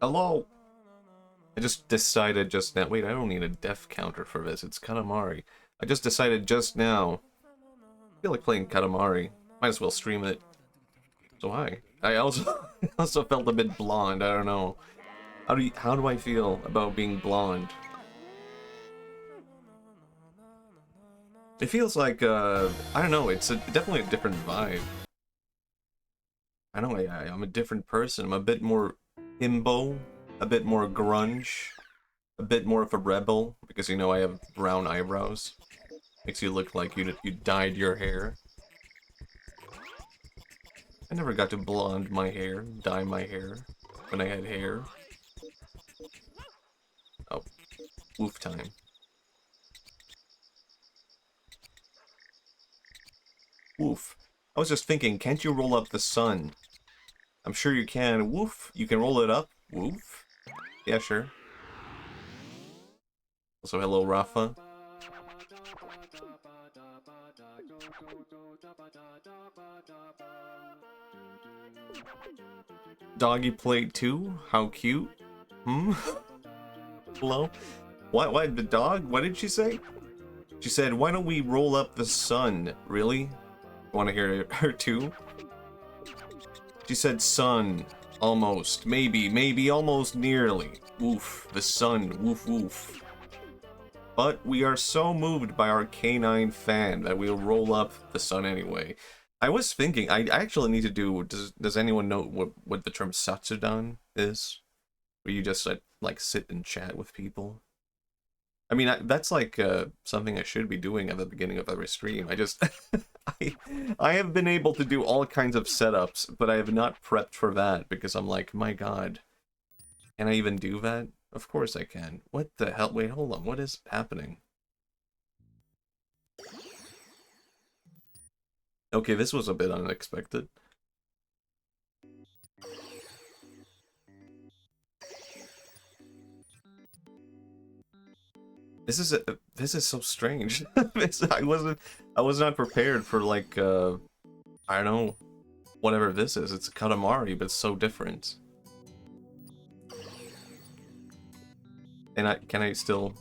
Hello? I just decided just now. Wait, I don't need a death counter for this. It's Katamari. I just decided just now. I feel like playing Katamari. Might as well stream it. So I also also felt a bit blonde. I don't know. How do I feel about being blonde? It feels like I don't know. It's definitely a different vibe. I know I'm a different person. I'm a bit more himbo, a bit more grunge, a bit more of a rebel because you know I have brown eyebrows. Makes you look like you dyed your hair. I never got to blonde my hair, dye my hair when I had hair. Oh, woof time. Woof. I was just thinking, can't you roll up the sun? I'm sure you can. Woof. You can roll it up. Woof. Yeah, sure. Also, hello, Rafa. Doggy played too? How cute? Hmm? Hello? Why, the dog? What did she say? She said, why don't we roll up the sun? Really? Want to hear her too? She said sun. Almost. Maybe, almost, nearly. Woof. The sun. Woof, woof. But we are so moved by our canine fan that we'll roll up the sun anyway. I was thinking, I actually need to do, does anyone know what the term satsudan is? Where you just, like, sit and chat with people? I mean, that's like something I should be doing at the beginning of every stream. I just, I have been able to do all kinds of setups, but I have not prepped for that because I'm like, my god, can I even do that? Of course I can. What the hell? Wait, hold on. What is happening? Okay, this was a bit unexpected. This is so strange. I was not prepared for like I don't know, whatever this is. It's a Katamari, but it's so different. And can I still?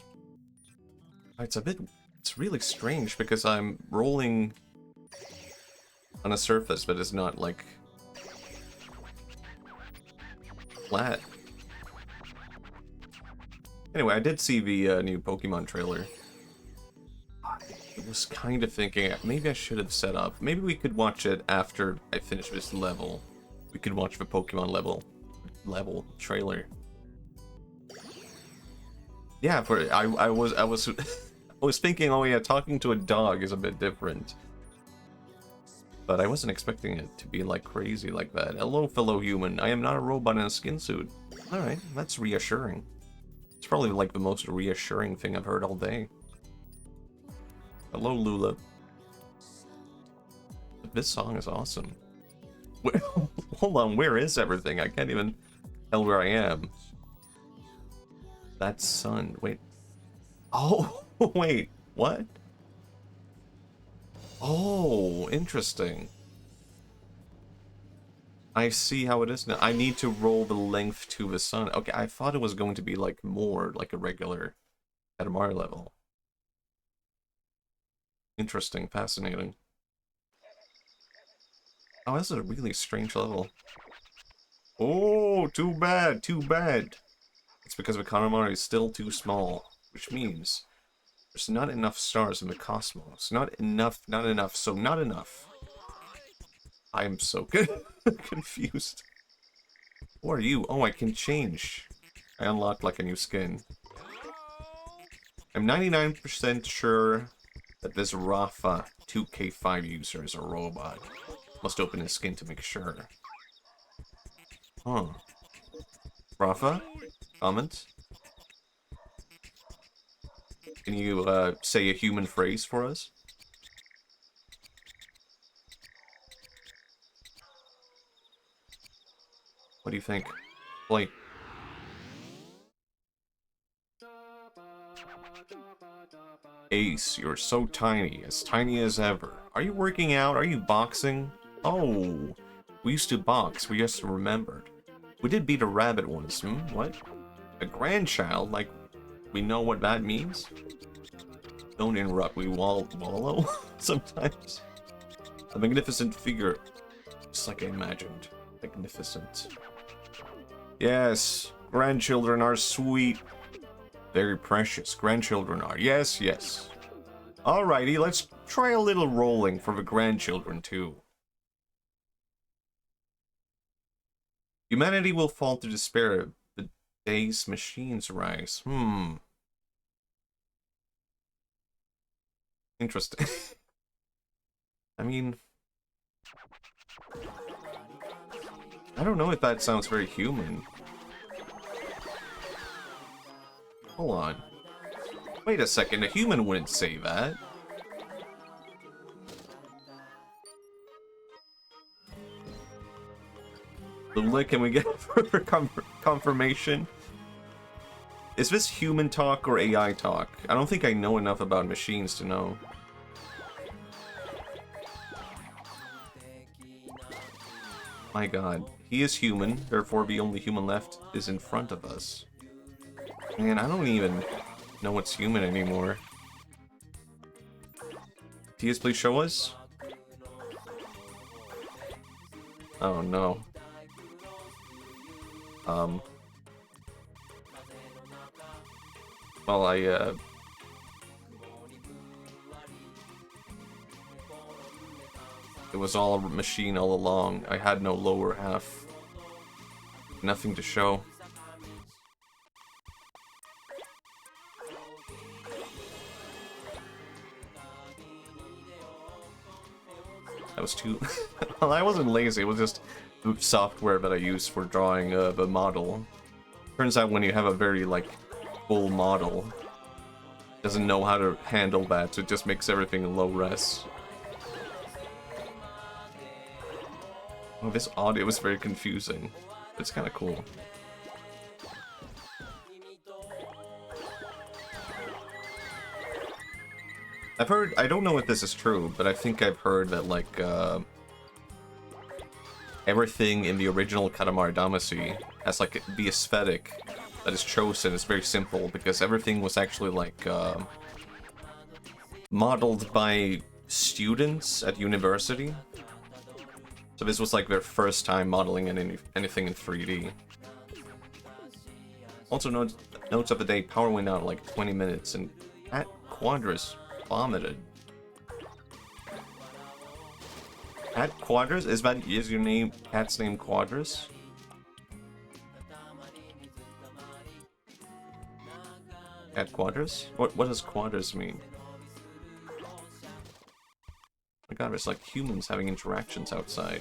It's really strange because I'm rolling on a surface, but it's not like flat. Anyway, I did see the new Pokemon trailer. I was kind of thinking maybe I should have set up. Maybe we could watch it after I finish this level. We could watch the Pokemon level trailer. Yeah, I was I was thinking, oh yeah, talking to a dog is a bit different. But I wasn't expecting it to be like crazy like that. Hello, fellow human. I am not a robot in a skin suit. Alright, that's reassuring. It's probably like the most reassuring thing I've heard all day. Hello, Lula. This song is awesome. Hold on, where is everything? I can't even tell where I am. That's sun. Wait. Oh, wait. What? Oh, interesting. I see how it is now. I need to roll the length to the sun. Okay, I thought it was going to be like more like a regular Katamari level. Interesting, fascinating. Oh, this is a really strange level. Oh, too bad, too bad. It's because the Katamari is still too small, which means there's not enough stars in the cosmos. Not enough, so not enough. I am so confused. Who are you? Oh, I can change. I unlocked like a new skin. I'm 99% sure that this Rafa 2K5 user is a robot. Must open his skin to make sure. Huh. Rafa? Comment? Can you say a human phrase for us? What do you think? Play. Ace, you're so tiny as ever. Are you working out? Are you boxing? Oh, we used to box, we just remembered. We did beat a rabbit once. What? A grandchild? Like, we know what that means? Don't interrupt. We wallow sometimes. A magnificent figure. Just like I imagined. Magnificent. Yes. Grandchildren are sweet. Very precious. Grandchildren are. Yes, yes. Alrighty, let's try a little rolling for the grandchildren, too. Humanity will fall to despair the day's machines rise. Interesting. I mean... I don't know if that sounds very human. Hold on. Wait a second, a human wouldn't say that. Lula, can we get further confirmation? Is this human talk or AI talk? I don't think I know enough about machines to know. My god. He is human, therefore the only human left is in front of us. Man, I don't even know what's human anymore. TS, please show us? Oh no. Well, it was all a machine all along. I had no lower half. Nothing to show. That was too... Well, I wasn't lazy, it was just the software that I use for drawing the model. Turns out when you have a very, like, full model, it doesn't know how to handle that, so it just makes everything low res. Oh, this audio is very confusing. It's kind of cool. I've heard, I don't know if this is true, but I think I've heard that, like, everything in the original Katamari Damacy has, like, the aesthetic that is chosen is very simple, because everything was actually, like, modeled by students at university. So this was, like, their first time modeling anything in 3D. Also, notes of the day, power went out, like, 20 minutes, and at Quadras vomited. Cat Quadras? Is your name cat's name Quadras? Cat Quadras? What does Quadras mean? Oh my god, it's like humans having interactions outside.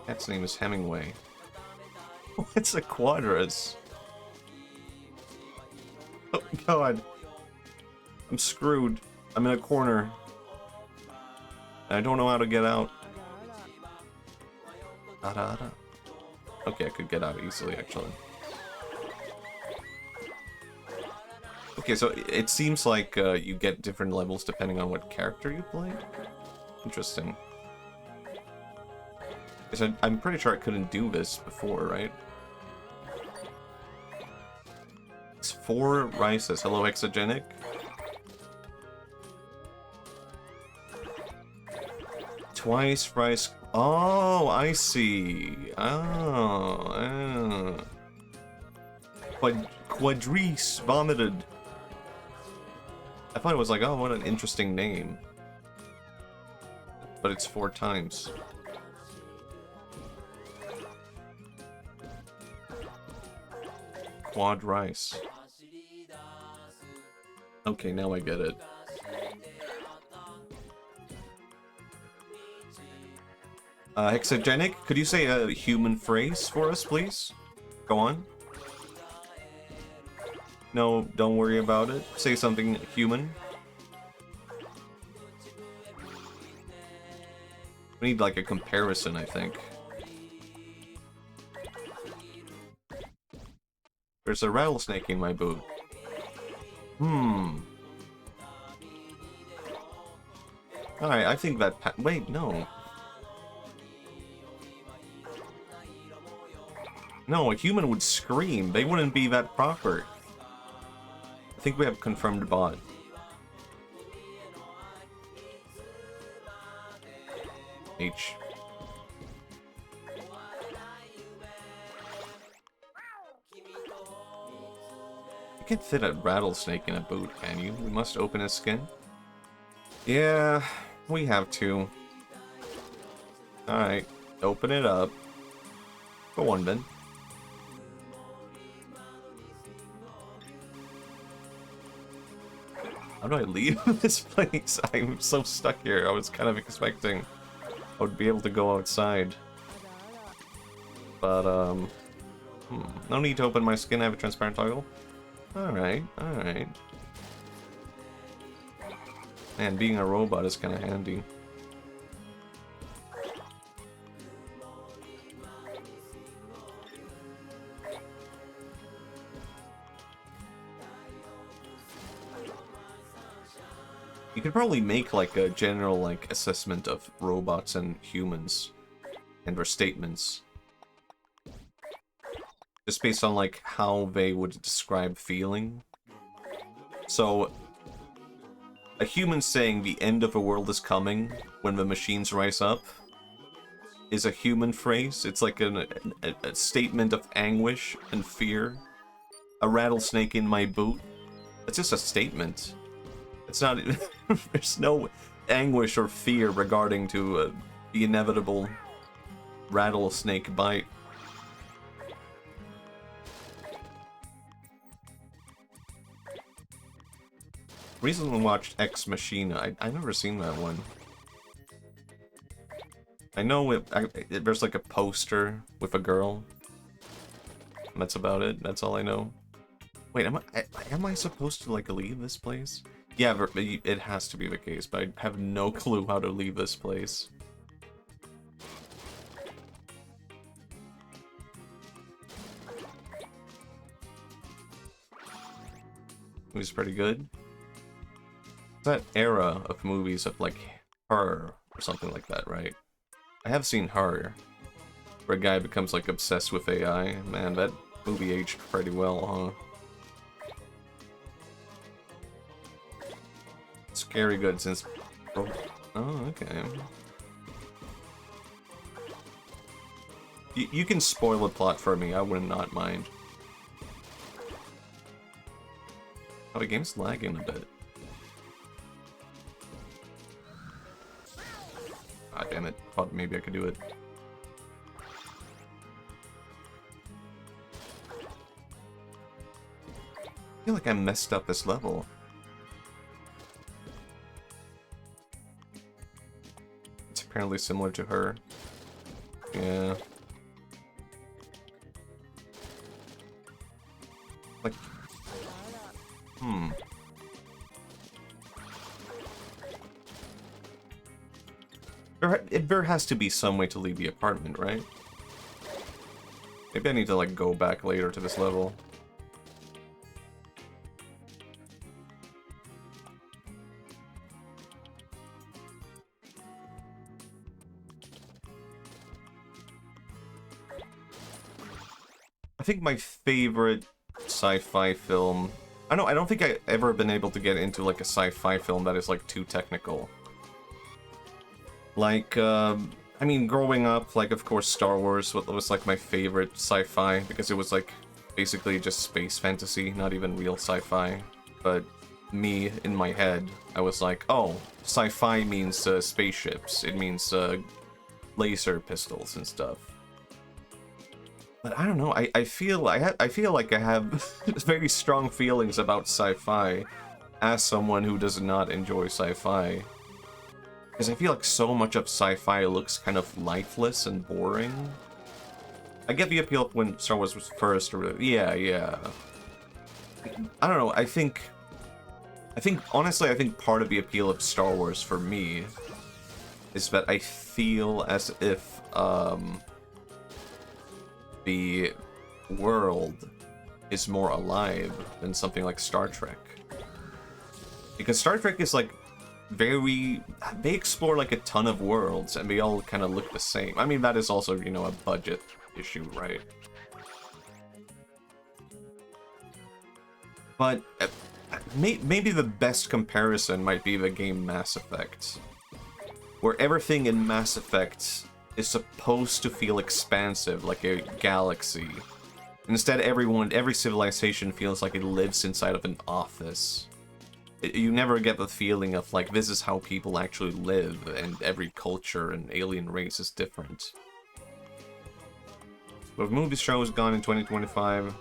Cat's name is Hemingway. What's a Quadras? Oh god. I'm screwed. I'm in a corner. I don't know how to get out. Okay, I could get out easily, actually. Okay, so it seems like you get different levels depending on what character you play. Interesting. Because I'm pretty sure I couldn't do this before, right? It's 4 rices. Hello, Exogenic. Twice rice. Oh, I see. Oh, Quadrice vomited. I thought it was like, oh, what an interesting name. But it's 4 times. Quad rice. Okay, now I get it. Hexagenic, could you say a human phrase for us, please? Go on. No, don't worry about it. Say something human. We need, like, a comparison, I think. There's a rattlesnake in my boot. Alright, I think that wait, no. No, a human would scream. They wouldn't be that proper. I think we have confirmed bot. H. You can't fit a rattlesnake in a boot, can you? We must open his skin. Yeah, we have to. Alright, open it up. Go on, then. How do I leave this place? I'm so stuck here. I was kind of expecting I would be able to go outside. But, no need to open my skin. I have a transparent toggle. Alright, alright. Man, being a robot is kind of handy. You could probably make like a general like assessment of robots and humans and their statements. Just based on like how they would describe feeling. So a human saying the end of the world is coming when the machines rise up is a human phrase. It's like a statement of anguish and fear. A rattlesnake in my boot. It's just a statement. It's not... There's no anguish or fear regarding to the inevitable rattlesnake bite. Recently watched Ex Machina. I've never seen that one. I know there's like a poster with a girl. That's about it. That's all I know. Wait, am I supposed to like leave this place? Yeah, it has to be the case, but I have no clue how to leave this place. It was pretty good. That era of movies of like Her or something like that, right? I have seen Her, where a guy becomes like obsessed with AI. Man, that movie aged pretty well, huh? Scary good since... Oh, okay. You can spoil the plot for me, I would not mind. Oh, the game's lagging a bit. Ah, damn it. Thought maybe I could do it. I feel like I messed up this level. It's apparently similar to Her. Yeah. Like... There has to be some way to leave the apartment, right? Maybe I need to, like, go back later to this level. I think my favorite sci-fi film... I don't think I've ever been able to get into, like, a sci-fi film that is, like, too technical. Like, I mean, growing up, like, of course, Star Wars was, like, my favorite sci-fi, because it was, like, basically just space fantasy, not even real sci-fi. But me, in my head, I was like, oh, sci-fi means spaceships, it means laser pistols and stuff. But I don't know, I feel like I have very strong feelings about sci-fi as someone who does not enjoy sci-fi. Because I feel like so much of sci-fi looks kind of lifeless and boring. I get the appeal when Star Wars was first, or yeah. I don't know, I think honestly, I think part of the appeal of Star Wars for me is that I feel as if, the world is more alive than something like Star Trek. Because Star Trek is like, they explore like a ton of worlds and they all kind of look the same. I mean, that is also, you know, a budget issue, right? But maybe the best comparison might be the game Mass Effect, where everything in Mass Effect is supposed to feel expansive, like a galaxy. Instead, every civilization feels like it lives inside of an office. You never get the feeling of, like, this is how people actually live, and every culture and alien race is different. But movie show is gone in 2025.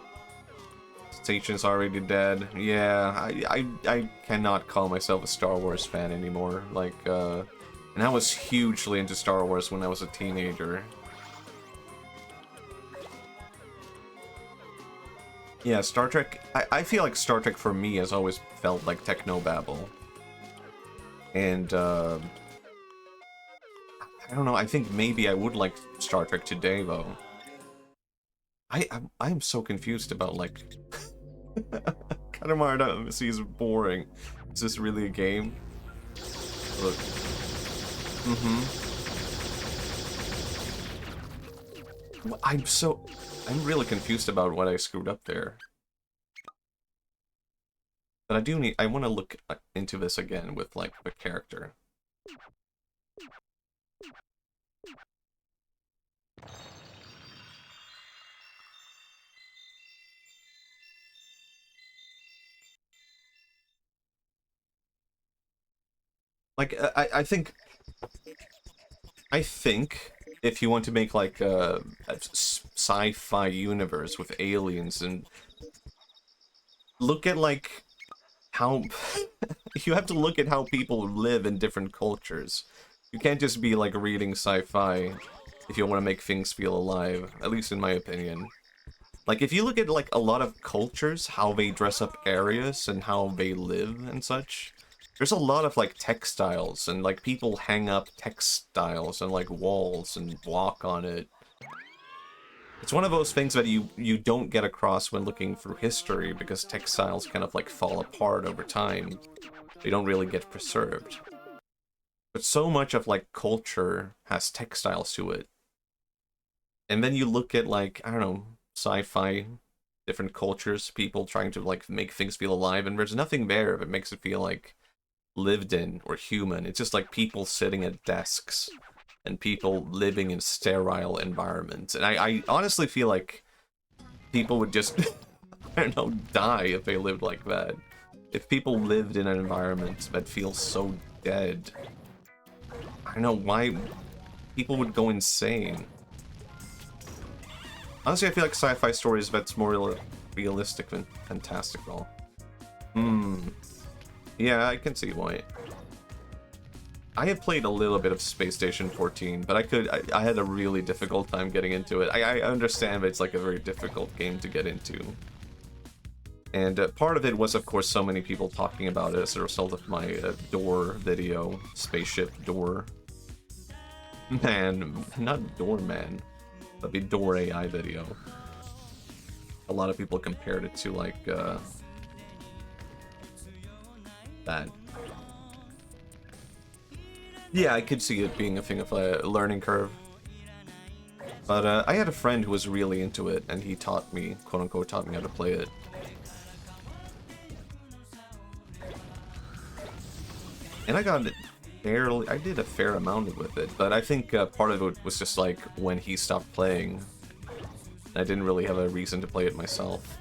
Station's already dead. Yeah, I cannot call myself a Star Wars fan anymore. Like, and I was hugely into Star Wars when I was a teenager. Yeah, Star Trek... I feel like Star Trek for me has always felt like technobabble. And, I don't know, I think maybe I would like Star Trek today, though. I'm so confused about, like... Katamari seems boring. Is this really a game? Look. I'm really confused about what I screwed up there. But I want to look into this again with, like, the character. Like, I think if you want to make, like, a sci-fi universe with aliens, and look at, like, how... you have to look at how people live in different cultures. You can't just be, like, reading sci-fi if you want to make things feel alive, at least in my opinion. Like, if you look at, like, a lot of cultures, how they dress up areas and how they live and such... There's a lot of, like, textiles, and, like, people hang up textiles on, like, walls and walk on it. It's one of those things that you don't get across when looking through history, because textiles kind of, like, fall apart over time. They don't really get preserved. But so much of, like, culture has textiles to it. And then you look at, like, I don't know, sci-fi, different cultures, people trying to, like, make things feel alive, and there's nothing there that makes it feel like lived in or human. It's just like people sitting at desks and people living in sterile environments. And I honestly feel like people would just, I don't know, die if they lived like that. If people lived in an environment that feels so dead, I don't know why people would go insane. Honestly, I feel like sci-fi stories that's more realistic than fantastical. Yeah, I can see why. I have played a little bit of Space Station 14, but I had a really difficult time getting into it. I understand that it's like a very difficult game to get into. And part of it was, of course, so many people talking about it as a result of my Door video, Spaceship Door. Man, not Doorman, but the Door AI video. A lot of people compared it to, like, that. Yeah, I could see it being a thing of a learning curve. But I had a friend who was really into it, and he taught me, quote-unquote, taught me how to play it. And I did a fair amount with it, but I think part of it was just like when he stopped playing, I didn't really have a reason to play it myself.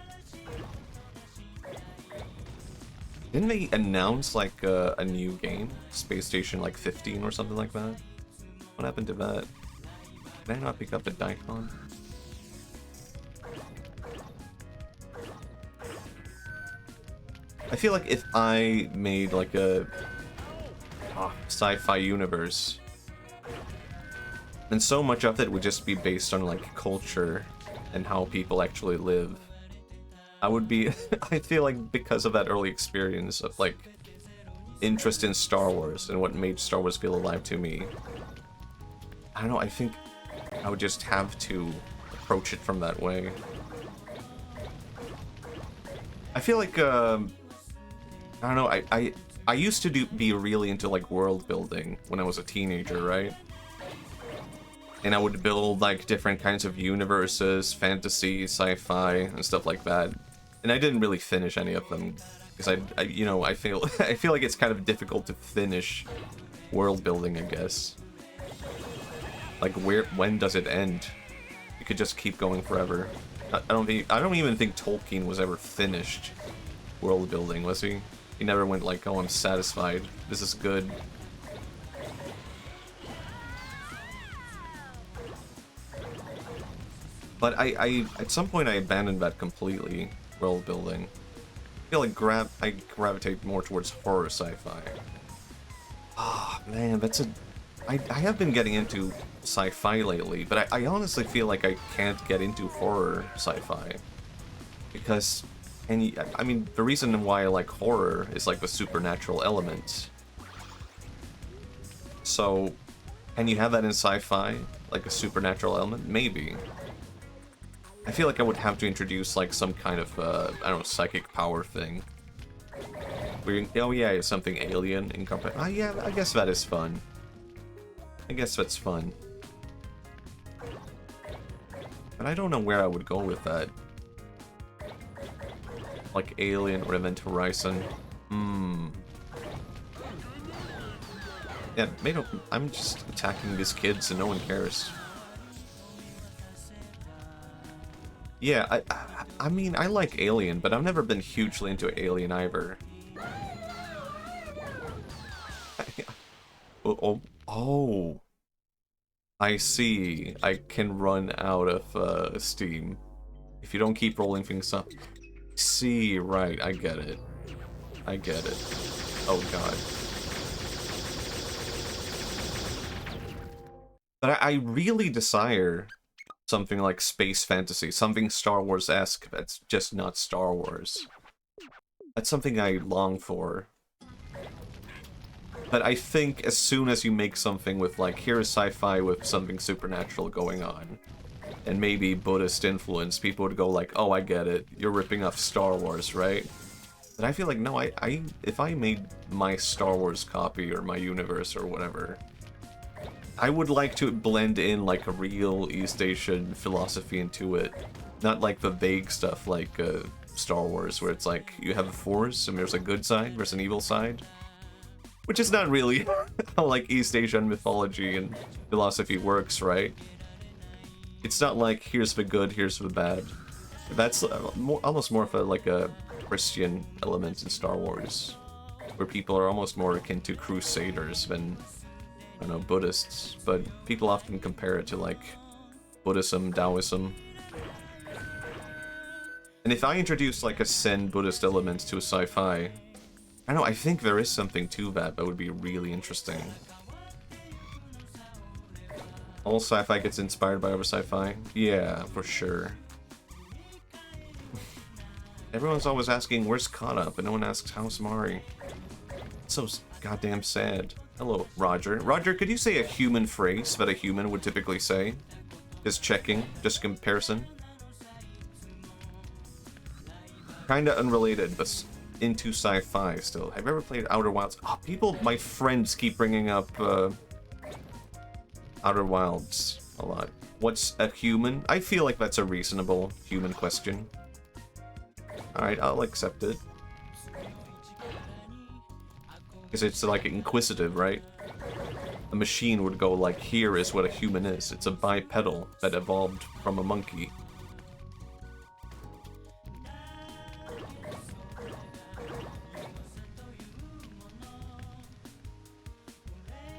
Didn't they announce, like, a new game? Space Station, like, 15 or something like that? What happened to that? Did I not pick up a Daikon? I feel like if I made, like, a sci-fi universe, then so much of it would just be based on, like, culture and how people actually live. I would be, I feel like because of that early experience of, like, interest in Star Wars and what made Star Wars feel alive to me, I don't know, I think I would just have to approach it from that way. I feel like, I don't know, I used to be really into, like, world building when I was a teenager, right? And I would build, like, different kinds of universes, fantasy, sci-fi, and stuff like that. And I didn't really finish any of them because you know, I feel I feel like it's kind of difficult to finish world building, I guess. Like when does it end? You could just keep going forever. I don't even think Tolkien was ever finished world building, was he? He never went like, oh, I'm satisfied. This is good. But I at some point I abandoned that completely, world building. I feel like I gravitate more towards horror sci-fi. Ah, man, that's a... I have been getting into sci-fi lately, but I honestly feel like I can't get into horror sci-fi. Because, I mean, the reason why I like horror is like the supernatural element. So, can you have that in sci-fi? Like a supernatural element? Maybe. I feel like I would have to introduce like some kind of, I don't know, psychic power thing. Where oh yeah, something alien incorporated. Ah, yeah, I guess that is fun. I guess that's fun. But I don't know where I would go with that. Like Alien or Event Horizon. Yeah, I'm just attacking these kids and no one cares. Yeah, I mean, I like Alien, but I've never been hugely into Alien either. Oh. I see. I can run out of steam if you don't keep rolling things up. See, right, I get it. I get it. Oh god. But I really desire something like space fantasy, something Star Wars-esque that's just not Star Wars. That's something I long for. But I think as soon as you make something with, like, here's sci-fi with something supernatural going on, and maybe Buddhist influence, people would go like, oh, I get it, you're ripping off Star Wars, right? But I feel like, no, if I made my Star Wars copy, or my universe, or whatever, I would like to blend in, like, a real East Asian philosophy into it. Not like the vague stuff like Star Wars, where it's like, you have a force, and there's a good side, there's an evil side. Which is not really how, like, East Asian mythology and philosophy works, right? It's not like, here's the good, here's the bad. That's almost more of like a Christian element in Star Wars, where people are almost more akin to crusaders than, I don't know, Buddhists. But people often compare it to, like, Buddhism, Taoism. And if I introduce, like, a Zen Buddhist element to a sci-fi, I don't know, I think there is something to that that would be really interesting. All sci-fi gets inspired by other sci-fi? Yeah, for sure. Everyone's always asking, where's Kata? But no one asks, how's Mari? It's so goddamn sad. Hello, Roger. Roger, could you say a human phrase that a human would typically say? Just checking, just comparison. Kinda unrelated, but into sci-fi still. Have you ever played Outer Wilds? Oh, my friends keep bringing up Outer Wilds a lot. What's a human? I feel like that's a reasonable human question. Alright, I'll accept it. Because it's like inquisitive, right? A machine would go like, here is what a human is. It's a bipedal that evolved from a monkey.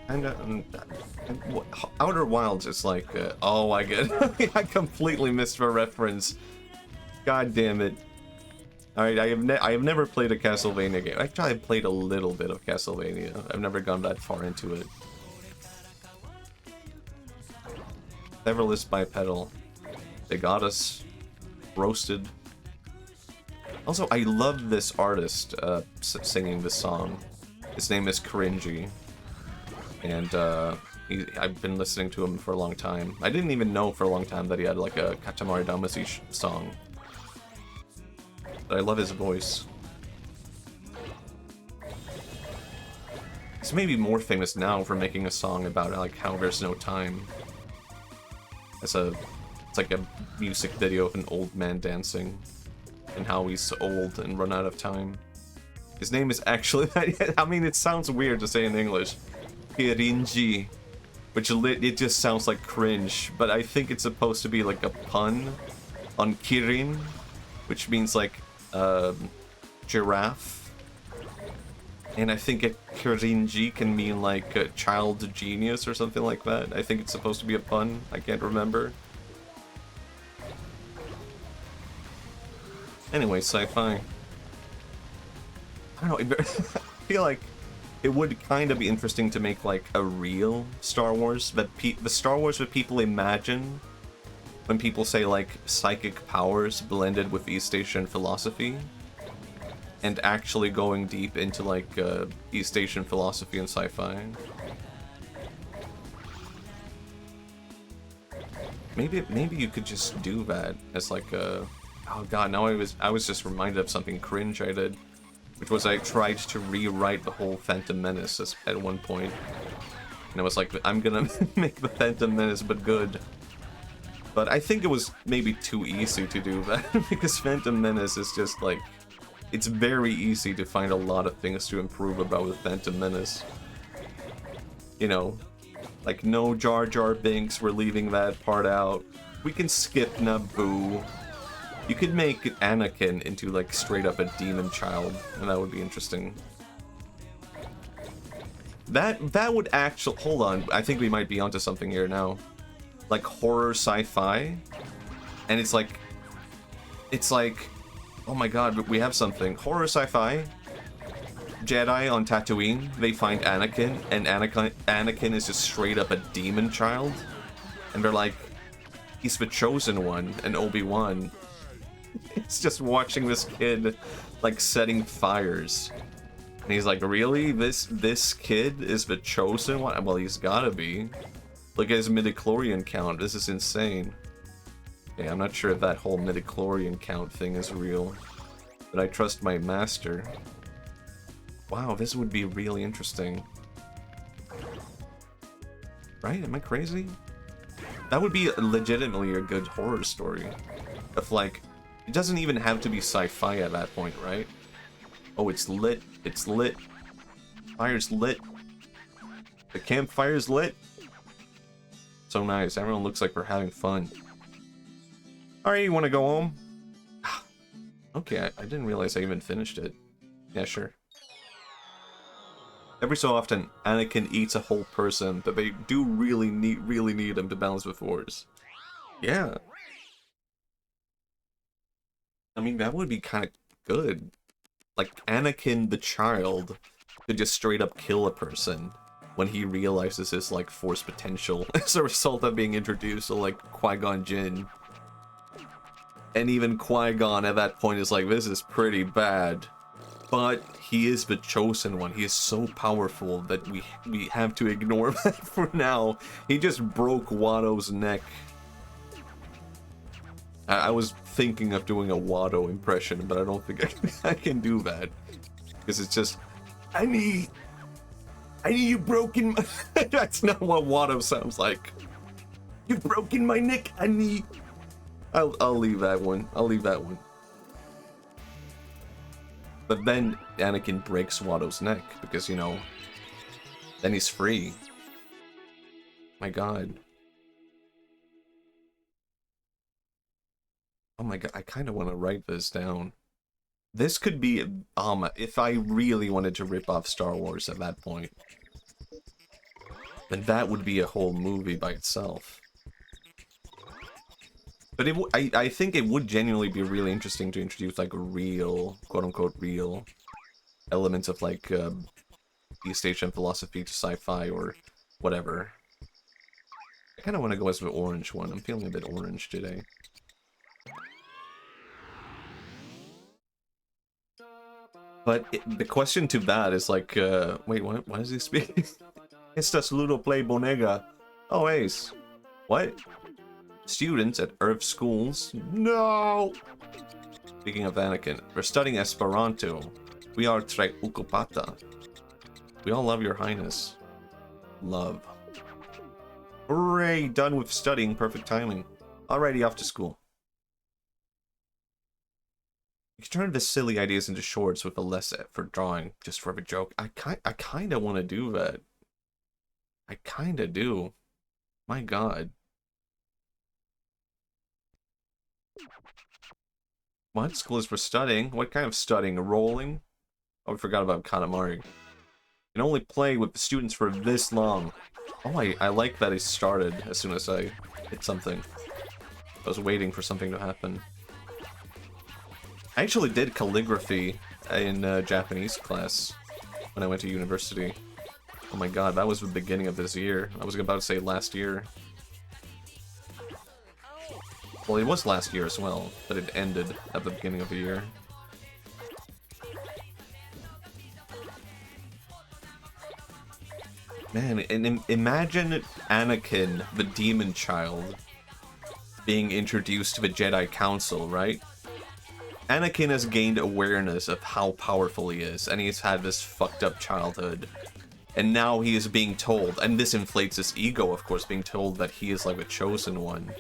And Outer Wilds is like, oh, I get it. I completely missed the reference. God damn it. Alright, I have never played a Castlevania game. Actually, I've played a little bit of Castlevania. I've never gone that far into it. Neverless bipedal. They got us roasted. Also, I love this artist singing this song. His name is Cringy. And I've been listening to him for a long time. I didn't even know for a long time that he had like a Katamari Damacy song. But I love his voice. He's maybe more famous now for making a song about like how there's no time. It's like a music video of an old man dancing. and how he's old and run out of time. His name is actually, I mean, it sounds weird to say in English. Kirinji. Which it just sounds like cringe, but I think it's supposed to be like a pun on Kirin, which means like giraffe. And I think a Kirinji can mean like a child genius or something like that. I think it's supposed to be a pun. I can't remember. Anyway, sci-fi. I don't know, I feel like it would kind of be interesting to make like a real Star Wars, but the Star Wars that people imagine when people say like psychic powers blended with East Asian philosophy, and actually going deep into like East Asian philosophy and sci-fi. Maybe you could just do that as like a... Oh god, now I was just reminded of something cringe I did. Which was I tried to rewrite the whole Phantom Menace at one point. And I was like, I'm gonna make the Phantom Menace but good. But I think it was maybe too easy to do that, because Phantom Menace is just like... It's very easy to find a lot of things to improve about the Phantom Menace. You know, like no Jar Jar Binks, we're leaving that part out. We can skip Naboo. You could make Anakin into like straight up a demon child, and that would be interesting. That would actually... Hold on, I think we might be onto something here now. Like horror sci-fi, and it's like... Oh my god, we have something. Horror sci-fi. Jedi on Tatooine, they find Anakin, and Anakin is just straight up a demon child. And they're like, he's the chosen one, and Obi-Wan... It's just watching this kid, like, setting fires. And he's like, really? This kid is the chosen one? Well, he's gotta be. Look at his midichlorian count. This is insane. Yeah, I'm not sure if that whole midichlorian count thing is real. But I trust my master. Wow, this would be really interesting. Right? Am I crazy? That would be legitimately a good horror story. If, like... It doesn't even have to be sci-fi at that point, right? Oh, it's lit. It's lit. Fire's lit. The campfire's lit. So nice. Everyone looks like we're having fun. Alright, you want to go home? Okay, I didn't realize I even finished it. Yeah, sure. Every so often, Anakin eats a whole person, but they do really need him to balance the Force. Yeah. I mean, that would be kind of good. Like, Anakin the child could just straight up kill a person when he realizes his, like, Force potential as a result of being introduced to, like, Qui-Gon Jinn. And even Qui-Gon at that point is like, this is pretty bad. But he is the chosen one. He is so powerful that we have to ignore that for now. He just broke Watto's neck. I was thinking of doing a Watto impression, but I don't think I can do that. Because it's just, I need you broken my... That's not what Watto sounds like. You've broken my neck, I need... I'll leave that one. I'll leave that one. But then Anakin breaks Watto's neck, because, you know, then he's free. My god. Oh my god, I kind of want to write this down. This could be, if I really wanted to rip off Star Wars at that point, then that would be a whole movie by itself. But I think it would genuinely be really interesting to introduce, like, real, quote-unquote, real elements of, like, East Asian philosophy to sci-fi or whatever. I kind of want to go as the orange one. I'm feeling a bit orange today. But the question to that is like, wait, what does he speak? Esta saludo play bonega. Oh, Ace. What? Students at Earth schools? No! Speaking of Anakin, we're studying Esperanto. We are tre ukupata. We all love your highness. Love. Hooray! Done with studying. Perfect timing. Alrighty, off to school. You can turn the silly ideas into shorts with a less effort drawing, just for a joke. I kind of want to do that. I kind of do. My God. What? School is for studying? What kind of studying? Rolling? Oh, I forgot about Katamari. You can only play with the students for this long. Oh, I like that it started as soon as I hit something. I was waiting for something to happen. I actually did calligraphy in Japanese class when I went to university. Oh my God, that was the beginning of this year. I was about to say last year. Well, it was last year as well, but it ended at the beginning of the year. Man, and imagine Anakin, the demon child, being introduced to the Jedi Council, right? Anakin has gained awareness of how powerful he is, and he's had this fucked up childhood. And now he is being told, and this inflates his ego, of course, being told that he is like a chosen one.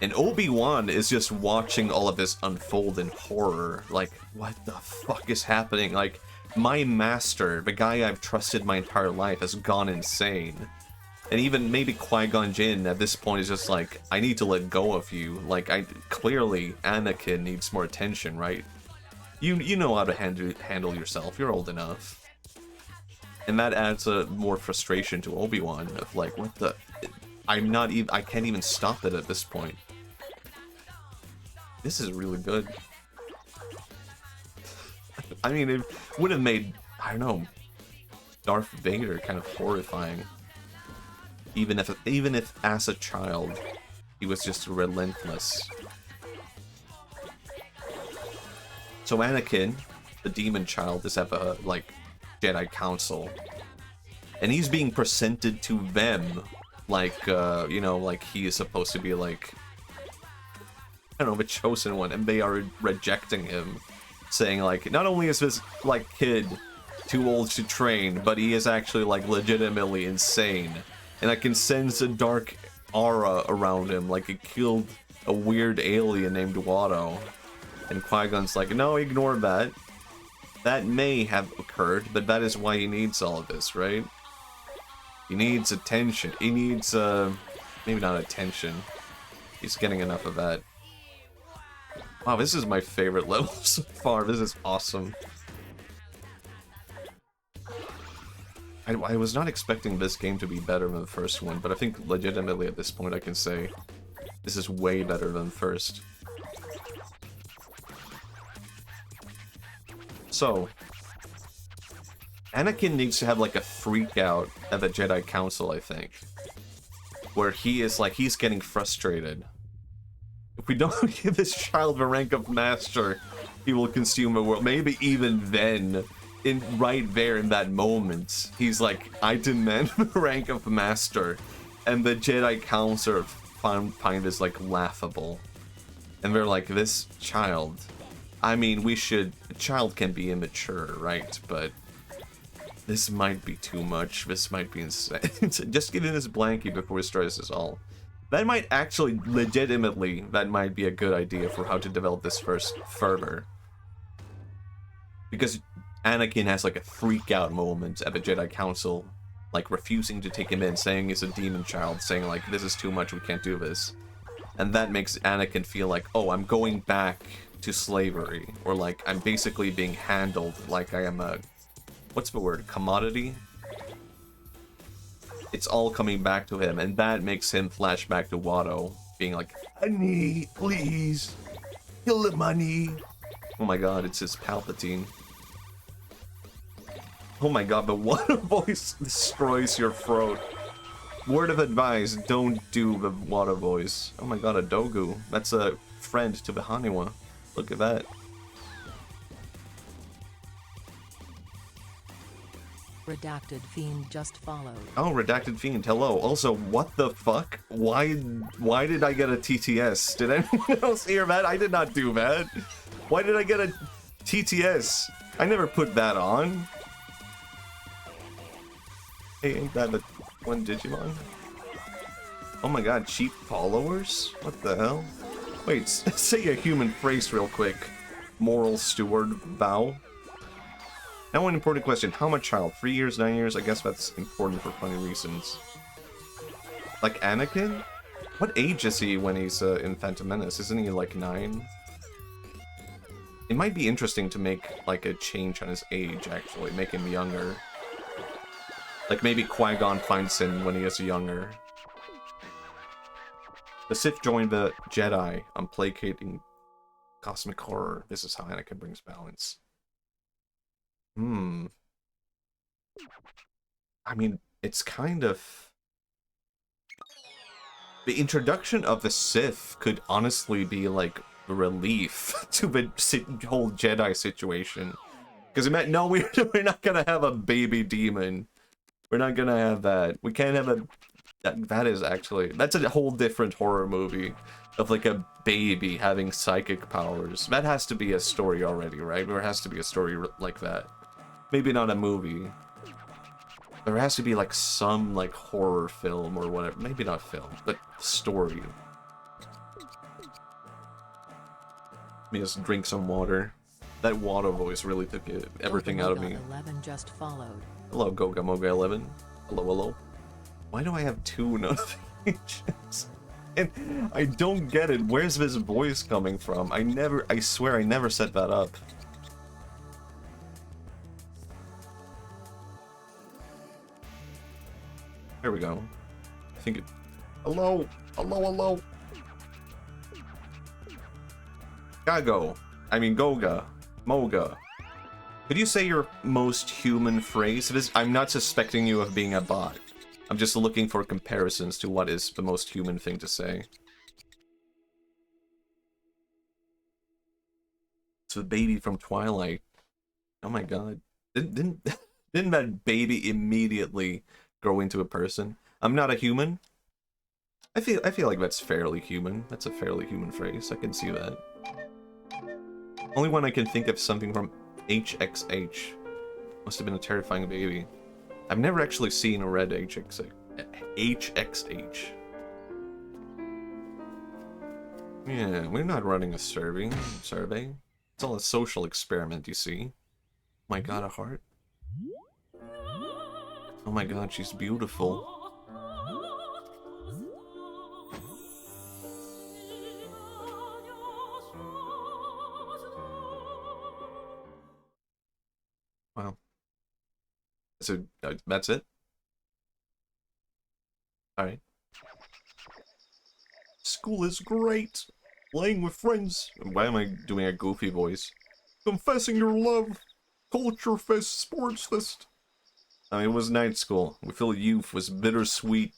And Obi-Wan is just watching all of this unfold in horror. Like, what the fuck is happening? Like, my master, the guy I've trusted my entire life, has gone insane. And even maybe Qui-Gon Jinn at this point is just like, I need to let go of you. Like, clearly Anakin needs more attention, right? You know how to handle yourself. You're old enough. And that adds more frustration to Obi-Wan of like, what the... I can't even stop it at this point. This is really good. I mean, it would have made, I don't know, Darth Vader kind of horrifying. Even if as a child, he was just relentless. So Anakin, the demon child, is at a, like, Jedi Council. And he's being presented to them like, you know, like he is supposed to be like, I don't know, the chosen one, and they are rejecting him, saying like, not only is this like kid too old to train, but he is actually like legitimately insane, and I can sense a dark aura around him, like he killed a weird alien named Watto. And Qui-Gon's like, no, ignore that. That may have occurred, but that is why he needs all of this, right? He needs attention. He needs, maybe not attention. He's getting enough of that. Wow, this is my favorite level so far. This is awesome. I was not expecting this game to be better than the first one, but I think legitimately at this point I can say this is way better than the first. So, Anakin needs to have like a freak out at the Jedi Council, I think. Where he is like, he's getting frustrated. If we don't give this child the rank of master, he will consume the world. Maybe even then, right there in that moment, he's like, I demand the rank of master. And the Jedi Council find this like laughable. And they're like, this child. I mean, a child can be immature, right? But this might be too much. This might be insane. Just give him this blankie before he destroys us all. That might actually, legitimately, that might be a good idea for how to develop this first further. Because Anakin has like a freak out moment at the Jedi Council, like refusing to take him in, saying he's a demon child, saying like, this is too much, we can't do this. And that makes Anakin feel like, oh, I'm going back to slavery, or like, I'm basically being handled like I am a, what's the word, commodity? It's all coming back to him, and that makes him flash back to Watto, being like, honey, please, kill the money. Oh my god, it's his Palpatine. Oh my god, the Watto voice destroys your throat. Word of advice, don't do the Watto voice. Oh my god, a Dogu. That's a friend to the Haniwa. Look at that. Redacted Fiend just followed. Oh, Redacted Fiend, hello. Also, what the fuck? Why did I get a TTS? Did anyone else hear that? I did not do that. Why did I get a TTS? I never put that on. Hey, ain't that the one Digimon? Oh my god, cheap followers? What the hell? Wait, say a human phrase real quick. moral steward vow. Now one important question. How much child? 3 years, 9 years? I guess that's important for funny reasons. Like Anakin? What age is he when he's in Phantom Menace? Isn't he like 9? It might be interesting to make like a change on his age, actually. Make him younger. Like maybe Qui-Gon finds him when he is younger. The Sith joined the Jedi on placating cosmic horror. This is how Anakin brings balance. I mean, it's kind of... The introduction of the Sith could honestly be like relief to the whole Jedi situation. Because it meant, no, we're not gonna have a baby demon. We're not gonna have that. We can't have a... That is actually... That's a whole different horror movie. Of like a baby having psychic powers. That has to be a story already, right? There has to be a story like that. Maybe not a movie. There has to be like some like horror film or whatever. Maybe not film, but story. Let me just drink some water. That water voice really took everything out of me. 11 just followed. Hello, Goga Moga 11. Hello, hello. Why do I have 2 notifications? And I don't get it. Where's this voice coming from? I swear I never set that up. There we go. I think it... Hello! Hello, hello! Gago. I mean, Goga. Moga. Could you say your most human phrase? It is, I'm not suspecting you of being a bot. I'm just looking for comparisons to what is the most human thing to say. It's the baby from Twilight. Oh my god. Didn't that baby immediately grow into a person? I'm not a human. I feel like that's fairly human. That's a fairly human phrase. I can see that. Only one I can think of something from HXH. Must have been a terrifying baby. I've never actually seen a red HXH. Yeah, we're not running a survey. It's all a social experiment, you see. My god, a heart. Oh my god, she's beautiful. Wow. So, that's it? Alright. School is great! Playing with friends. Why am I doing a goofy voice? Confessing your love! Culture fest, sports fest. I mean, it was night school. We feel youth was bittersweet.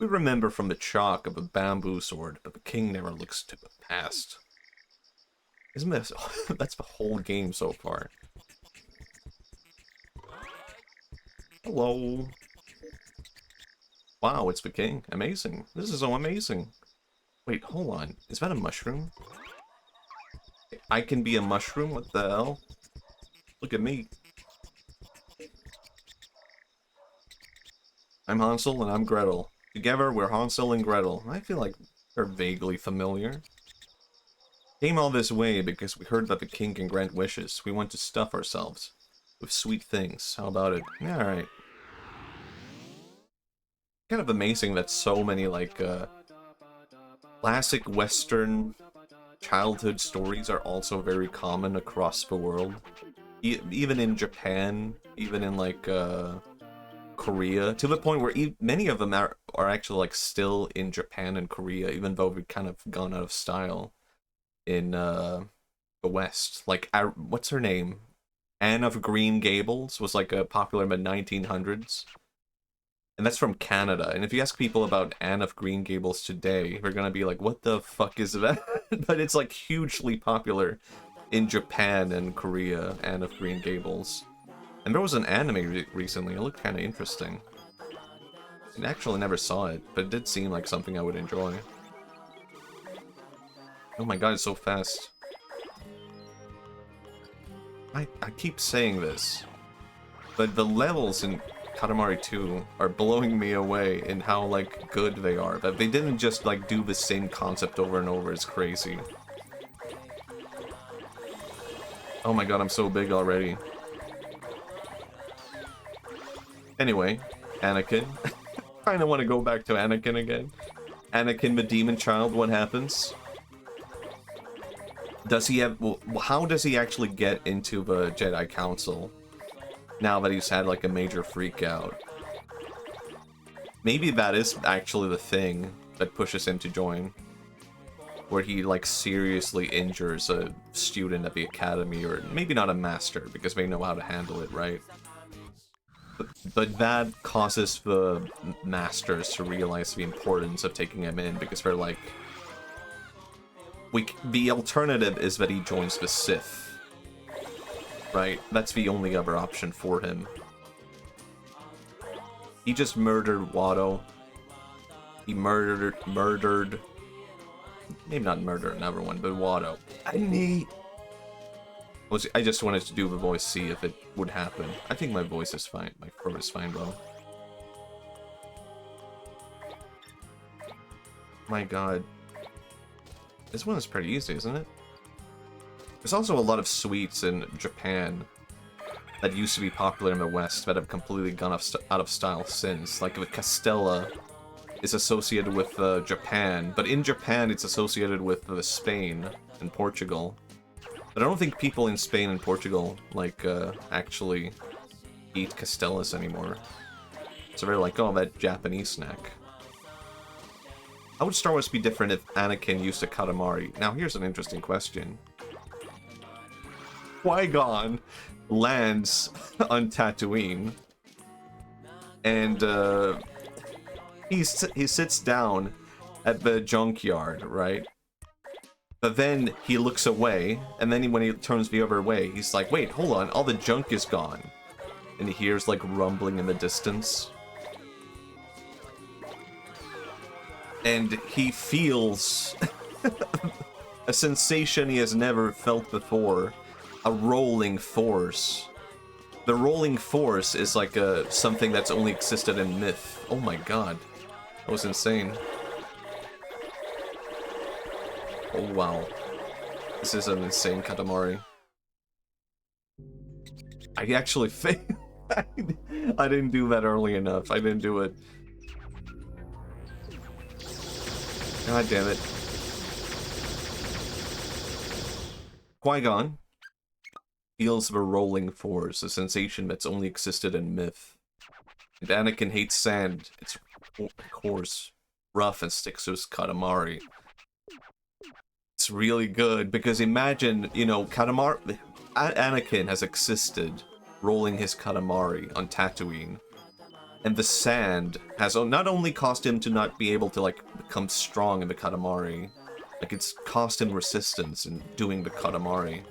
We remember from the chalk of a bamboo sword, but the king never looks to the past. Isn't that... That's the whole game so far. Hello. Wow, it's the king. Amazing. This is so amazing. Wait, hold on. Is that a mushroom? I can be a mushroom? What the hell? Look at me. I'm Hansel and I'm Gretel. Together, we're Hansel and Gretel. I feel like they're vaguely familiar. Came all this way because we heard that the king can grant wishes. We want to stuff ourselves with sweet things. How about it? Yeah, alright. Kind of amazing that so many, like, classic Western childhood stories are also very common across the world. Even in Japan, even in, like, Korea, to the point where many of them are actually, like, still in Japan and Korea, even though we've kind of gone out of style in, the West. Like, what's her name? Anne of Green Gables was, like, popular in the 1900s. And that's from Canada. And if you ask people about Anne of Green Gables today, they're gonna be like, what the fuck is that? But it's, like, hugely popular in Japan and Korea, Anne of Green Gables. And there was an anime recently. It looked kind of interesting. I actually never saw it, but it did seem like something I would enjoy. Oh my god, it's so fast. I keep saying this, but the levels in Katamari 2 are blowing me away in how, like, good they are. That they didn't just, like, do the same concept over and over is crazy. Oh my god, I'm so big already. Anyway, Anakin. I kinda want to go back to Anakin again. Anakin the Demon Child, what happens? Does he have... Well, how does he actually get into the Jedi Council? Now that he's had, like, a major freak out. Maybe that is actually the thing that pushes him to join. Where he, like, seriously injures a student at the academy, or maybe not a master, because they know how to handle it, right? But that causes the masters to realize the importance of taking him in, because they're like... the alternative is that he joins the Sith. Right? That's the only other option for him. He just murdered Watto. He murdered... Maybe not murder another one, but Watto. I just wanted to do the voice, see if it would happen. I think my voice is fine. My throat is fine, though. My god. This one is pretty easy, isn't it? There's also a lot of sweets in Japan that used to be popular in the West that have completely gone out of style since. Like the Castella is associated with Japan, but in Japan it's associated with Spain and Portugal. But I don't think people in Spain and Portugal, like, actually eat Castellas anymore. So they're like, oh, that Japanese snack. How would Star Wars be different if Anakin used a Katamari? Now, here's an interesting question. Qui-Gon lands on Tatooine, and he sits down at the junkyard, right? But then he looks away, and then when he turns the other way, he's like, wait, hold on, all the junk is gone. And he hears, like, rumbling in the distance. And he feels a sensation he has never felt before. A rolling force. The rolling force is like something that's only existed in myth. Oh my god. That was insane. Oh wow. This is an insane Katamari. I actually failed. I didn't do that early enough. I didn't do it. God damn it. Qui-Gon feels the rolling force, a sensation that's only existed in myth. And Anakin hates sand. It's coarse, rough, and sticks to his Katamari. It's really good, because imagine, you know, Katamari... Anakin has existed rolling his Katamari on Tatooine. And the sand has not only caused him to not be able to, like, become strong in the Katamari, like, it's cost him resistance in doing the Katamari.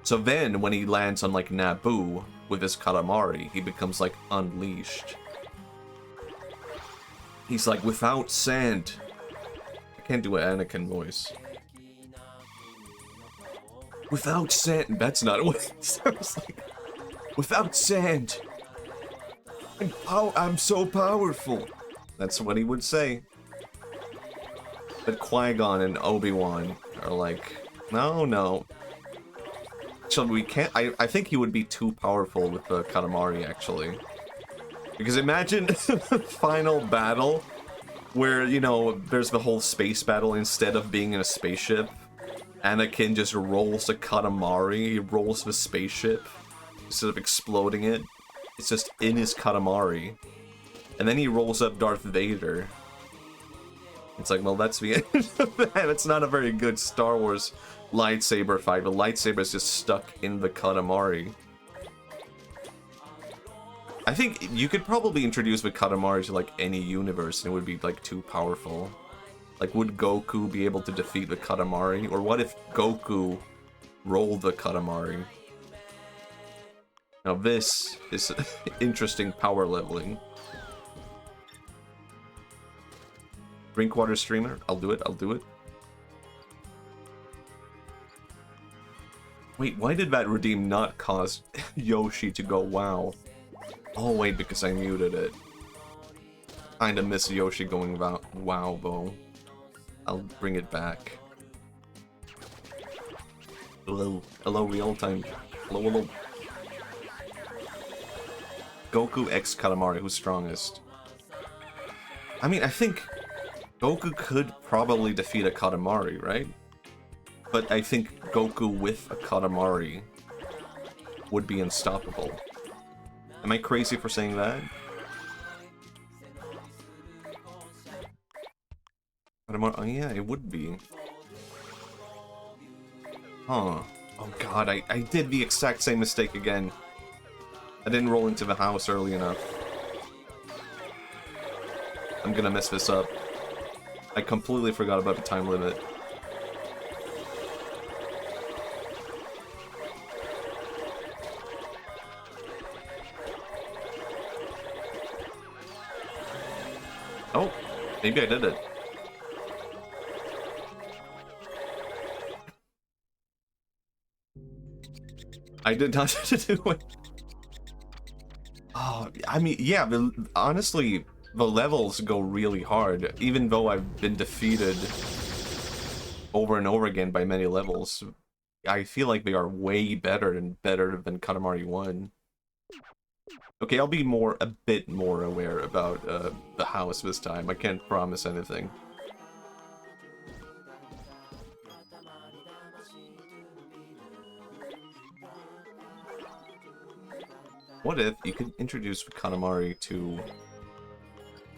So then, when he lands on, like, Naboo with his Katamari, he becomes, like, unleashed. He's like, without sand... I can't do an Anakin voice. Without sand... That's not what it sounds like. Without sand... I'm so powerful. That's what he would say. But Qui-Gon and Obi-Wan are like, no. So we can't... I think he would be too powerful with the Katamari, actually. Because imagine final battle where, you know, there's the whole space battle instead of being in a spaceship. Anakin just rolls the Katamari, he rolls the spaceship instead of exploding it. It's just in his Katamari. And then he rolls up Darth Vader. It's like, well, that's the end of that. It's not a very good Star Wars lightsaber fight. The lightsaber is just stuck in the Katamari. I think you could probably introduce the Katamari to, like, any universe and it would be, like, too powerful. Like, would Goku be able to defeat the Katamari? Or what if Goku rolled the Katamari? Now this is interesting power leveling. Drinkwater streamer? I'll do it. Wait, why did that redeem not cause Yoshi to go wow? Oh wait, because I muted it. Kinda miss Yoshi going wow though. I'll bring it back. Hello. Hello, real time. Hello, hello. Goku X Katamari, who's strongest? I mean, I think Goku could probably defeat a Katamari, right? But I think Goku with a Katamari would be unstoppable. Am I crazy for saying that? Katamari, oh yeah, it would be. Huh. Oh god, I did the exact same mistake again. I didn't roll into the house early enough. I'm gonna mess this up. I completely forgot about the time limit. Oh, maybe I did it. I did not do it. Oh, I mean, yeah, honestly, the levels go really hard, even though I've been defeated over and over again by many levels. I feel like they are way better than Katamari 1. Okay, I'll be a bit more aware about the house this time. I can't promise anything. What if you could introduce Katamari to...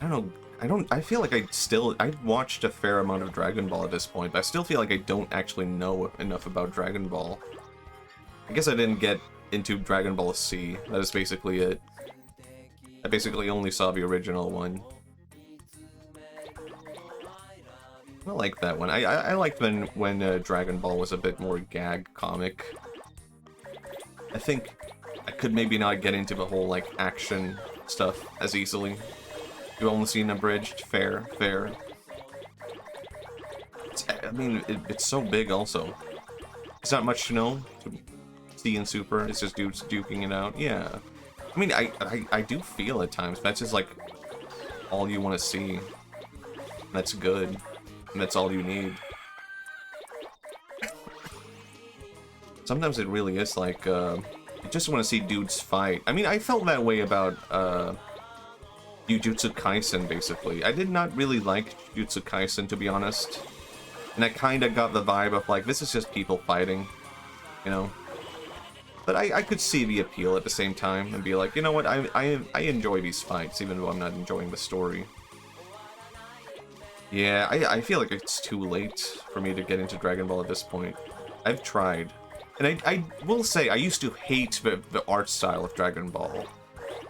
I don't know, I feel like I've watched a fair amount of Dragon Ball at this point, but I still feel like I don't actually know enough about Dragon Ball. I guess I didn't get into Dragon Ball C, that is basically it. I basically only saw the original one. I like that one. I liked when Dragon Ball was a bit more gag comic. I think I could maybe not get into the whole, like, action stuff as easily. You've only seen abridged. Fair, fair. I mean, it's so big also. It's not much to know. C and Super, it's just dudes duking it out. Yeah. I mean, I do feel at times that's just, like, all you want to see. That's good. And that's all you need. Sometimes it really is like, you just want to see dudes fight. I mean, I felt that way about, Jujutsu Kaisen, basically. I did not really like Jujutsu Kaisen, to be honest. And I kinda got the vibe of, like, this is just people fighting, you know? But I could see the appeal at the same time and be like, you know what, I enjoy these fights, even though I'm not enjoying the story. Yeah, I feel like it's too late for me to get into Dragon Ball at this point. I've tried. And I will say, I used to hate the art style of Dragon Ball.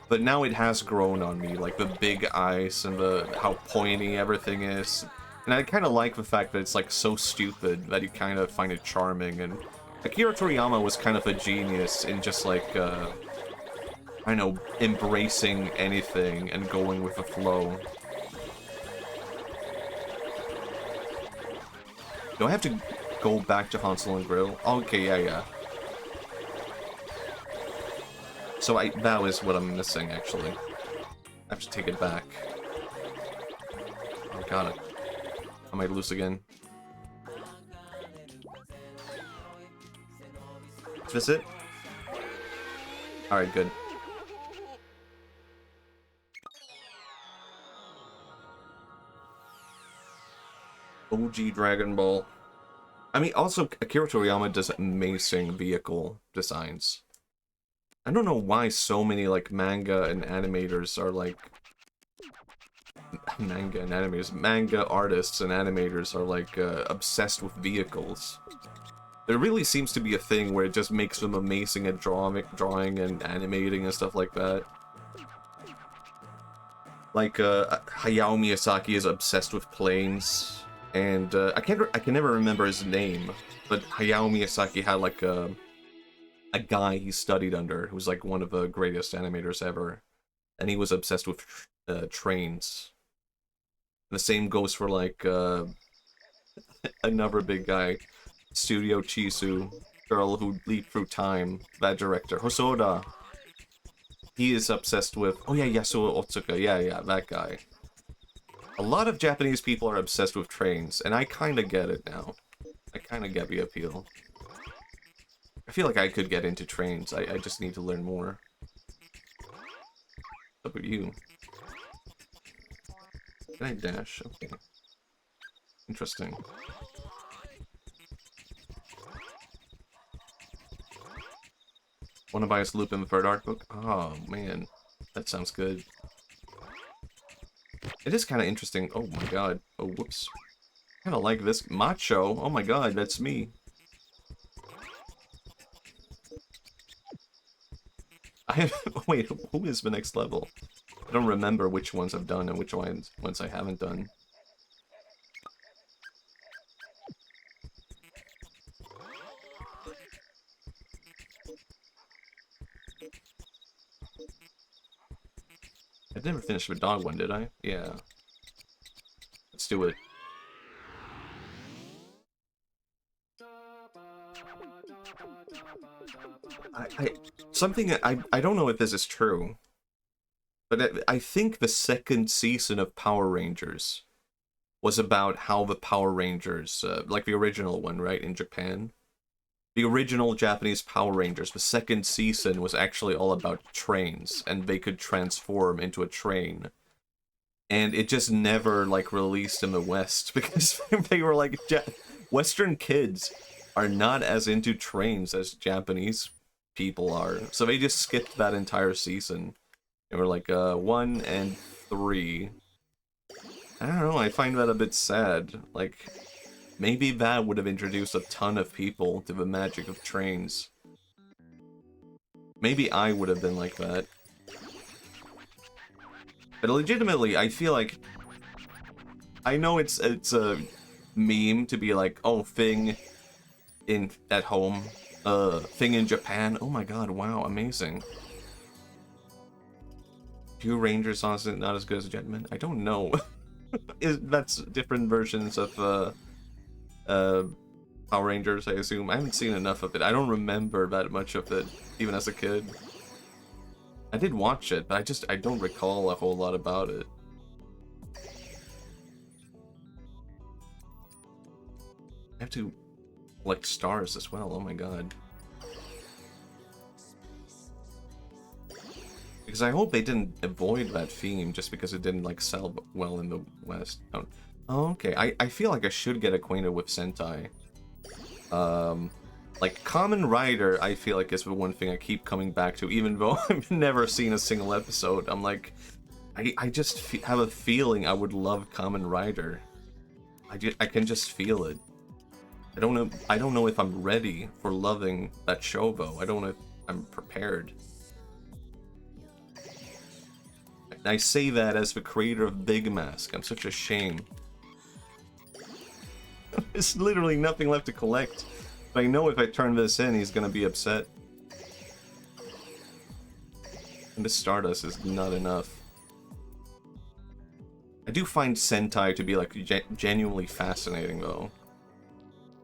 But now it has grown on me, like the big eyes and how pointy everything is. And I kind of like the fact that it's like so stupid that you kind of find it charming. And Akira Toriyama was kind of a genius in just like, I know, embracing anything and going with the flow. Do I have to go back to Hansel and Gretel? Okay, yeah. So that was what I'm missing, actually. I have to take it back. Oh, got it. I might lose again. Is this it? Alright, good. OG Dragon Ball. I mean, also, Akira Toriyama does amazing vehicle designs. I don't know why so many, like, manga and animators are, like... Manga artists and animators are, like, obsessed with vehicles. There really seems to be a thing where it just makes them amazing at drawing and animating and stuff like that. Like, Hayao Miyazaki is obsessed with planes, and, I can never remember his name, but Hayao Miyazaki had, like, a guy he studied under who was like one of the greatest animators ever, and he was obsessed with trains. And the same goes for like another big guy, Studio Chisu, Girl Who Leaped Through Time, that director, Hosoda. He is obsessed with, oh yeah, Yasuo Otsuka, yeah, that guy. A lot of Japanese people are obsessed with trains, and I kinda get it now. I kinda get the appeal. I feel like I could get into trains. I just need to learn more. What's up with you? Can I dash? Okay. Interesting. Want to buy us Lupin the Third art book? Oh, man. That sounds good. It is kind of interesting. Oh, my God. Oh, whoops. Kind of like this. Macho? Oh, my God. That's me. Wait, who is the next level? I don't remember which ones I've done and which ones I haven't done. I never finished the dog one, did I? Yeah. Let's do it. Something I don't know if this is true, but I think the second season of Power Rangers was about how the Power Rangers, like the original one, right, in Japan. The original Japanese Power Rangers, the second season was actually all about trains, and they could transform into a train. And it just never, like, released in the West, because they were like, Western kids are not as into trains as Japanese people are. So they just skipped that entire season. They were like, 1 and 3. I don't know, I find that a bit sad. Like, maybe that would have introduced a ton of people to the magic of trains. Maybe I would have been like that. But legitimately, I feel like... I know it's a meme to be like, oh, thing at home, thing in Japan. Oh my god, wow, amazing. Two Rangers honestly not as good as Jetman? I don't know. That's different versions of Power Rangers, I assume. I haven't seen enough of it. I don't remember that much of it, even as a kid. I did watch it, but I don't recall a whole lot about it. I have to collect stars as well, oh my god. Because I hope they didn't avoid that theme just because it didn't, like, sell well in the West. Oh, okay. I feel like I should get acquainted with Sentai. Like, Kamen Rider, I feel like is the one thing I keep coming back to, even though I've never seen a single episode. I'm like, I just have a feeling I would love Kamen Rider. I can just feel it. I don't know if I'm ready for loving that show, though. I don't know if I'm prepared. I say that as the creator of Big Mask. I'm such a shame. There's literally nothing left to collect. But I know if I turn this in, he's gonna be upset. And this Stardust is not enough. I do find Sentai to be, like, genuinely fascinating, though.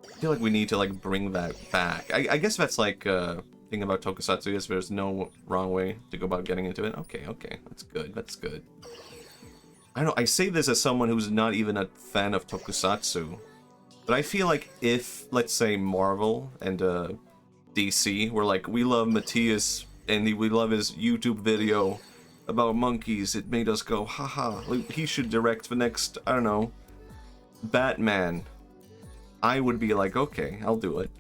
I feel like we need to, like, bring that back. I guess that's, like, thing about Tokusatsu is there's no wrong way to go about getting into it. Okay, that's good, that's good. I don't know, I say this as someone who's not even a fan of Tokusatsu, but I feel like if, let's say, Marvel and DC were like, we love Matthias and we love his YouTube video about monkeys, it made us go, haha, he should direct the next, I don't know, Batman. I would be like, okay, I'll do it.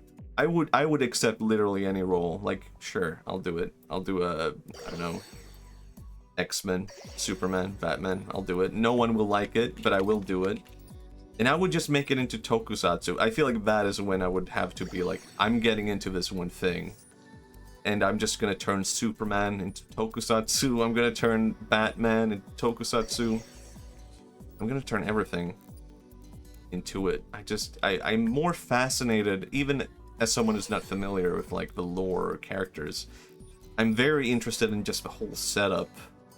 I would accept literally any role. Like, sure, I'll do it. I'll do a, I don't know, X-Men, Superman, Batman. I'll do it. No one will like it, but I will do it. And I would just make it into Tokusatsu. I feel like that is when I would have to be like, I'm getting into this one thing. And I'm just gonna turn Superman into Tokusatsu. I'm gonna turn Batman into Tokusatsu. I'm gonna turn everything into it. I'm more fascinated, even as someone who's not familiar with, like, the lore or characters. I'm very interested in just the whole setup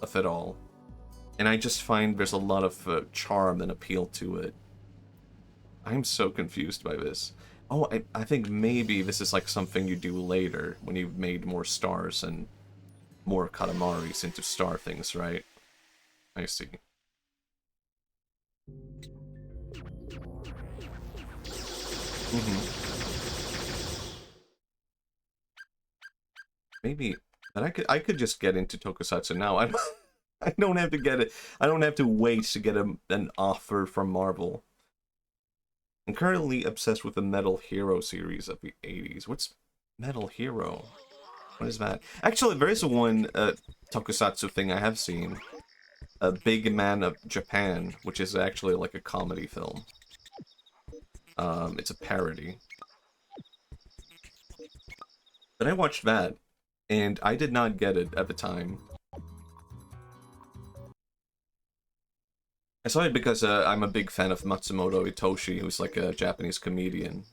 of it all. And I just find there's a lot of charm and appeal to it. I'm so confused by this. Oh, I think maybe this is like something you do later when you've made more stars and more Katamaris into star things, right? I see. Maybe, but I could just get into Tokusatsu now. I don't have to get it. I don't have to wait to get an offer from Marvel. I'm currently obsessed with the Metal Hero series of the 80s. What's Metal Hero? What is that? Actually, there is one Tokusatsu thing I have seen. A Big Man of Japan, which is actually like a comedy film. It's a parody. But I watched that, and I did not get it at the time. I saw it because I'm a big fan of Matsumoto Itoshi, who's like a Japanese comedian.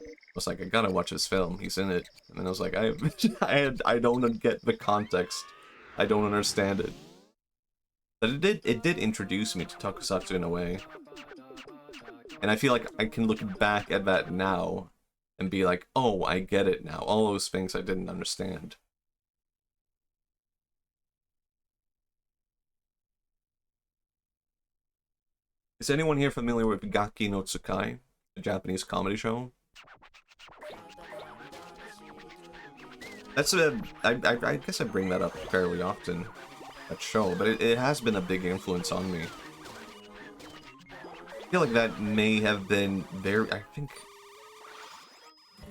I was like, I gotta watch this film. He's in it, and then I was like, I don't get the context. I don't understand it. But it did introduce me to Tokusatsu in a way, and I feel like I can look back at that now and be like, oh, I get it now. All those things I didn't understand. Is anyone here familiar with Gaki no Tsukai, a Japanese comedy show? That's I guess I bring that up fairly often, that show, but it has been a big influence on me. I feel like that may have been I think,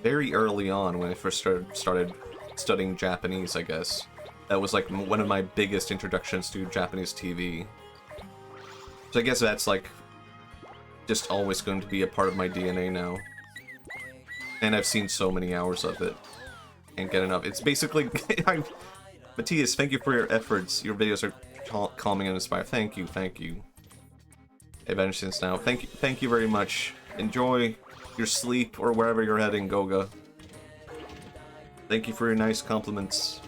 very early on when I first started studying Japanese, I guess. That was like one of my biggest introductions to Japanese TV. So I guess that's like just always going to be a part of my DNA now. And I've seen so many hours of it. Can't get enough. It's basically... Matthias, thank you for your efforts. Your videos are calming and inspiring. Thank you, thank you. Evanescence now. Thank you very much. Enjoy your sleep or wherever you're heading, Goga. Thank you for your nice compliments.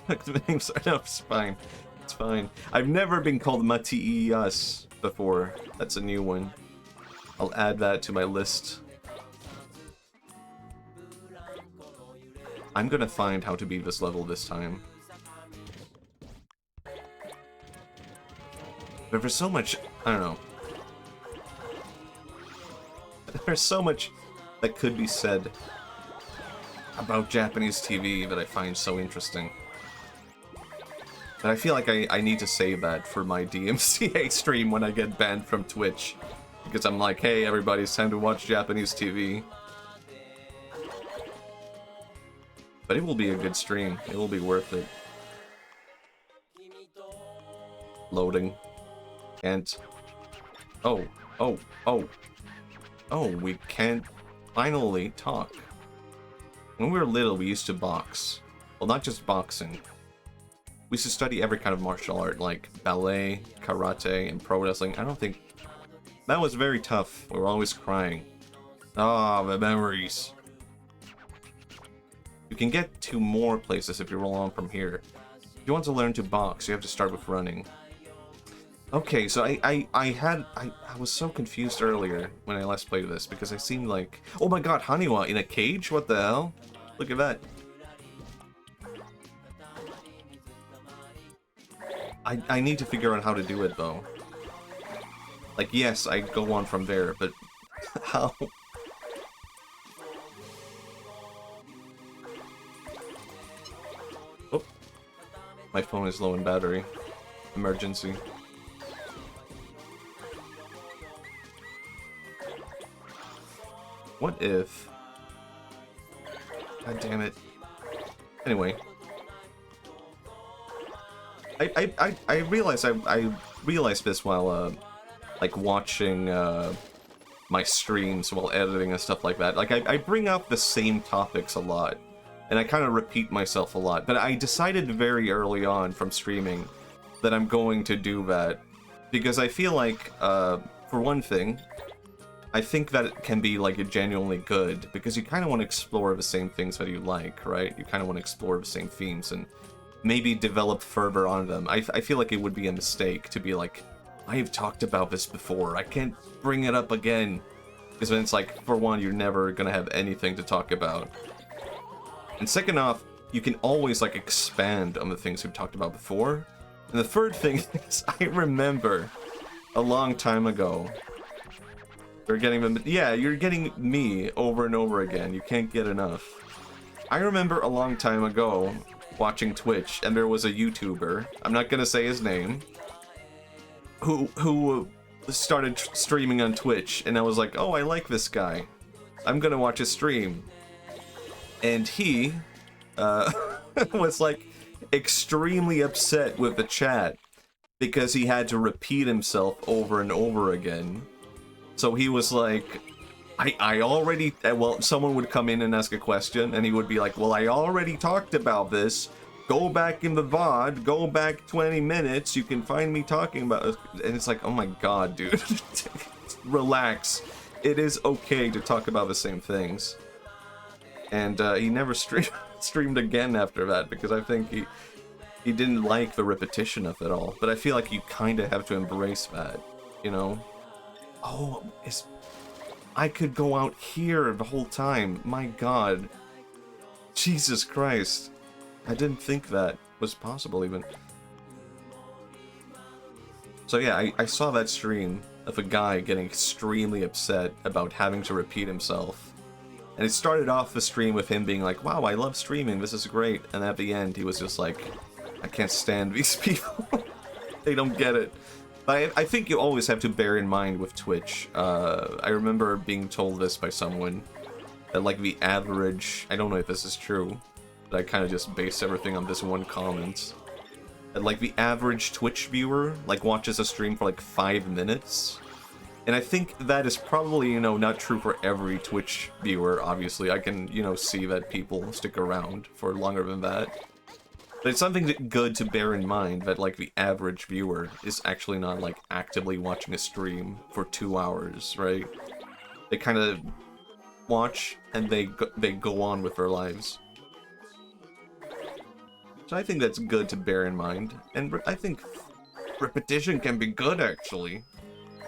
The names are... No, it's fine. It's fine. I've never been called Matthias before. That's a new one. I'll add that to my list. I'm gonna find how to beat this level this time. But there's so much... I don't know. There's so much that could be said about Japanese TV that I find so interesting. But I feel like I need to save that for my DMCA stream when I get banned from Twitch. Because I'm like, hey everybody, it's time to watch Japanese TV. But it will be a good stream. It will be worth it. Loading. And... Oh, we can't finally talk. When we were little, we used to box. Well, not just boxing. We used to study every kind of martial art, like ballet, karate, and pro wrestling. I don't think... That was very tough. We were always crying. Ah, the memories. You can get to more places if you roll on from here. If you want to learn to box, you have to start with running. Okay, so I was so confused earlier when I last played this, because I seemed like... Oh my god, Haniwa in a cage? What the hell? Look at that. I need to figure out how to do it, though. Like, yes, I go on from there, but how? Oh. My phone is low in battery. Emergency. What if... God damn it. Anyway. I realized this while, like, watching, my streams while editing and stuff like that. Like, I bring up the same topics a lot, and I kind of repeat myself a lot, but I decided very early on from streaming that I'm going to do that, because I feel like, for one thing, I think that it can be, like, genuinely good, because you kind of want to explore the same things that you like, right? You kind of want to explore the same themes, and maybe develop further on them. I feel like it would be a mistake to be like, I've talked about this before, I can't bring it up again. Because then it's like, for one, you're never gonna have anything to talk about. And second off, you can always, like, expand on the things we've talked about before. And the third thing is, I remember a long time ago, you're getting me over and over again. You can't get enough. I remember a long time ago watching Twitch, and there was a YouTuber, I'm not gonna say his name, who started streaming on Twitch, and I was like, oh, I like this guy. I'm gonna watch his stream. And he was like extremely upset with the chat because he had to repeat himself over and over again. So he was like, I already, well, someone would come in and ask a question, and he would be like, well, I already talked about this. Go back in the VOD, go back 20 minutes, you can find me talking about it. And it's like, oh my god, dude. Relax. It is okay to talk about the same things. And he never streamed again after that, because I think he didn't like the repetition of it all. But I feel like you kind of have to embrace that, you know? Oh, I could go out here the whole time. My god. Jesus Christ. I didn't think that was possible, even. So yeah, I saw that stream of a guy getting extremely upset about having to repeat himself. And it started off the stream with him being like, wow, I love streaming, this is great. And at the end, he was just like, I can't stand these people. They don't get it. But I think you always have to bear in mind with Twitch. I remember being told this by someone, that like the average, I don't know if this is true, but I kind of just base everything on this one comment. That like the average Twitch viewer like watches a stream for like 5 minutes. And I think that is probably, you know, not true for every Twitch viewer, obviously. I can, you know, see that people stick around for longer than that. But it's something good to bear in mind that, like, the average viewer is actually not, like, actively watching a stream for 2 hours, right? They kind of watch, and they go on with their lives. So I think that's good to bear in mind. And I think repetition can be good, actually.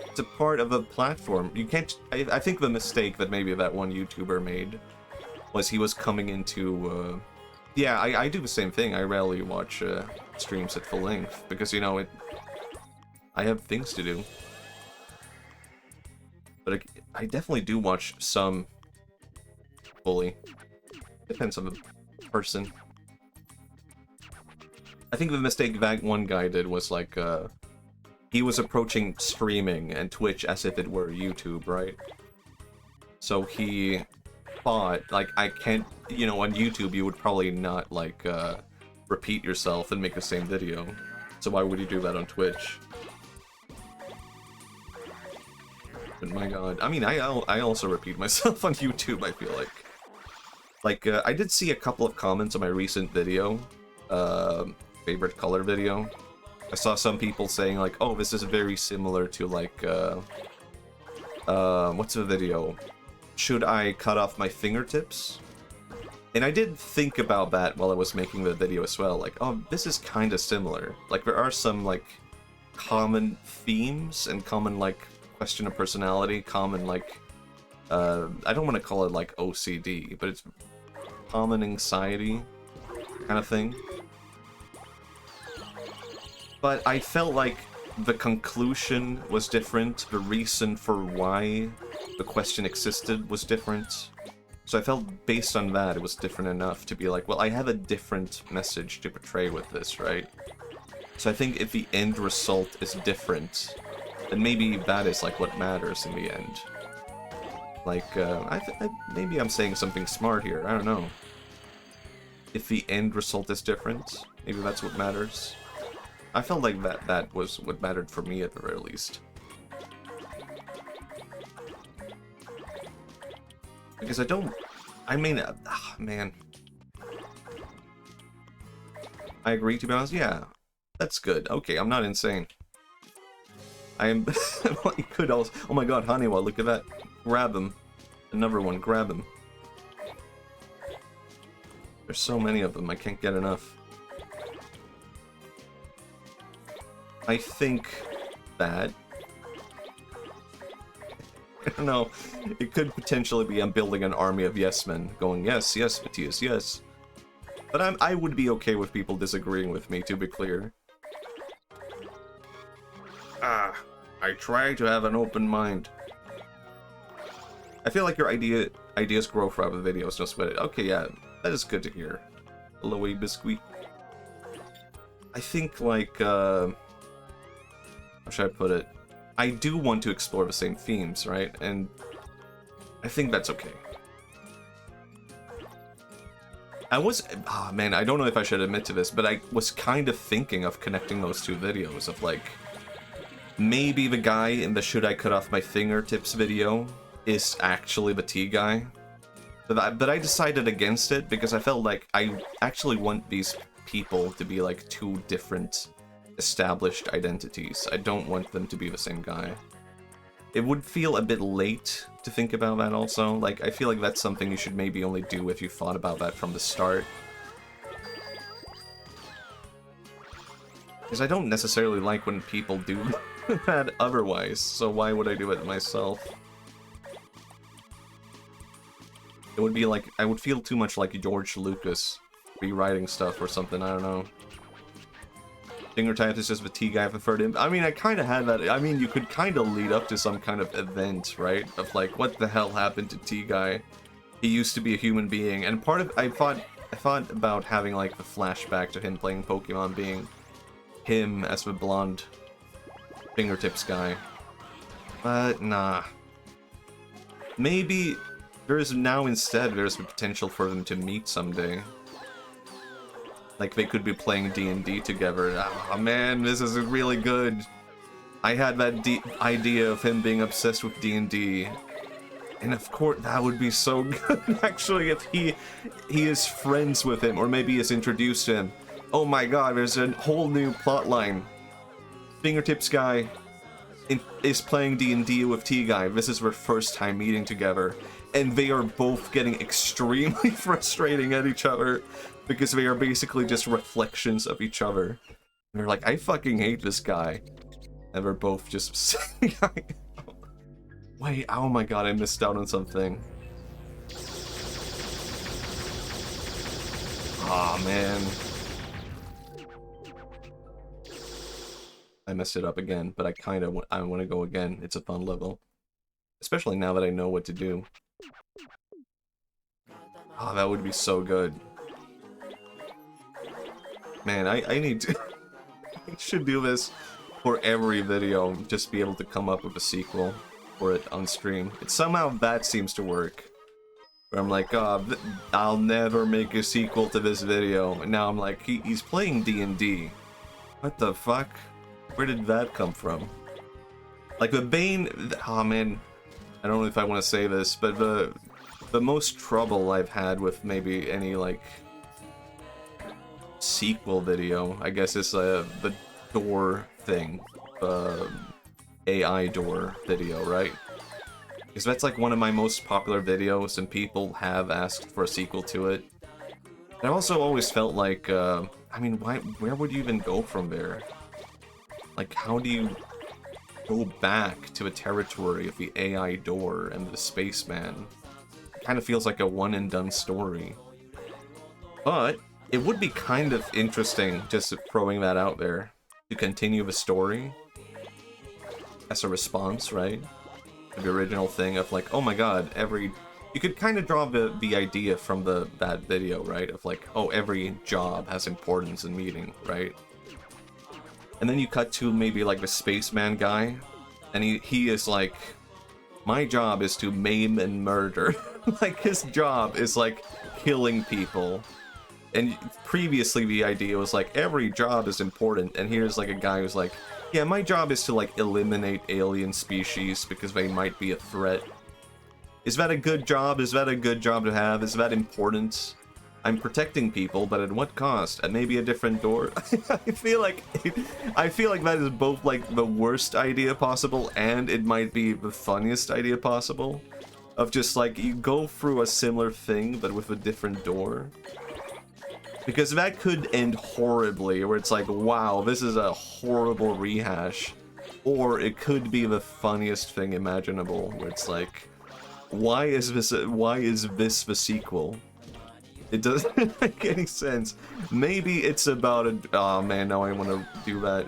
It's a part of a platform. You can't... I think the mistake that maybe that one YouTuber made was he was coming into... yeah, I do the same thing. I rarely watch streams at full length because, you know, I have things to do. But I definitely do watch some fully. Depends on the person. I think the mistake that one guy did was, like, he was approaching streaming and Twitch as if it were YouTube, right? So he thought, like, I can't, you know, on YouTube you would probably not, like, repeat yourself and make the same video. So why would you do that on Twitch? But my god, I mean, I also repeat myself on YouTube, I feel like. Like, I did see a couple of comments on my recent video, favorite color video. I saw some people saying, like, oh, this is very similar to, like, what's the video? Should I cut off my fingertips? And I did think about that while I was making the video as well, like, oh, this is kind of similar. Like, there are some, like, common themes and common, like, question of personality, common, like, I don't want to call it, like, OCD, but it's common anxiety kind of thing. But I felt like the conclusion was different, the reason for why the question existed was different. So I felt based on that it was different enough to be like, well, I have a different message to portray with this, right? So I think if the end result is different, then maybe that is like what matters in the end. Like, maybe I'm saying something smart here, I don't know. If the end result is different, maybe that's what matters. I felt like that was what mattered for me at the very least. Because I mean, man. I agree, to be honest, yeah. That's good. Okay, I'm not insane. I am... You could also... Oh my god, Honeywell, look at that. Grab him. Another one, grab him. There's so many of them, I can't get enough. I think that... I don't know, it could potentially be I'm building an army of yes-men, going, yes, yes, Matthias, yes. But I would be okay with people disagreeing with me, to be clear. I try to have an open mind. I feel like your ideas grow throughout the videos, just with it. Okay, yeah, that is good to hear. Hello, Biscuit. I think, like, how should I put it? I do want to explore the same themes, right? And I think that's okay. I was, oh man, I don't know if I should admit to this, but I was kind of thinking of connecting those two videos of like, maybe the guy in the should I cut off my fingertips video is actually the tea guy. But I decided against it because I felt like I actually want these people to be like two different established identities. I don't want them to be the same guy. It would feel a bit late to think about that also. Like, I feel like that's something you should maybe only do if you thought about that from the start. Because I don't necessarily like when people do that otherwise, so why would I do it myself? It would be like, I would feel too much like George Lucas rewriting stuff or something, I don't know. Fingertip is just the tea guy I preferred him. I mean, I kind of had that. I mean, you could kind of lead up to some kind of event, right? Of like, what the hell happened to tea guy? He used to be a human being, and part of I thought about having like the flashback to him playing Pokemon, being him as the blonde fingertips guy. But nah. Maybe there's the potential for them to meet someday. Like, they could be playing D&D together. Oh man, this is really good. I had that idea of him being obsessed with D&D. And of course, that would be so good, actually, if he is friends with him, or maybe has introduced him. Oh my god, there's a whole new plotline. Fingertips guy is playing D&D with T guy. This is their first time meeting together. And they are both getting extremely frustrating at each other. Because they are basically just reflections of each other. And they're like, I fucking hate this guy. And they're both just... Wait, oh my god, I missed out on something. Aw, man. I messed it up again, but I want to go again. It's a fun level. Especially now that I know what to do. Oh, that would be so good. Man, I need to... I should do this for every video, just be able to come up with a sequel for it on stream. Somehow that seems to work. Where I'm like, oh, I'll never make a sequel to this video. And now I'm like, he's playing D&D. What the fuck? Where did that come from? Like, the Bane... Oh, man. I don't know if I want to say this, but the most trouble I've had with maybe any, like... sequel video, I guess, is the door thing, AI door video, right? Because that's like one of my most popular videos, and people have asked for a sequel to it. And I've also always felt like, I mean, where would you even go from there? Like, how do you go back to a territory of the AI door and the spaceman? It kind of feels like a one-and-done story. But it would be kind of interesting, just throwing that out there, to continue the story as a response, right? To the original thing of like, oh my god, you could kind of draw the idea from that video, right? Of like, oh, every job has importance in meeting, right? And then you cut to maybe like the spaceman guy, and he is like, my job is to maim and murder. Like, his job is like killing people. And previously the idea was like, every job is important, and here's like a guy who's like, yeah, my job is to like eliminate alien species because they might be a threat. Is that a good job? Is that a good job to have? Is that important? I'm protecting people, but at what cost? At maybe a different door? I feel like that is both like the worst idea possible, and it might be the funniest idea possible. Of just like, you go through a similar thing, but with a different door. Because that could end horribly, where it's like, wow, this is a horrible rehash. Or it could be the funniest thing imaginable, where it's like, why is this the sequel? It doesn't make any sense. Maybe it's about a... Oh man, now I want to do that.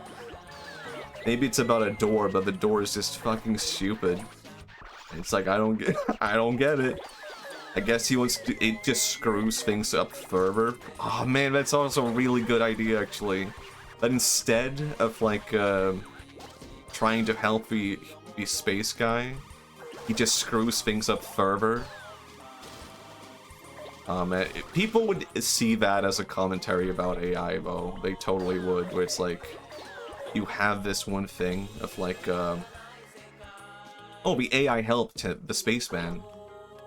Maybe it's about a door, but the door is just fucking stupid. It's like, I don't get it. I guess he wants to... It just screws things up further. Oh man, that's also a really good idea, actually. But instead of like trying to help the space guy, he just screws things up further. Man, people would see that as a commentary about AI, though. They totally would, where it's like, you have this one thing of like, oh, the AI helped the spaceman.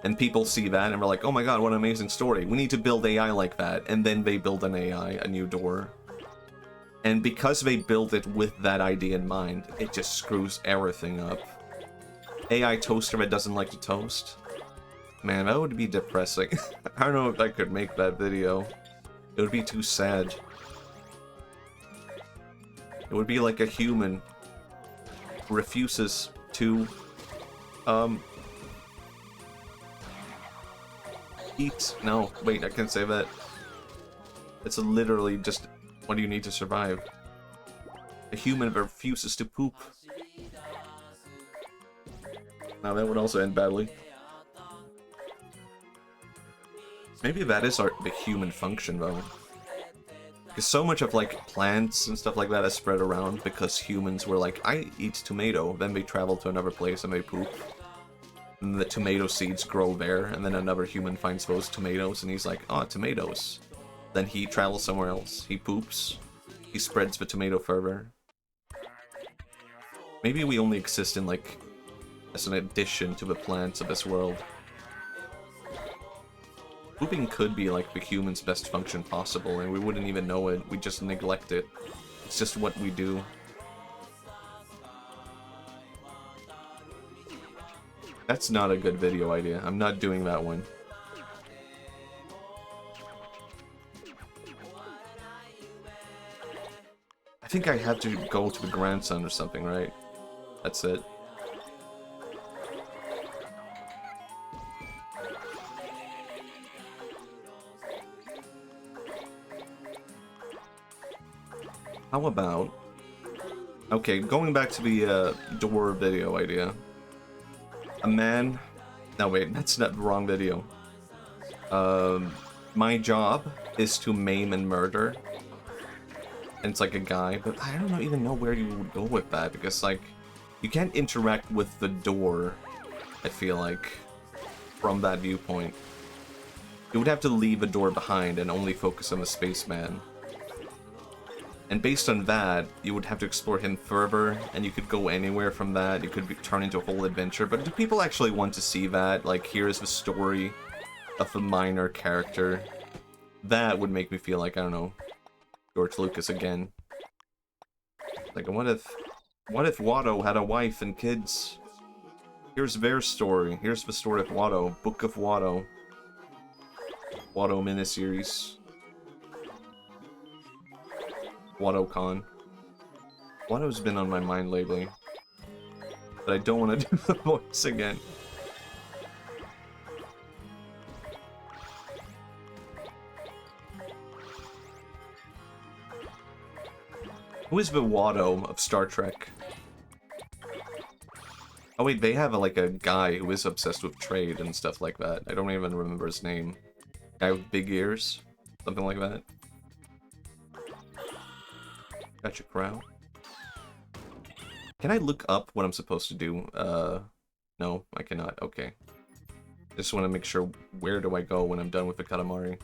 And people see that and we're like, oh my god, what an amazing story. We need to build AI like that. And then they build an AI, a new door. And because they build it with that idea in mind, it just screws everything up. AI toaster that doesn't like to toast. Man, that would be depressing. I don't know if I could make that video. It would be too sad. It would be like a human who refuses to, eat. No, wait, I can't say that. It's literally just, what do you need to survive? A human that refuses to poop. Now that would also end badly. Maybe that is the human function, though. Because so much of, like, plants and stuff like that is spread around because humans were like, I eat tomato, then they travel to another place and they poop. And the tomato seeds grow there, and then another human finds those tomatoes, and he's like, oh, tomatoes. Then he travels somewhere else. He poops. He spreads the tomato further. Maybe we only exist in, like, as an addition to the plants of this world. Pooping could be like the human's best function possible, and we wouldn't even know it. We just neglect it. It's just what we do. That's not a good video idea. I'm not doing that one. I think I have to go to the grandson or something, right? That's it. How about... Okay, going back to the door video idea. A man... No, wait, that's not the wrong video. My job is to maim and murder. And it's like a guy, but I don't even know where you would go with that, because, like, you can't interact with the door, I feel like, from that viewpoint. You would have to leave a door behind and only focus on the spaceman. And based on that, you would have to explore him further, and you could go anywhere from that. You could turn into a whole adventure. But do people actually want to see that? Like, here's the story of a minor character. That would make me feel like, I don't know, George Lucas again. Like, what if Watto had a wife and kids? Here's their story. Here's the story of Watto. Book of Watto. Watto miniseries. WattoCon. Watto's been on my mind lately. But I don't want to do the voice again. Who is the Watto of Star Trek? Oh wait, they have like a guy who is obsessed with trade and stuff like that. I don't even remember his name. Guy with big ears? Something like that. Gotcha, Crow. Can I look up what I'm supposed to do? No, I cannot. Okay. Just want to make sure, where do I go when I'm done with the Katamari?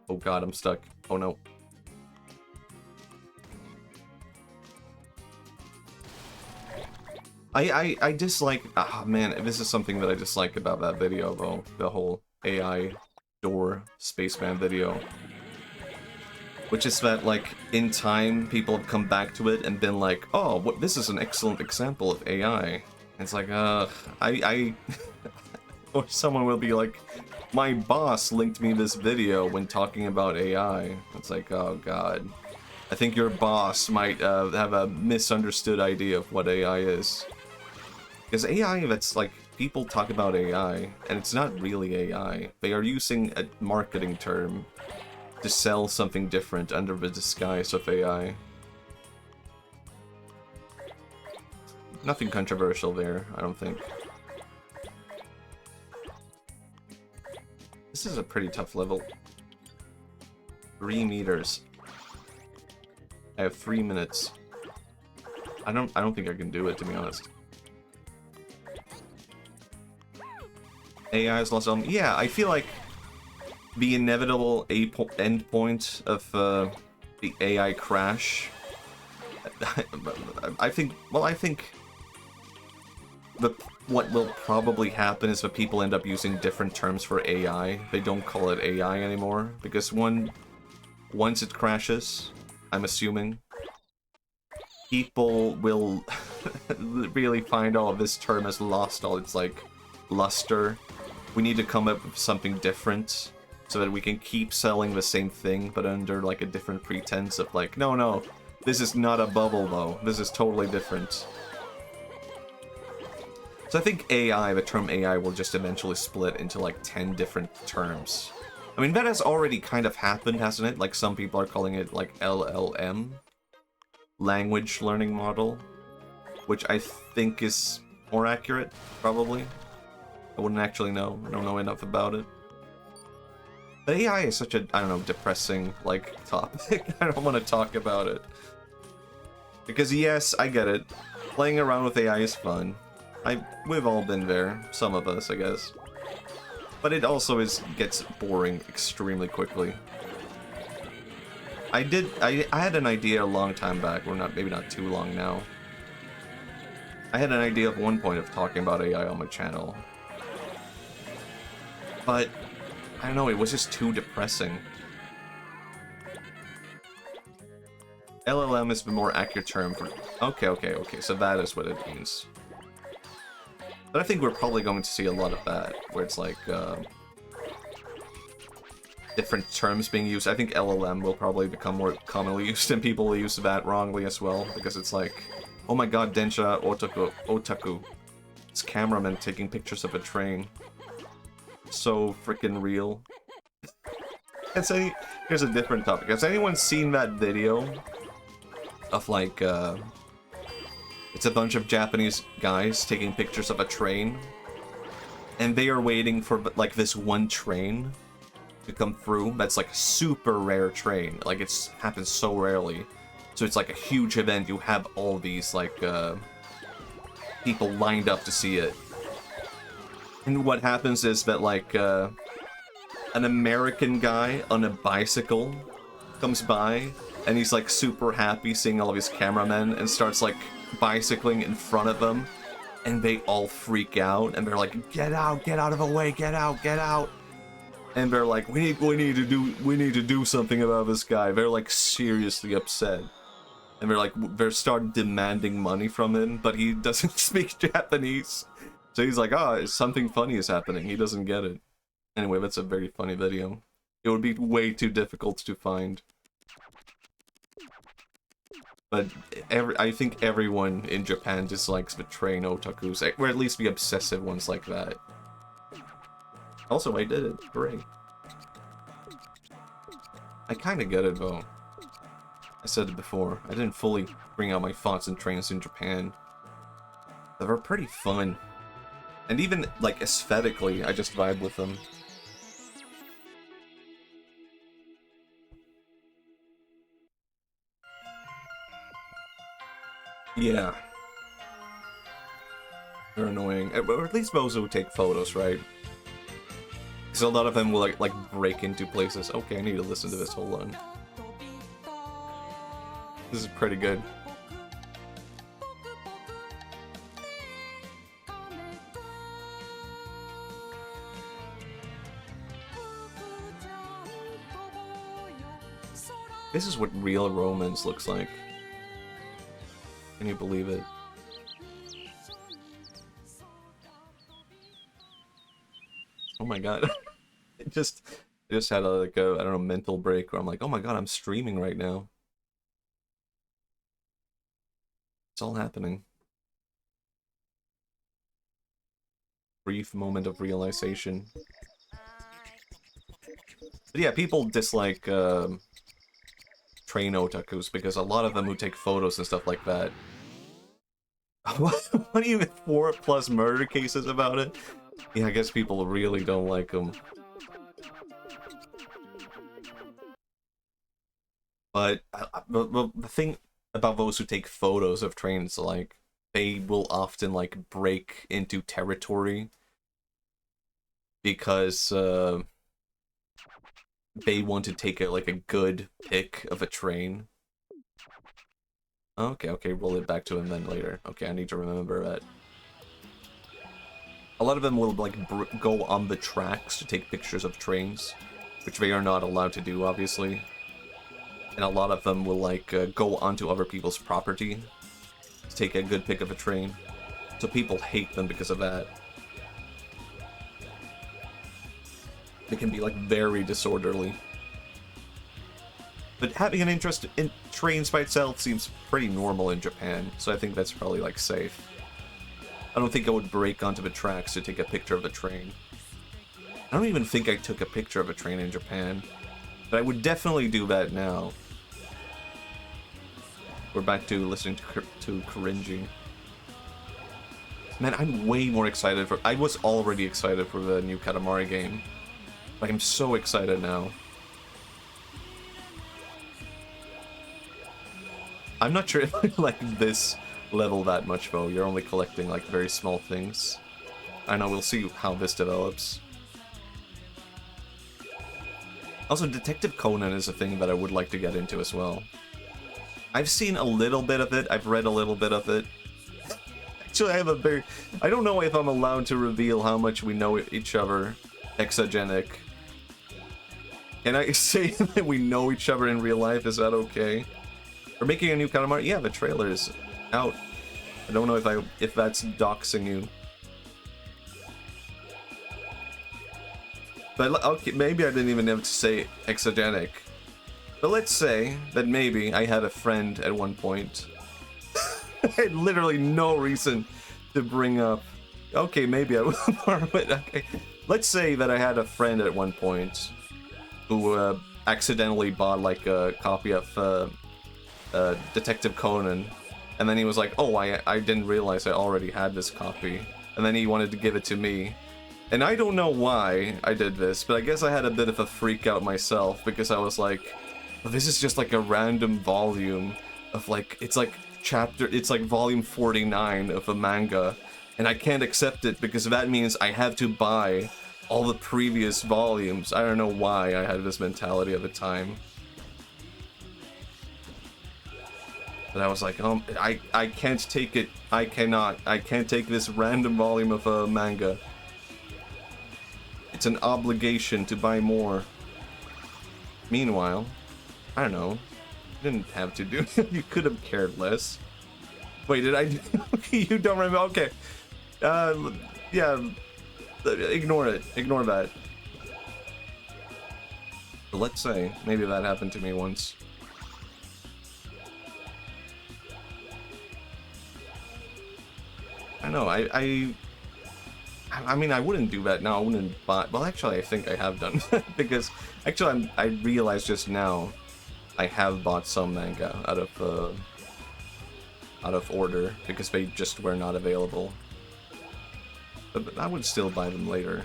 Oh god, I'm stuck. Oh no. I dislike... Ah, man, this is something that I dislike about that video, though. The whole AI door spaceman video. Which is that, like, in time, people have come back to it and been like, oh, this is an excellent example of AI. And it's like, or someone will be like, my boss linked me this video when talking about AI. It's like, oh god. I think your boss might have a misunderstood idea of what AI is. Because AI, that's like, people talk about AI, and it's not really AI. They are using a marketing term to sell something different under the disguise of AI. Nothing controversial there, I don't think. This is a pretty tough level. 3 meters. I have 3 minutes. I don't think I can do it, to be honest. AI is lost on. Yeah, I feel like the inevitable end point of the AI crash. I think. Well, I think what will probably happen is that people end up using different terms for AI. They don't call it AI anymore because once it crashes, I'm assuming people will really find, oh, this term has lost all its like luster. We need to come up with something different so that we can keep selling the same thing but under like a different pretense of like, no, this is not a bubble though. This is totally different. So I think AI, the term AI, will just eventually split into like 10 different terms. I mean, that has already kind of happened, hasn't it? Like some people are calling it like LLM, language learning model, which I think is more accurate, probably. I wouldn't actually know. I don't know enough about it. But AI is such a, I don't know, depressing, like, topic. I don't want to talk about it. Because yes, I get it. Playing around with AI is fun. We've all been there. Some of us, I guess. But it also gets boring extremely quickly. I had an idea a long time back, or maybe not too long now. I had an idea at one point of talking about AI on my channel. But, I don't know, it was just too depressing. LLM is the more accurate term for... Okay, so that is what it means. But I think we're probably going to see a lot of that, where it's like, different terms being used. I think LLM will probably become more commonly used, and people will use that wrongly as well, because it's like, oh my god, Densha Otaku. It's cameraman taking pictures of a train. So freaking real. Here's a different topic. Has anyone seen that video of like, it's a bunch of Japanese guys taking pictures of a train, and they are waiting for like this one train to come through that's like a super rare train. Like it's happens so rarely, so it's like a huge event. You have all these like people lined up to see it, and what happens is that like an American guy on a bicycle comes by, and he's like super happy seeing all of his cameramen and starts like bicycling in front of them, and they all freak out and they're like, get out of the way, get out. And they're like, we need to do something about this guy. They're like seriously upset, and they're start demanding money from him, but he doesn't speak Japanese, so he's like, something funny is happening. He doesn't get it. Anyway, that's a very funny video. It would be way too difficult to find. But I think everyone in Japan dislikes the train otakus, or at least the obsessive ones like that. Also, I did it. Hooray. I kinda get it, though. I said it before. I didn't fully bring out my thoughts on trains in Japan. They were pretty fun. And even, like, aesthetically, I just vibe with them. Yeah. They're annoying. Or at least those who take photos, right? Because a lot of them will like break into places. Okay, I need to listen to this. Hold on. This is pretty good. This is what real romance looks like. Can you believe it? Oh my god. I just had a, like a, I don't know, mental break where I'm like, oh my god, I'm streaming right now. It's all happening. Brief moment of realization. But yeah, people dislike train otakus because a lot of them who take photos and stuff like that. What do you get 4+ murder cases about it? Yeah, I guess people really don't like them. But the thing about those who take photos of trains, like, they will often, like, break into territory because they want to take it like a good pic of a train. Okay, roll it back to him then later. Okay, I need to remember that. A lot of them will, like, go on the tracks to take pictures of trains, which they are not allowed to do, obviously. And a lot of them will, like, go onto other people's property to take a good pic of a train. So people hate them because of that. They can be, like, very disorderly. But having an interest in trains by itself seems pretty normal in Japan, so I think that's probably, like, safe. I don't think I would break onto the tracks to take a picture of a train. I don't even think I took a picture of a train in Japan, but I would definitely do that now. We're back to listening to cringing. Man, I'm way more excited for... I was already excited for the new Katamari game. Like, I'm so excited now. I'm not sure if I like this level that much, though. You're only collecting, like, very small things. I know, we'll see how this develops. Also, Detective Conan is a thing that I would like to get into as well. I've seen a little bit of it, I've read a little bit of it. Actually, I have a very... I don't know if I'm allowed to reveal how much we know each other exogenic. Can I say that we know each other in real life? Is that okay? We're making a new Katamari? Yeah, the trailer is out. I don't know if that's doxing you. But okay, maybe I didn't even have to say exogenic. But let's say that maybe I had a friend at one point. I had literally no reason to bring up. Okay, maybe I will. But okay. Let's say that I had a friend at one point who accidentally bought like a copy of Detective Conan, and then he was like, "Oh, I didn't realize I already had this copy," and then he wanted to give it to me. And I don't know why I did this, but I guess I had a bit of a freak out myself, because I was like, well, this is just like a random volume of like, it's like volume 49 of a manga, and I can't accept it because that means I have to buy all the previous volumes. I don't know why I had this mentality at the time. But I was like, I can't take it. I can't take this random volume of a manga. It's an obligation to buy more. Meanwhile, I don't know. You didn't have to do it. You could have cared less. Wait, did I do... You don't remember? Okay. Yeah. Ignore it. Ignore that. But let's say, maybe that happened to me once. I know, I mean, I wouldn't do that now. I wouldn't buy... Well, actually, I think I have done that. Because, actually, I realized just now I have bought some manga out of order because they just were not available. But I would still buy them later.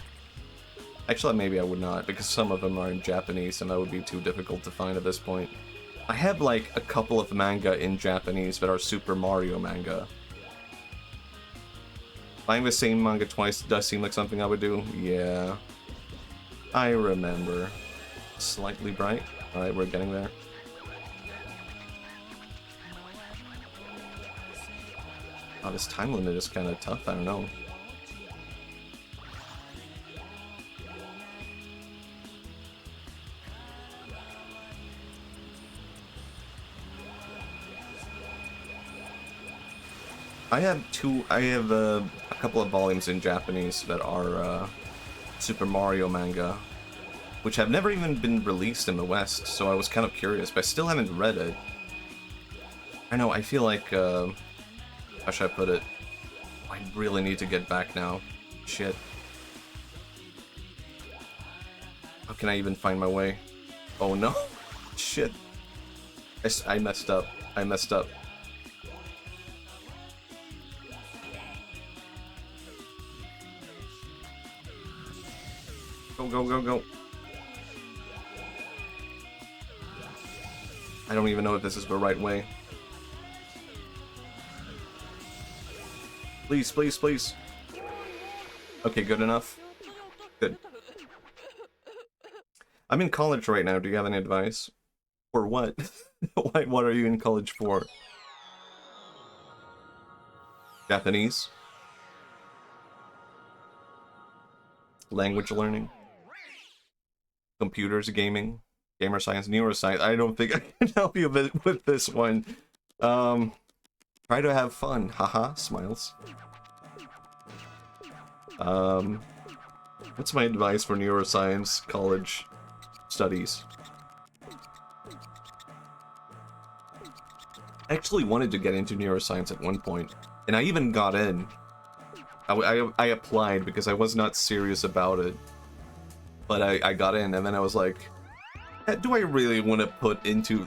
Actually, maybe I would not, because some of them are in Japanese and that would be too difficult to find at this point. I have, like, a couple of manga in Japanese that are Super Mario manga. Buying the same manga twice does seem like something I would do. Yeah. I remember. Slightly bright. Alright, we're getting there. Oh, this time limit is kind of tough. I don't know. I have a couple of volumes in Japanese that are Super Mario manga, which have never even been released in the West, so I was kind of curious, but I still haven't read it. I know, I feel like, how should I put it? I really need to get back now. Shit. How can I even find my way? Oh no. Shit. I messed up. I messed up. Go, go, go, go. I don't even know if this is the right way. Please, please, please. Okay, good enough. Good. I'm in college right now. Do you have any advice? For what? What are you in college for? Japanese? Language learning? Computers, gaming? Gamer science, neuroscience? I don't think I can help you with this one. Try to have fun. Haha, smiles. What's my advice for neuroscience college studies? I actually wanted to get into neuroscience at one point, and I even got in. I applied because I was not serious about it, but I got in, and then I was like, do I really want to put into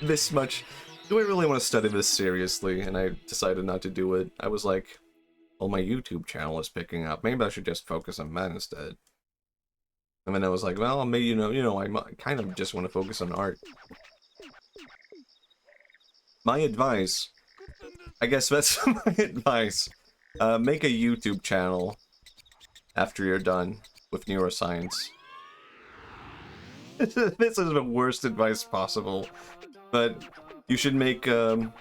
this much? Do I really want to study this seriously? And I decided not to do it. I was like, well, my YouTube channel is picking up. Maybe I should just focus on that instead. And then I was like, well, maybe, you know, I kind of just want to focus on art. My advice, I guess that's my advice. Make a YouTube channel after you're done with neuroscience. This is the worst advice possible, but you should make a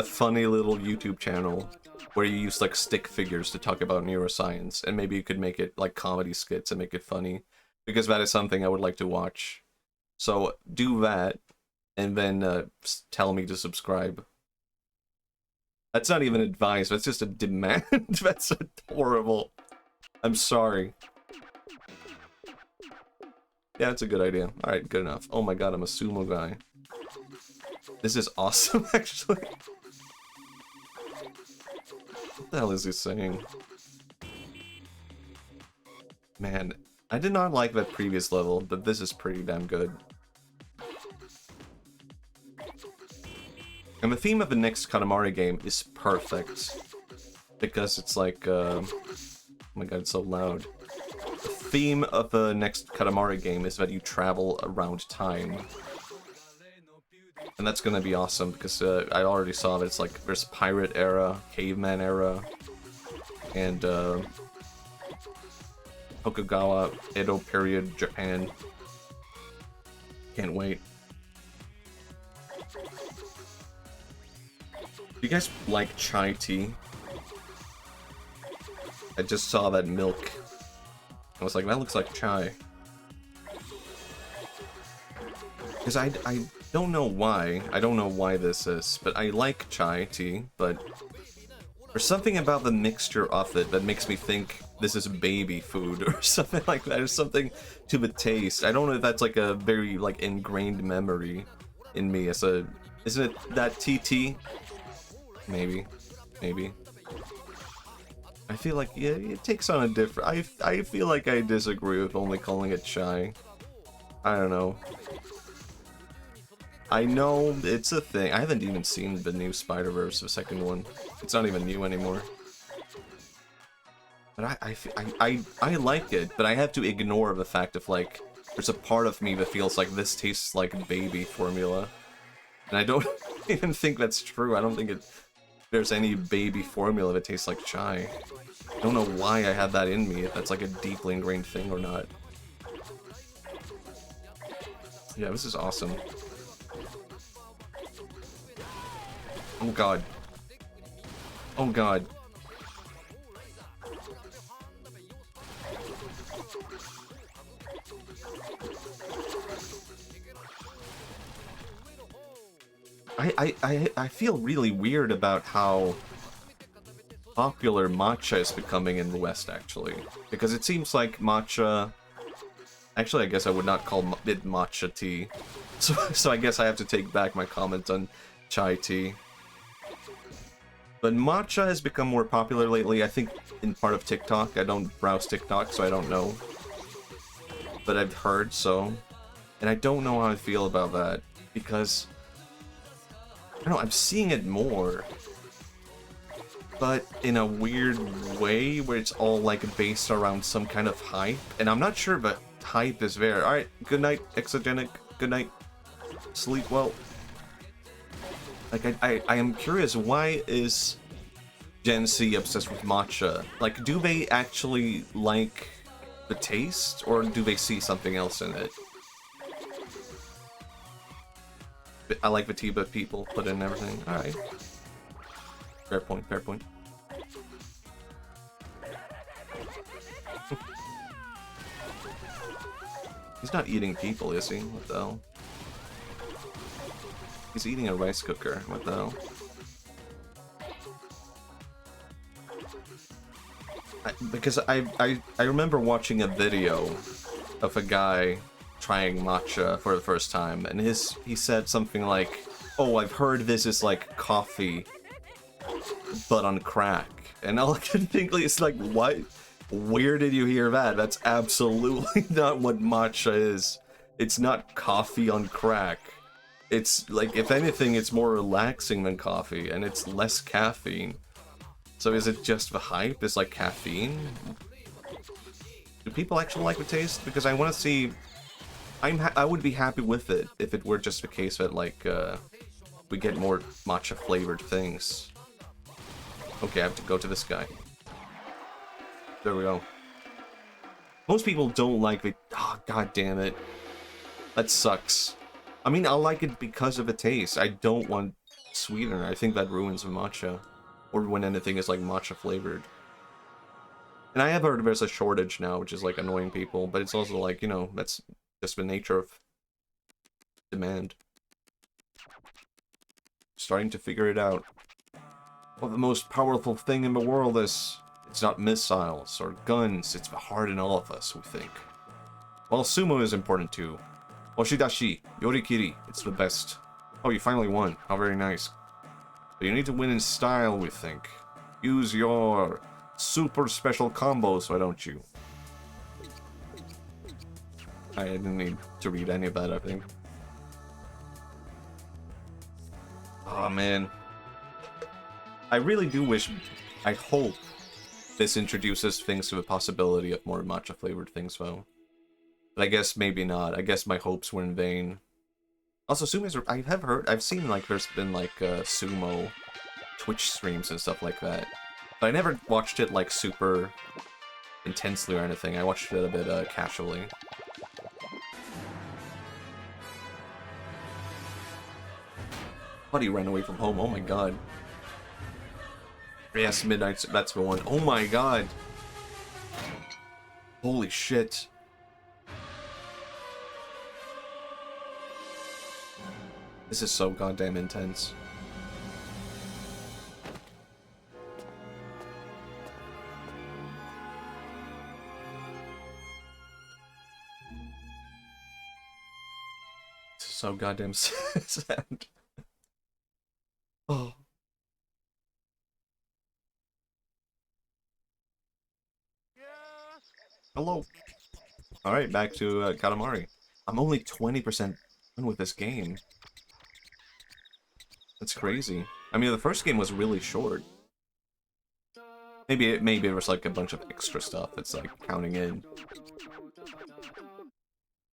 funny little YouTube channel where you use like stick figures to talk about neuroscience, and maybe you could make it like comedy skits and make it funny, because that is something I would like to watch. So do that, and then tell me to subscribe. That's not even advice, that's just a demand. That's horrible. I'm sorry. Yeah, that's a good idea. Alright, good enough. Oh my god, I'm a sumo guy. This is awesome, actually. What the hell is he saying? Man, I did not like that previous level, but this is pretty damn good. And the theme of the next Katamari game is perfect. Because it's like, oh my god, it's so loud. The theme of the next Katamari game is that you travel around time. And that's gonna be awesome, because I already saw that it's like, there's pirate era, caveman era, and Tokugawa, Edo period, Japan. Can't wait. Do you guys like chai tea? I just saw that milk. I was like, that looks like chai. Because I don't know why. I don't know why this is, but I like chai tea, but there's something about the mixture of it that makes me think this is baby food or something like that. There's something to the taste. I don't know if that's like a very like ingrained memory in me as a... Isn't it that TT? Maybe. Maybe. I feel like, yeah, it takes on a different... I feel like I disagree with only calling it chai. I don't know. I know it's a thing. I haven't even seen the new Spider-Verse, the second one. It's not even new anymore. But I like it, but I have to ignore the fact of, like, there's a part of me that feels like this tastes like baby formula. And I don't even think that's true. I don't think there's any baby formula that tastes like chai. I don't know why I have that in me, if that's like a deeply ingrained thing or not. Yeah, this is awesome. Oh god. Oh god. I feel really weird about how popular matcha is becoming in the West, actually. Because it seems like matcha... Actually, I guess I would not call it matcha tea. So I guess I have to take back my comment on chai tea. But matcha has become more popular lately, I think in part of TikTok. I don't browse TikTok, so I don't know. But I've heard so. And I don't know how I feel about that. Because... I don't know, I'm seeing it more. But in a weird way, where it's all like based around some kind of hype. And I'm not sure but hype is there. Alright, good night, Exogenic. Good night. Sleep well. Like, I am curious, why is Gen Z obsessed with matcha? Like, do they actually like the taste, or do they see something else in it? I like Vetiba people put in everything. Alright. Fair point, fair point. He's not eating people, is he? What the hell? He's eating a rice cooker. What the hell? Because I remember watching a video of a guy trying matcha for the first time, and he said something like, "Oh, I've heard this is like coffee, but on crack." And all I can think is like, what? Where did you hear that? That's absolutely not what matcha is. It's not coffee on crack. It's like, if anything, it's more relaxing than coffee, and it's less caffeine. So is it just the hype? Is like caffeine? Do people actually like the taste? Because I want to see. I would be happy with it if it were just the case that like we get more matcha flavored things. Okay, I have to go to this guy. There we go. Most people don't like it. Oh, god damn it. That sucks. I mean, I'll like it because of the taste. I don't want sweetener. I think that ruins the matcha. Or when anything is like matcha flavored. And I have heard there's a shortage now, which is like annoying people, but it's also like, you know, that's just the nature of demand. Starting to figure it out. What the most powerful thing in the world is. It's not missiles or guns, it's the heart in all of us, we think. Well, sumo is important too. Oshidashi, Yorikiri, it's the best. Oh, you finally won. How very nice. But you need to win in style, we think. Use your super special combos, why don't you? I didn't need to read any of that, I think. Oh, man. I really do wish... I hope this introduces things to the possibility of more matcha-flavored things, though. But I guess maybe not. I guess my hopes were in vain. Also, sumo's... I've seen, like, there's been, like, sumo Twitch streams and stuff like that. But I never watched it, like, super intensely or anything. I watched it a bit, casually. Buddy ran away from home, oh my god. Yes, Midnight's, that's the one. Oh my god! Holy shit. This is so goddamn intense. This is so goddamn sad. Oh. Hello. Alright, back to Katamari. I'm only 20% done with this game. That's crazy. I mean, the first game was really short. Maybe it was like a bunch of extra stuff that's like counting in.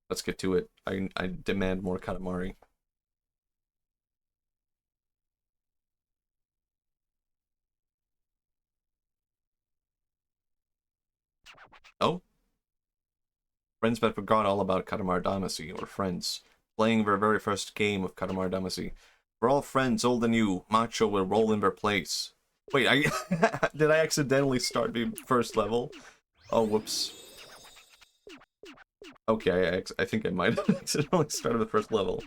Let's get to it. I demand more Katamari. Oh? Friends that forgot all about Katamari Damacy, or friends, playing their very first game of Katamari Damacy. For all friends, old and new, Macho will roll in their place. Wait, did I accidentally start the first level? Oh, whoops. Okay, I think I might have accidentally started the first level.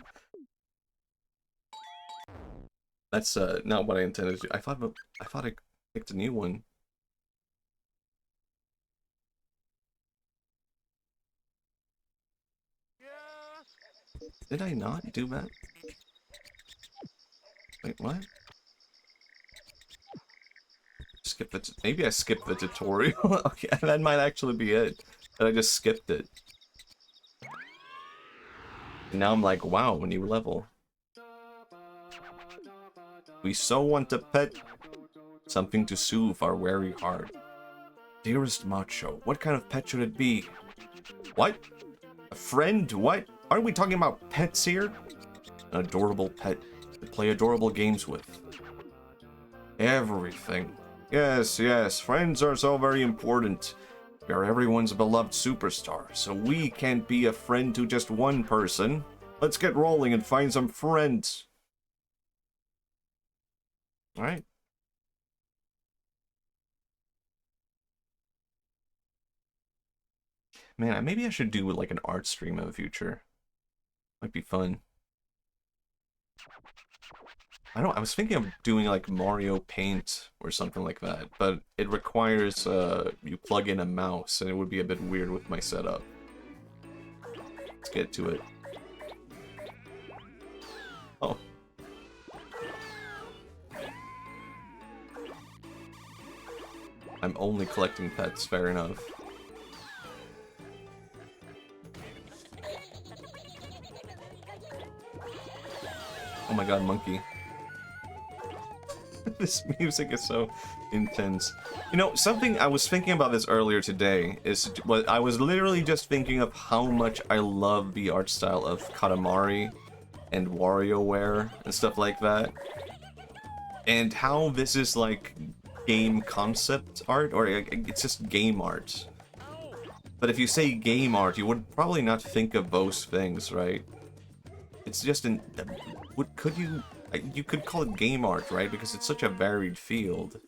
That's not what I intended to do. I thought I picked a new one. Did I not do that? Wait, what? Skip the... Maybe I skipped the tutorial. Okay, that might actually be it. But I just skipped it. And now I'm like, wow, a new level. We so want a pet. Something to soothe our weary heart. Dearest Macho, what kind of pet should it be? What? A friend? What? Aren't we talking about pets here? An adorable pet. The play adorable games with. Everything. Yes, yes, friends are so very important. We are everyone's beloved superstar, so we can't be a friend to just one person. Let's get rolling and find some friends. Alright. Man, maybe I should do like an art stream in the future. Might be fun. I was thinking of doing like Mario Paint or something like that, but it requires you plug in a mouse and it would be a bit weird with my setup. Let's get to it. Oh. I'm only collecting pets, fair enough. Oh my god, monkey. This music is so intense. You know, something I was thinking about this earlier today is what I was literally just thinking of how much I love the art style of Katamari and WarioWare and stuff like that. And how this is like game concept art, or it's just game art. But if you say game art, you would probably not think of those things, right? It's just an... could you... You could call it game art, right? Because it's such a varied field.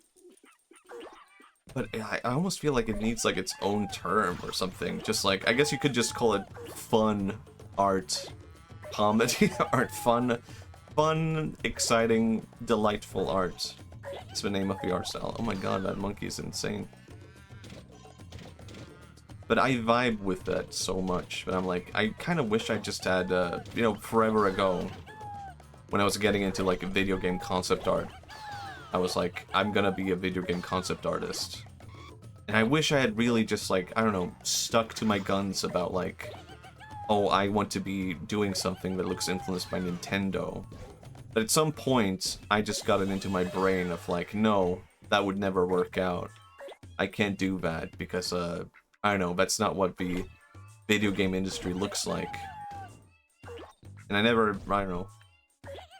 But I almost feel like it needs like its own term or something. Just like, I guess you could just call it fun art, comedy art, fun, exciting, delightful art. It's the name of the art style. Oh my god, that monkey is insane. But I vibe with that so much. But I'm like, I kind of wish I just had, you know, forever ago, when I was getting into like a video game concept art, I was like, I'm gonna be a video game concept artist. And I wish I had really just like, I don't know, stuck to my guns about like, oh, I want to be doing something that looks influenced by Nintendo. But at some point, I just got it into my brain of like, no, that would never work out. I can't do that because, I don't know, that's not what the video game industry looks like. And I never, I don't know,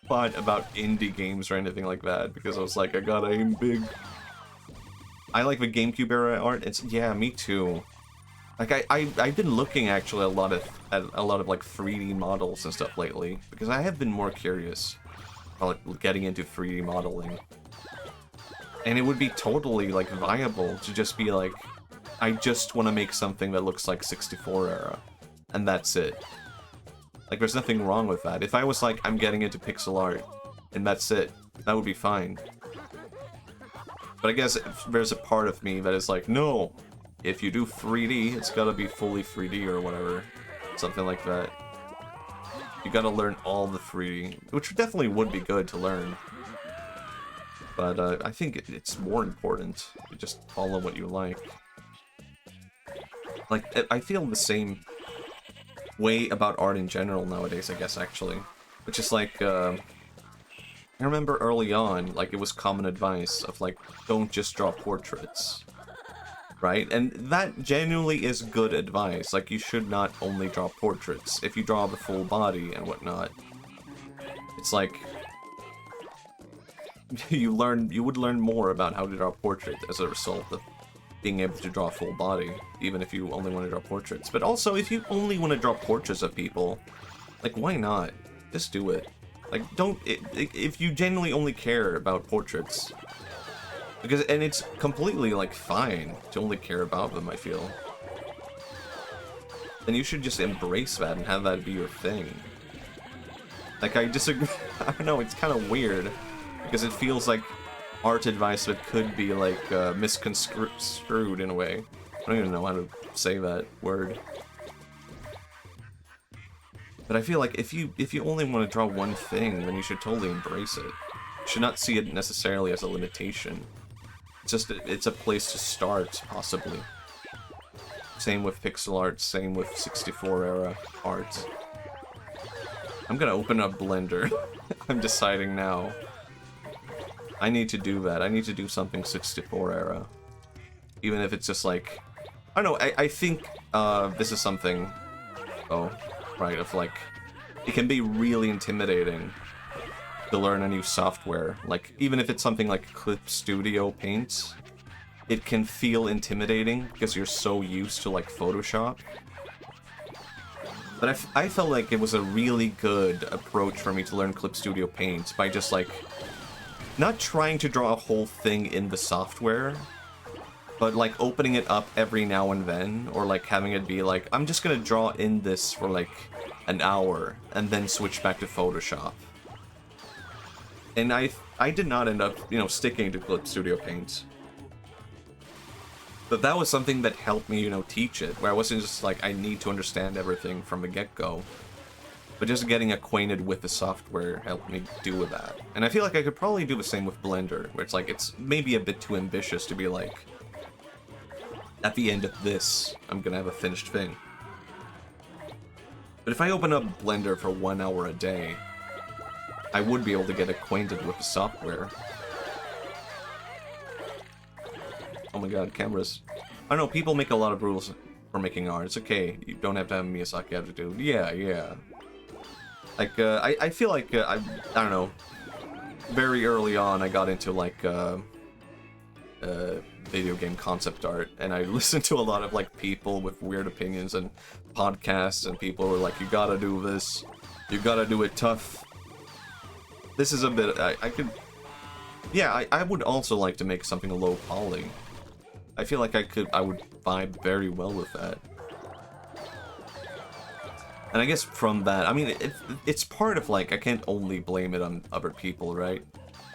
thought about indie games or anything like that because I was like, I gotta aim big. I like the GameCube era art. It's, yeah, me too. Like I've been looking actually at a lot of like 3D models and stuff lately because I have been more curious about like, getting into 3D modeling. And it would be totally like viable to just be like, I just want to make something that looks like 64 era, and that's it. Like, there's nothing wrong with that. If I was like, I'm getting into pixel art, and that's it, that would be fine. But I guess there's a part of me that is like, no, if you do 3D, it's gotta be fully 3D or whatever. Something like that. You gotta learn all the 3D, which definitely would be good to learn. But I think it's more important to just follow what you like. Like, I feel the same way about art in general nowadays, I guess, actually. Which is like, I remember early on, like, it was common advice of, like, don't just draw portraits. Right? And that genuinely is good advice. Like, you should not only draw portraits. If you draw the full body and whatnot, it's like, you would learn more about how to draw a portrait as a result of being able to draw a full body, even if you only want to draw portraits. But also, if you only want to draw portraits of people, like, why not? Just do it. Like, if you genuinely only care about portraits, and it's completely, like, fine to only care about them, I feel, then you should just embrace that and have that be your thing. Like, I disagree. I don't know, it's kind of weird, because it feels like art advice that could be, like, misconstrued in a way. I don't even know how to say that word. But I feel like if you only want to draw one thing, then you should totally embrace it. You should not see it necessarily as a limitation. It's just, it's a place to start, possibly. Same with pixel art, same with 64 era art. I'm gonna open up Blender. I'm deciding now. I need to do that. I need to do something 64 era. Even if it's just like, I don't know, I think this is something, oh, right, of like, it can be really intimidating to learn a new software. Like, even if it's something like Clip Studio Paint, it can feel intimidating because you're so used to, like, Photoshop. But I felt like it was a really good approach for me to learn Clip Studio Paint by just, like, not trying to draw a whole thing in the software, but, like, opening it up every now and then, or, like, having it be like, I'm just gonna draw in this for, like, an hour, and then switch back to Photoshop. And I did not end up, you know, sticking to Clip Studio Paint. But that was something that helped me, you know, teach it, where I wasn't just like, I need to understand everything from the get-go. But just getting acquainted with the software helped me do that. And I feel like I could probably do the same with Blender, where it's like, it's maybe a bit too ambitious to be like, at the end of this, I'm gonna have a finished thing. But if I open up Blender for 1 hour a day, I would be able to get acquainted with the software. Oh my god, cameras. I don't know, people make a lot of rules for making art. It's okay, you don't have to have Miyazaki attitude. Yeah. Like, I feel like, I don't know, very early on I got into, like, video game concept art, and I listened to a lot of, like, people with weird opinions and podcasts, and people were like, you gotta do this, you gotta do it tough. This is a bit, I could, yeah, I would also like to make something low poly. I feel like I would vibe very well with that. And I guess from that, I mean, it's part of, like, I can't only blame it on other people, right?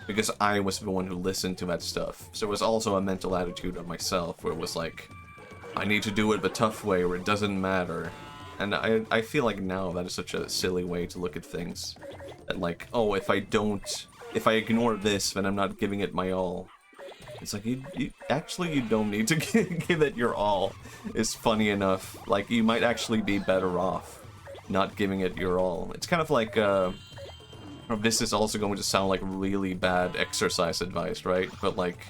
Because I was the one who listened to that stuff. So it was also a mental attitude of myself, where it was like, I need to do it the tough way, where it doesn't matter. And I feel like now that is such a silly way to look at things. That, like, oh, if I ignore this, then I'm not giving it my all. It's like, actually, you don't need to give it your all. It's funny enough. Like, you might actually be better off not giving it your all. It's kind of like, this is also going to sound like really bad exercise advice, right? But, like,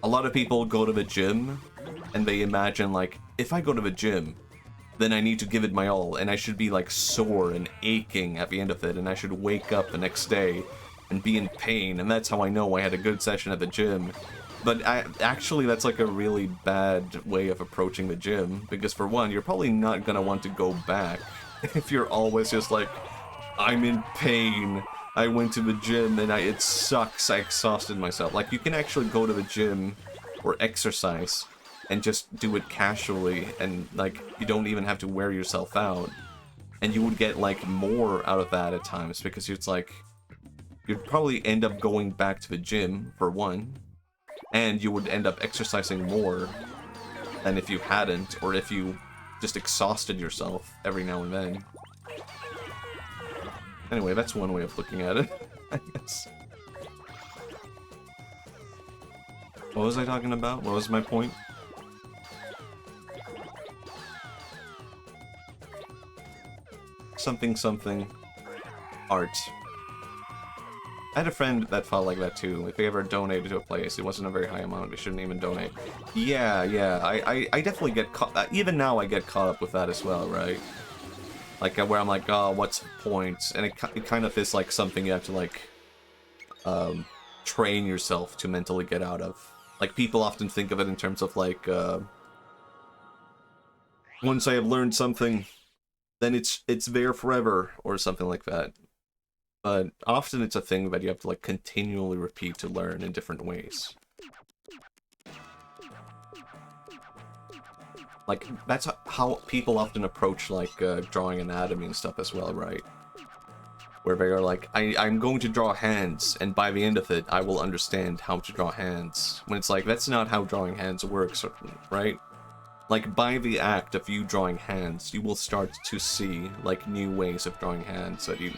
a lot of people go to the gym, and they imagine, like, if I go to the gym, then I need to give it my all, and I should be, like, sore and aching at the end of it, and I should wake up the next day and be in pain, and that's how I know I had a good session at the gym. But actually, that's like a really bad way of approaching the gym, because for one, you're probably not gonna want to go back if you're always just like, I'm in pain, I went to the gym and it sucks, I exhausted myself. Like, you can actually go to the gym or exercise and just do it casually, and like, you don't even have to wear yourself out. And you would get like more out of that at times, because it's like, you'd probably end up going back to the gym, for one. And you would end up exercising more than if you hadn't, or if you just exhausted yourself every now and then. Anyway, that's one way of looking at it, I guess. What was I talking about? What was my point? Something art. I had a friend that felt like that too. If they ever donated to a place, it wasn't a very high amount, they shouldn't even donate. Yeah, I definitely get caught, even now I get caught up with that as well, right? Like, where I'm like, oh, what's the point? And it kind of is like something you have to, like, train yourself to mentally get out of. Like, people often think of it in terms of, like, once I have learned something, then it's there forever, or something like that. But often it's a thing that you have to, like, continually repeat to learn in different ways. Like, that's how people often approach, like, drawing anatomy and stuff as well, right? Where they are like, I'm going to draw hands, and by the end of it, I will understand how to draw hands. When it's like, that's not how drawing hands works, right? Like, by the act of you drawing hands, you will start to see, like, new ways of drawing hands that you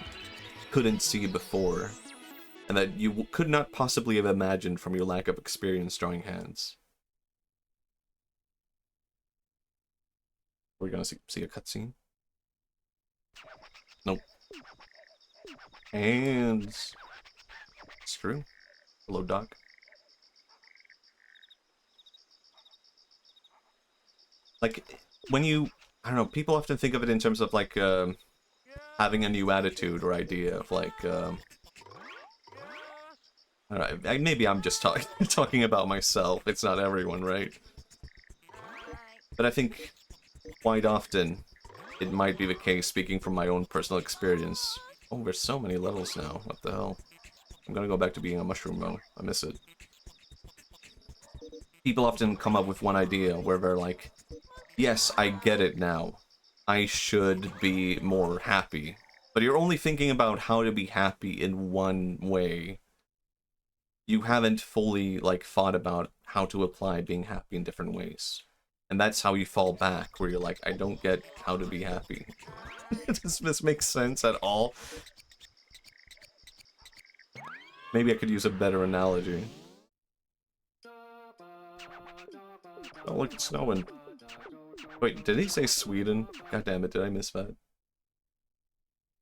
couldn't see before, and that you could not possibly have imagined from your lack of experience drawing hands. We're gonna see a cutscene? Nope. Hands. It's true. Hello, Doc. Like, when you, I don't know, people often think of it in terms of, like, having a new attitude or idea of, like, Alright, maybe I'm just talking about myself. It's not everyone, right? But I think quite often it might be the case, speaking from my own personal experience. Oh, there's so many levels now. What the hell? I'm gonna go back to being a mushroom, though. I miss it. People often come up with one idea where they're like, yes, I get it now. I should be more happy. But you're only thinking about how to be happy in one way. You haven't fully, like, thought about how to apply being happy in different ways. And that's how you fall back, where you're like, I don't get how to be happy. Does this make sense at all? Maybe I could use a better analogy. Oh, look, it's snowing. Wait, did he say Sweden? God damn it, did I miss that?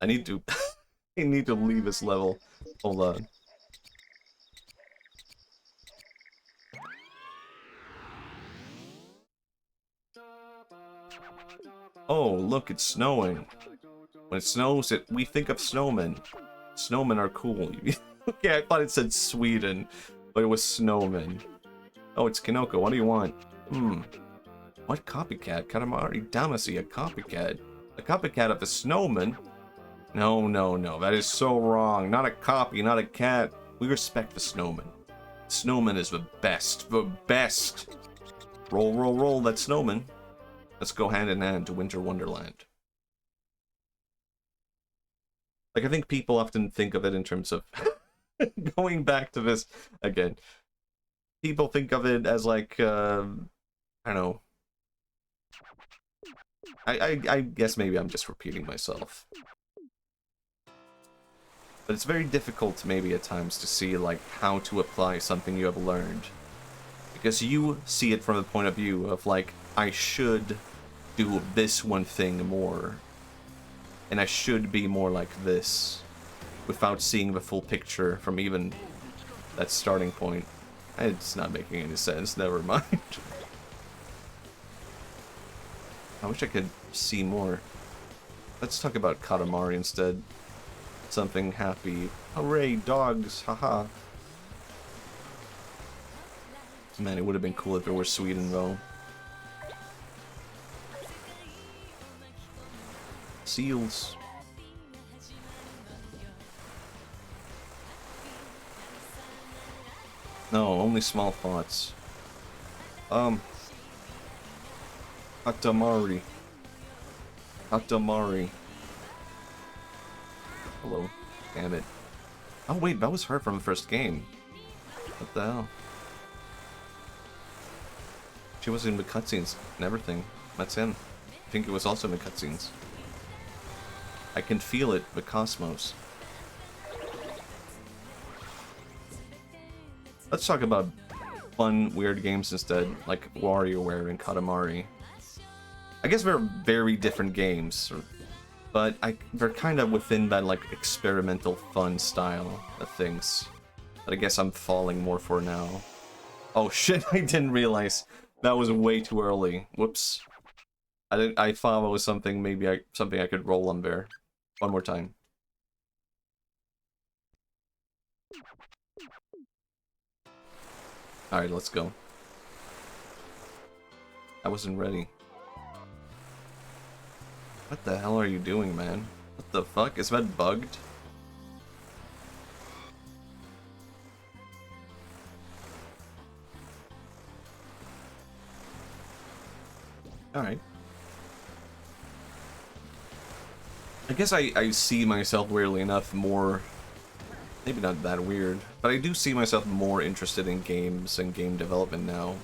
I need to... I need to leave this level. Hold on. Oh, look, it's snowing. When it snows, we think of snowmen. Snowmen are cool. Okay, I thought it said Sweden, but it was snowmen. Oh, it's Kinoko. What do you want? What copycat? Katamari Damacy, a copycat. A copycat of the snowman? No, no, no. That is so wrong. Not a copy, not a cat. We respect the snowman. Snowman is the best. The best. Roll, roll, roll, that snowman. Let's go hand in hand to Winter Wonderland. Like, I think people often think of it in terms of... going back to this again. People think of it as like, I don't know. I guess maybe I'm just repeating myself. But it's very difficult maybe at times to see like how to apply something you have learned. Because you see it from the point of view of like, I should do this one thing more. And I should be more like this. Without seeing the full picture from even that starting point. It's not making any sense, never mind. I wish I could see more. Let's talk about Katamari instead. Something happy. Hooray, dogs, haha. Man, it would have been cool if it were Sweden though. Seals. No, only small thoughts. Katamari. Katamari. Hello. Damn it. Oh wait, that was her from the first game. What the hell? She was in the cutscenes and everything. That's him. I think it was also in the cutscenes. I can feel it, the cosmos. Let's talk about fun, weird games instead, like WarioWare and Katamari. I guess they're very different games, but they're kind of within that like experimental fun style of things that I guess I'm falling more for now. Oh shit, I didn't realize that was way too early. Whoops. I thought it was something something I could roll on there. One more time. Alright, let's go. I wasn't ready. What the hell are you doing, man? What the fuck? Is that bugged? Alright. I guess I see myself, weirdly enough, more... Maybe not that weird, but I do see myself more interested in games and game development now.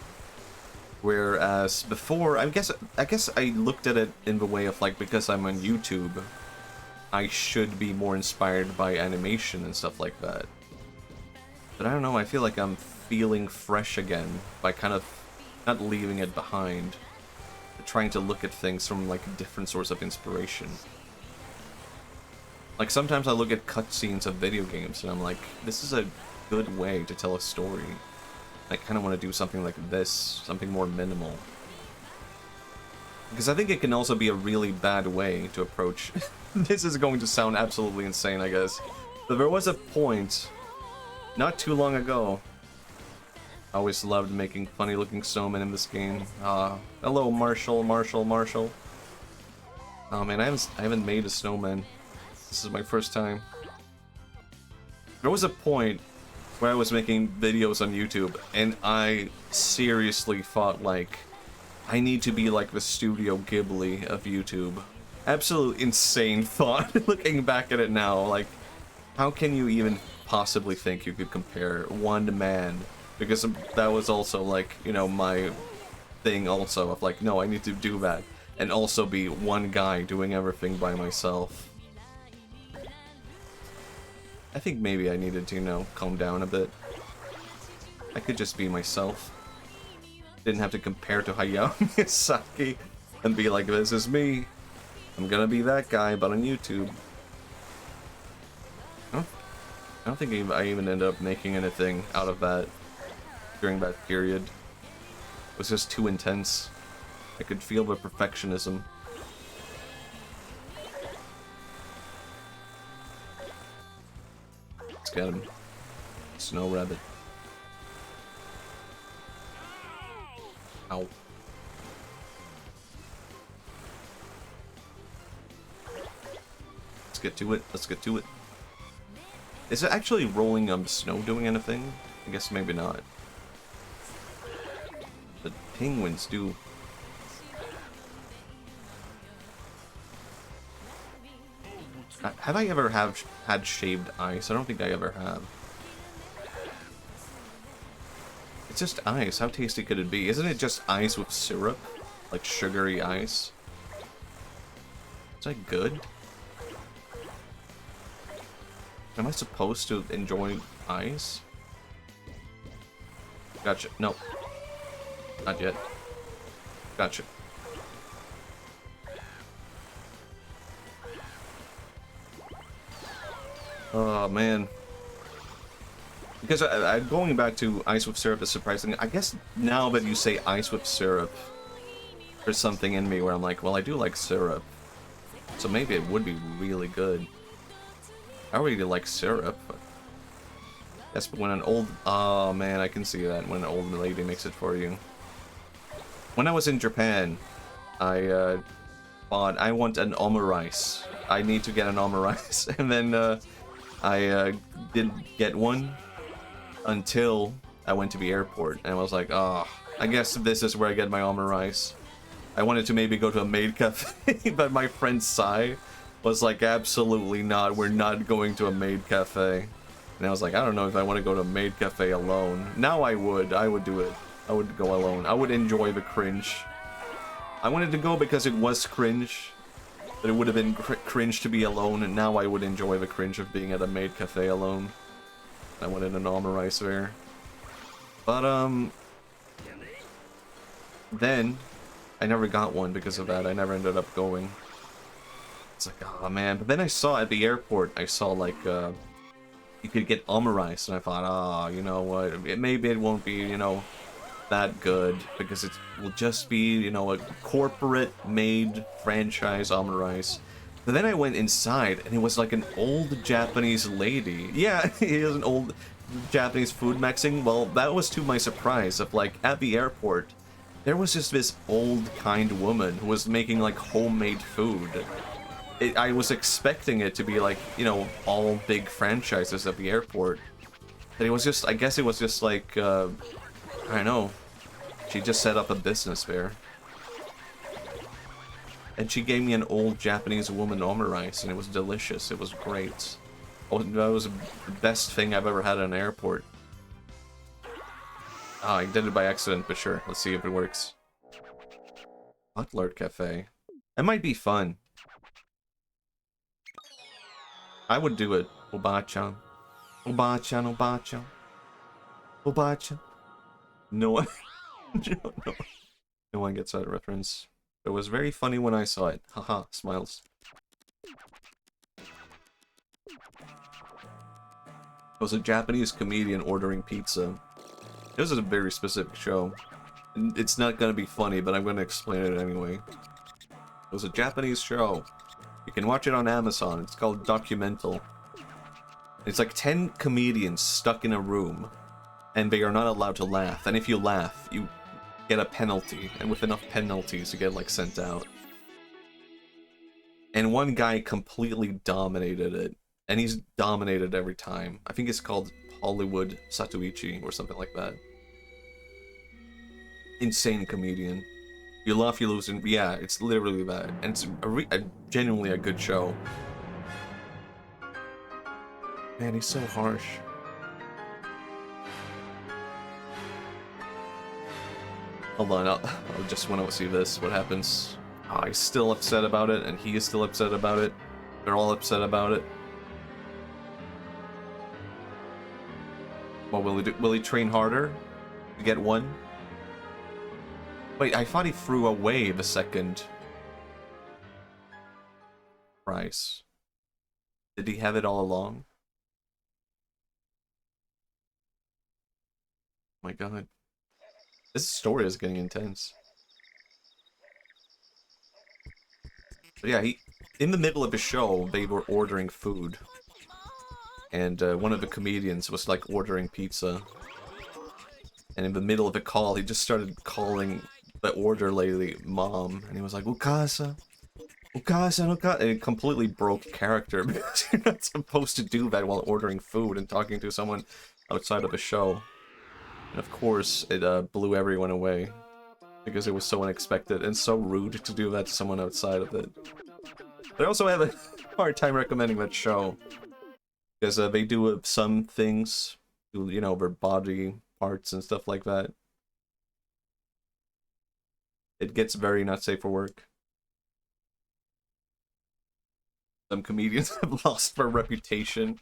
Whereas before, I guess I looked at it in the way of like, because I'm on YouTube, I should be more inspired by animation and stuff like that. But I don't know, I feel like I'm feeling fresh again by kind of not leaving it behind, but trying to look at things from like a different source of inspiration. Like, sometimes I look at cutscenes of video games and I'm like, this is a good way to tell a story. I kind of want to do something like this, something more minimal. Because I think it can also be a really bad way to approach... This is going to sound absolutely insane, I guess. But there was a point not too long ago. I always loved making funny looking snowmen in this game. Hello Marshall. Oh man, I haven't made a snowman. This is my first time. There was a point where I was making videos on YouTube, and I seriously thought, like, I need to be like the Studio Ghibli of YouTube. Absolute insane thought, looking back at it now. Like, how can you even possibly think you could compare one man? Because that was also, like, you know, my thing also of, like, no, I need to do that. And also be one guy doing everything by myself. I think maybe I needed to, you know, calm down a bit. I could just be myself. Didn't have to compare to Hayao Miyazaki and be like, this is me. I'm gonna be that guy, but on YouTube. I don't think I even ended up making anything out of that during that period. It was just too intense. I could feel the perfectionism. Let's get him. Snow rabbit. Ow. Let's get to it. Let's get to it. Is it actually rolling snow doing anything? I guess maybe not. The penguins do. Have I ever had shaved ice? I don't think I ever have. It's just ice. How tasty could it be? Isn't it just ice with syrup? Like sugary ice? Is that good? Am I supposed to enjoy ice? Gotcha. No. Not yet. Gotcha. Oh, man. Because going back to ice with syrup is surprising. I guess now that you say ice with syrup, there's something in me where I'm like, well, I do like syrup. So maybe it would be really good. I already like syrup. But that's when an old... Oh, man, I can see that when an old lady makes it for you. When I was in Japan, I thought, I want an omurice. I need to get an omurice. And then I didn't get one until I went to the airport. And I was like, oh, I guess this is where I get my omurice. I wanted to maybe go to a maid cafe, but my friend Sai was like, absolutely not. We're not going to a maid cafe. And I was like, I don't know if I want to go to a maid cafe alone. Now I would do it. I would go alone. I would enjoy the cringe. I wanted to go because it was cringe. But it would have been cringe to be alone, and now I would enjoy the cringe of being at a maid cafe alone. I wanted an omurice there. But, then, I never got one because of that. I never ended up going. It's like, oh man. But then I saw at the airport, I saw like, you could get omurice, and I thought, ah, you know what, maybe it won't be, you know, that good, because it will just be, you know, a corporate-made franchise omurice. But then I went inside, and it was like an old Japanese lady. Yeah, it was an old Japanese food mixing. Well, that was to my surprise, of like, at the airport, there was just this old, kind woman who was making, like, homemade food. I was expecting it to be like, you know, all big franchises at the airport. But it was just, I guess it was just like, I don't know. She just set up a business there. And she gave me an old Japanese woman omurice, and it was delicious. It was great. Oh, that was the best thing I've ever had at an airport. Ah, I did it by accident, but sure. Let's see if it works. Butler Cafe. That might be fun. I would do it. Oba-chan. Oba-chan, Oba-chan. Oba-chan. No one... no one gets that reference. It was very funny when I saw it. Haha, smiles. It was a Japanese comedian ordering pizza. This is a very specific show. It's not gonna be funny, but I'm gonna explain it anyway. It was a Japanese show. You can watch it on Amazon. It's called Documental. It's like 10 comedians stuck in a room, and they are not allowed to laugh. And if you laugh, you get a penalty, and with enough penalties, you get, like, sent out. And one guy completely dominated it, and he's dominated every time. I think it's called Hollywood Satuichi, or something like that. Insane comedian. You laugh, you lose, and yeah, it's literally that. And it's genuinely a good show. Man, he's so harsh. Hold on, I'll just want to see this. What happens? Oh, he's still upset about it, and he is still upset about it. They're all upset about it. What will he do? Will he train harder to get one? Wait, I thought he threw away the second prize. Did he have it all along? My god. This story is getting intense. But yeah, in the middle of the show, they were ordering food. And one of the comedians was like ordering pizza. And in the middle of the call, he just started calling the order lady mom. And he was like, Ukasa, Ukasa, Ukasa. And it completely broke character because you're not supposed to do that while ordering food and talking to someone outside of a show. And of course, it blew everyone away because it was so unexpected and so rude to do that to someone outside of it. But I also have a hard time recommending that show because they do some things, you know, their body parts and stuff like that. It gets very not safe for work. Some comedians have lost their reputation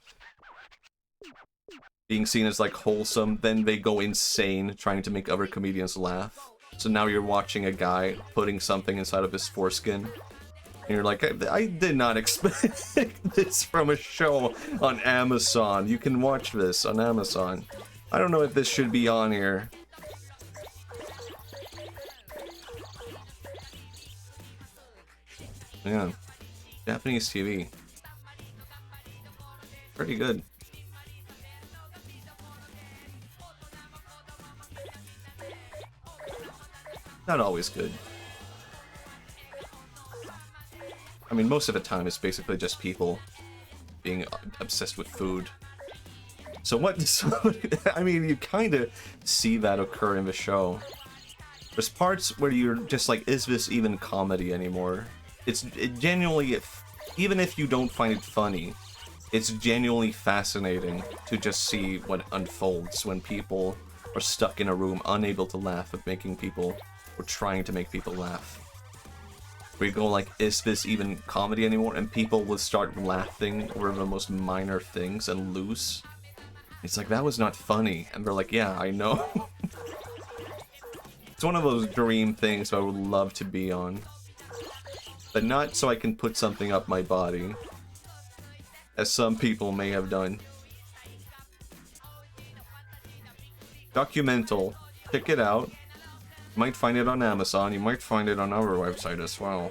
being seen as like wholesome, then they go insane trying to make other comedians laugh. So now you're watching a guy putting something inside of his foreskin, and you're like, I did not expect this from a show on Amazon. You can watch this on Amazon. I don't know if this should be on here. Yeah, Japanese TV. Pretty good. Not always good. I mean, most of the time it's basically just people being obsessed with food. So what, I mean, you kind of see that occur in the show. There's parts where you're just like, is this even comedy anymore? It genuinely, even if you don't find it funny, it's genuinely fascinating to just see what unfolds when people are stuck in a room, unable to laugh at making people, or trying to make people laugh. Where you go like, is this even comedy anymore? And people will start laughing over the most minor things and lose. It's like, that was not funny. And they're like, yeah, I know. It's one of those dream things I would love to be on. But not so I can put something up my body, as some people may have done. Documental. Check it out. You might find it on Amazon. You might find it on our website as well.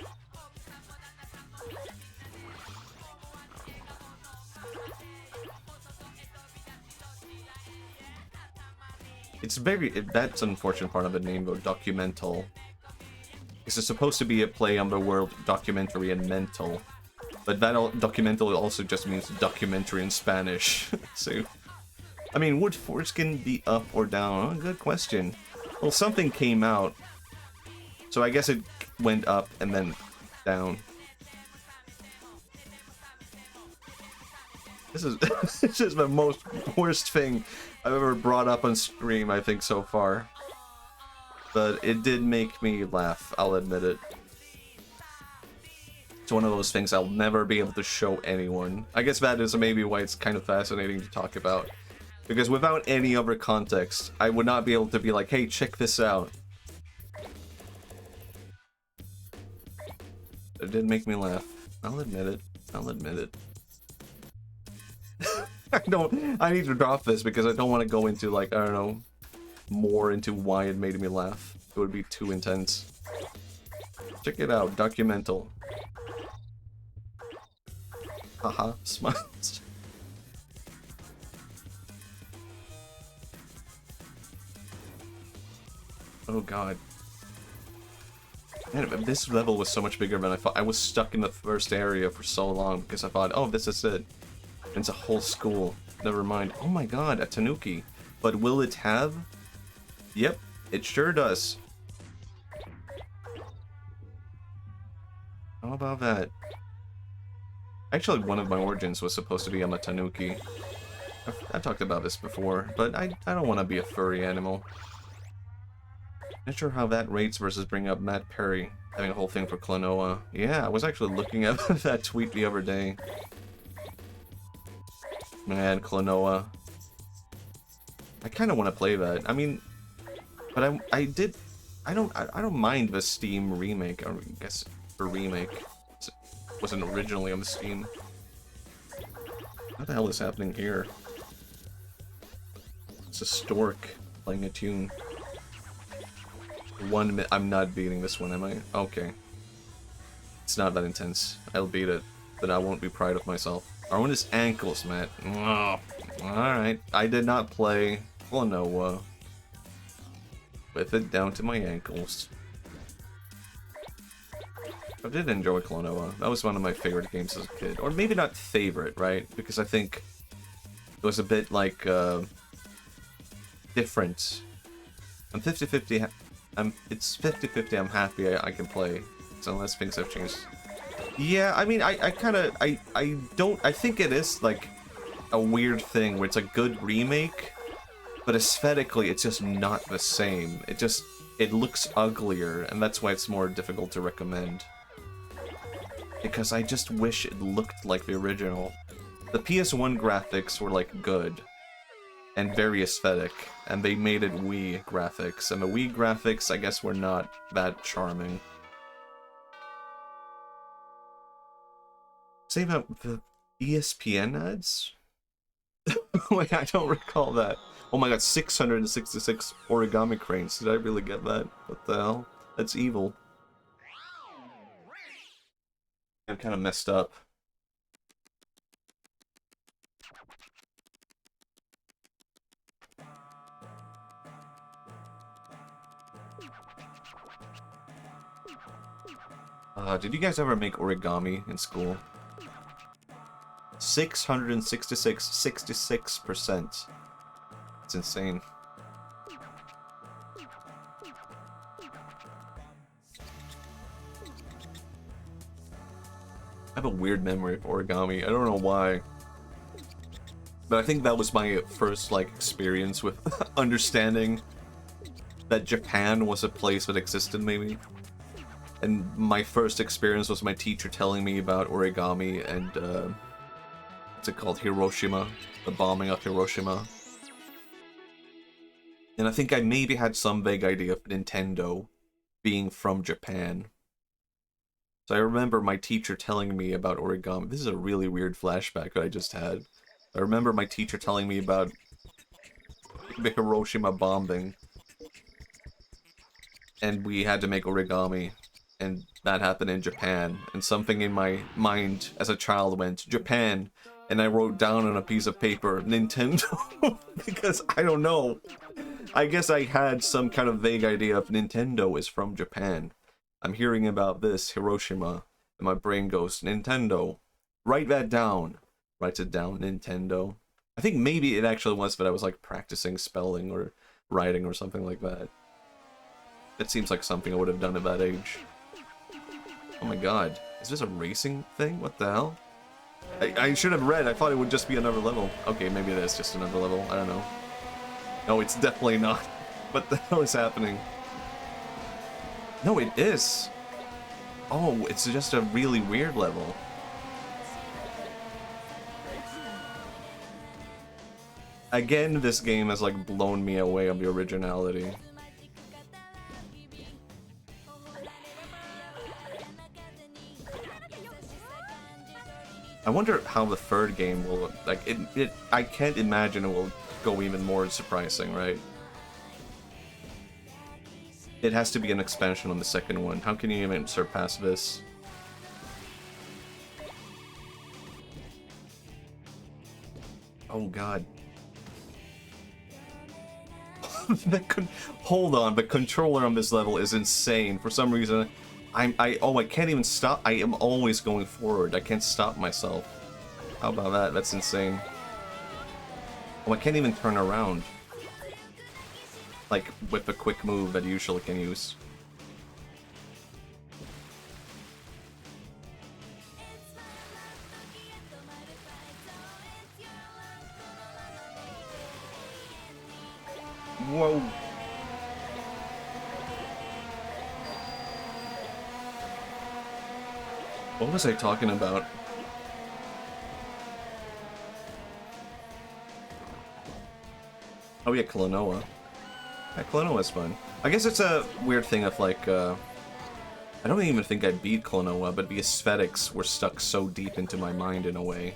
It's very... that's an unfortunate part of the name, though. Documental. This is supposed to be a play on the word documentary and mental. But that documental also just means documentary in Spanish. So, I mean, would foreskin be up or down? Oh, good question. Well, something came out, so I guess it went up and then down. This is this is the worst thing I've ever brought up on stream, I think, so far. But it did make me laugh, I'll admit it. It's one of those things I'll never be able to show anyone. I guess that is maybe why it's kind of fascinating to talk about. Because without any other context, I would not be able to be like, hey, check this out. It did make me laugh. I'll admit it. I'll admit it. I need to drop this because I don't want to go into, like, I don't know, more into why it made me laugh. It would be too intense. Check it out, documental. Haha, smiles. Oh god. Man, this level was so much bigger than I thought. I was stuck in the first area for so long because I thought, oh, this is it. And it's a whole school. Never mind. Oh my god, a Tanuki. But will it have? Yep, it sure does. How about that? Actually, one of my origins was supposed to be a Tanuki. I've talked about this before, but I don't want to be a furry animal. Not sure how that rates versus bringing up Matt Perry having a whole thing for Klonoa. Yeah, I was actually looking at that tweet the other day. Man, Klonoa. I kind of want to play that. I mean, but I don't mind the Steam remake. Or I guess the remake wasn't originally on the Steam. What the hell is happening here? It's a stork playing a tune. 1 minute. I'm not beating this one, am I? Okay. It's not that intense. I'll beat it, but I won't be proud of myself. I want his ankles, Matt. Oh, alright. I did not play Klonoa with it down to my ankles. I did enjoy Klonoa. That was one of my favorite games as a kid. Or maybe not favorite, right? Because I think it was a bit like different. I'm 50-50. It's 50-50. I'm happy I can play. So unless things have changed. Yeah, I mean, I think it is like a weird thing where it's a good remake, but aesthetically it's just not the same. It looks uglier, and that's why it's more difficult to recommend. Because I just wish it looked like the original. The PS1 graphics were like good and very aesthetic, and they made it Wii graphics, and the Wii graphics, I guess, were not that charming. Save up the ESPN ads? Wait, I don't recall that. Oh my god, 666 origami cranes. Did I really get that? What the hell? That's evil. I'm kind of messed up. Did you guys ever make origami in school? 66%. It's insane. I have a weird memory of origami. I don't know why. But I think that was my first, like, experience with understanding that Japan was a place that existed, maybe. And my first experience was my teacher telling me about origami and, what's it called? Hiroshima. The bombing of Hiroshima. And I think I maybe had some vague idea of Nintendo being from Japan. So I remember my teacher telling me about origami. This is a really weird flashback that I just had. I remember my teacher telling me about the Hiroshima bombing. And we had to make origami. And that happened in Japan. And something in my mind as a child went, Japan. And I wrote down on a piece of paper, Nintendo. Because I don't know. I guess I had some kind of vague idea of Nintendo is from Japan. I'm hearing about this, Hiroshima. And my brain goes, Nintendo. Write that down. Writes it down, Nintendo. I think maybe it actually was that I was like practicing spelling or writing or something like that. It seems like something I would have done at that age. Oh my god. Is this a racing thing? What the hell? I should have read. I thought it would just be another level. Okay, maybe it is just another level. I don't know. No, it's definitely not. What the hell is happening? No, it is. Oh, it's just a really weird level. Again, this game has like blown me away of the originality. I wonder how the third game will, like, I can't imagine it will go even more surprising, right? It has to be an expansion on the second one. How can you even surpass this? Oh god. Hold on, the controller on this level is insane. For some reason, I can't even stop. I am always going forward. I can't stop myself. How about that? That's insane. Oh, I can't even turn around. Like, with the quick move that you usually can use. Whoa. What was I talking about? Oh yeah, Klonoa. Yeah, Klonoa's fun. I guess it's a weird thing of like, I don't even think I beat Klonoa, but the aesthetics were stuck so deep into my mind in a way.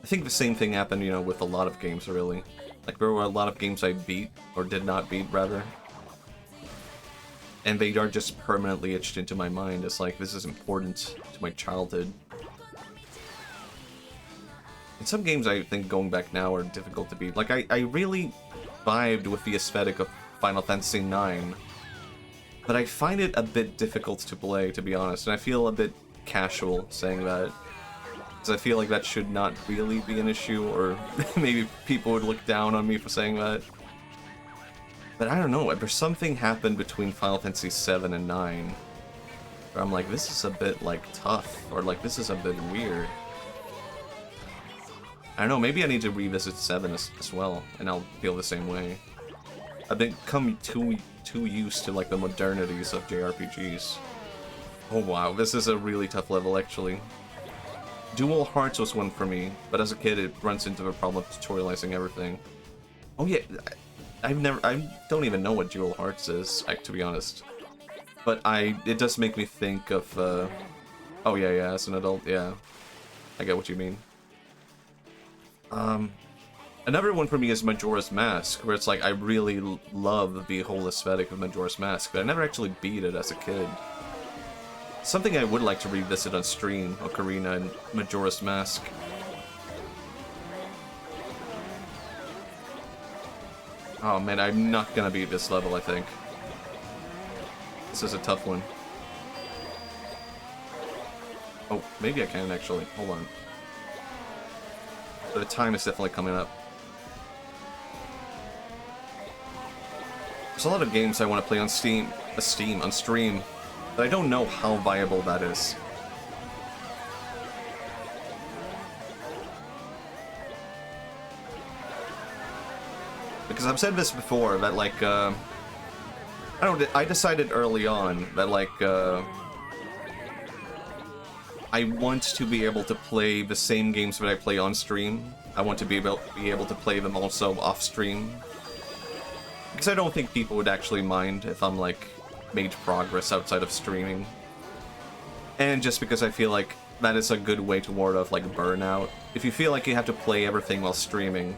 I think the same thing happened, you know, with a lot of games, really. Like, there were a lot of games I beat, or did not beat, rather. And they are just permanently etched into my mind as, like, this is important to my childhood. And some games I think going back now are difficult to beat. Like, I really vibed with the aesthetic of Final Fantasy IX, but I find it a bit difficult to play, to be honest, and I feel a bit casual saying that. Because I feel like that should not really be an issue, or maybe people would look down on me for saying that. But I don't know, there's something happened between Final Fantasy VII and 9 where I'm like, this is a bit, like, tough, or like, this is a bit weird. I don't know, maybe I need to revisit 7 as well, and I'll feel the same way. I've become too used to, like, the modernities of JRPGs. Oh wow, this is a really tough level, actually. Dual Hearts was one for me, but as a kid it runs into the problem of tutorializing everything. Oh yeah, I don't even know what Dual Hearts is, to be honest. But it does make me think of, oh yeah, as an adult, yeah. I get what you mean. Another one for me is Majora's Mask, where it's like, I really love the whole aesthetic of Majora's Mask, but I never actually beat it as a kid. Something I would like to revisit on stream, Ocarina and Majora's Mask. Oh man, I'm not gonna beat this level, I think. This is a tough one. Oh, maybe I can actually. Hold on. But the time is definitely coming up. There's a lot of games I want to play on stream, but I don't know how viable that is. Because I've said this before, that like, I decided early on that like, I want to be able to play the same games that I play on stream. I want to be able to play them also off stream. Because I don't think people would actually mind if I'm like, made progress outside of streaming. And just because I feel like that is a good way to ward off like burnout. If you feel like you have to play everything while streaming,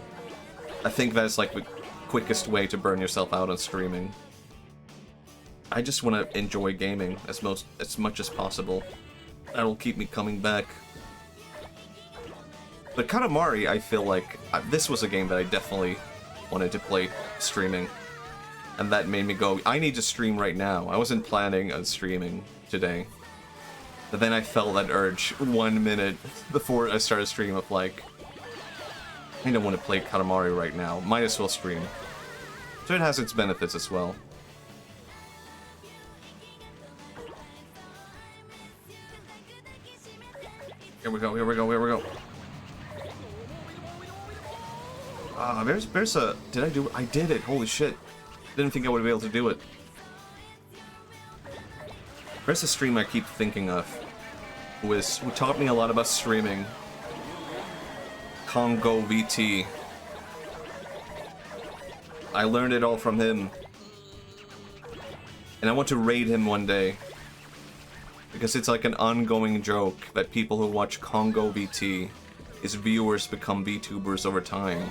I think that is like the quickest way to burn yourself out on streaming. I just want to enjoy gaming as much as possible. That'll keep me coming back. But Katamari, I feel like this was a game that I definitely wanted to play streaming. And that made me go, I need to stream right now. I wasn't planning on streaming today. But then I felt that urge 1 minute before I started streaming of like, I don't want to play Katamari right now. Might as well stream. So it has its benefits as well. Here we go, here we go, here we go. There's a... Did I do it? I did it, holy shit. Didn't think I would be able to do it. There's a stream I keep thinking of, who taught me a lot about streaming. Congo VT. I learned it all from him. And I want to raid him one day. Because it's like an ongoing joke that people who watch Congo VT, his viewers become VTubers over time.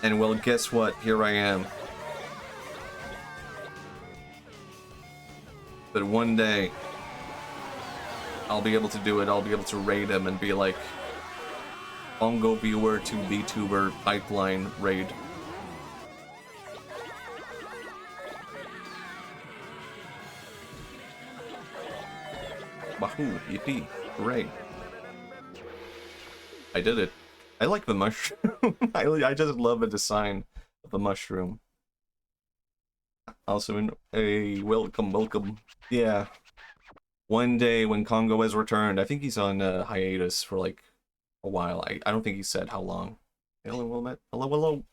And well, guess what? Here I am. But one day, I'll be able to do it. I'll be able to raid him and be like, Congo viewer to VTuber pipeline raid. Wahoo! Yippee! Hooray! I did it. I like the mushroom. I just love the design of the mushroom. Also, welcome. Yeah. One day when Congo has returned, I think he's on hiatus for like a while. I don't think he said how long. Hello.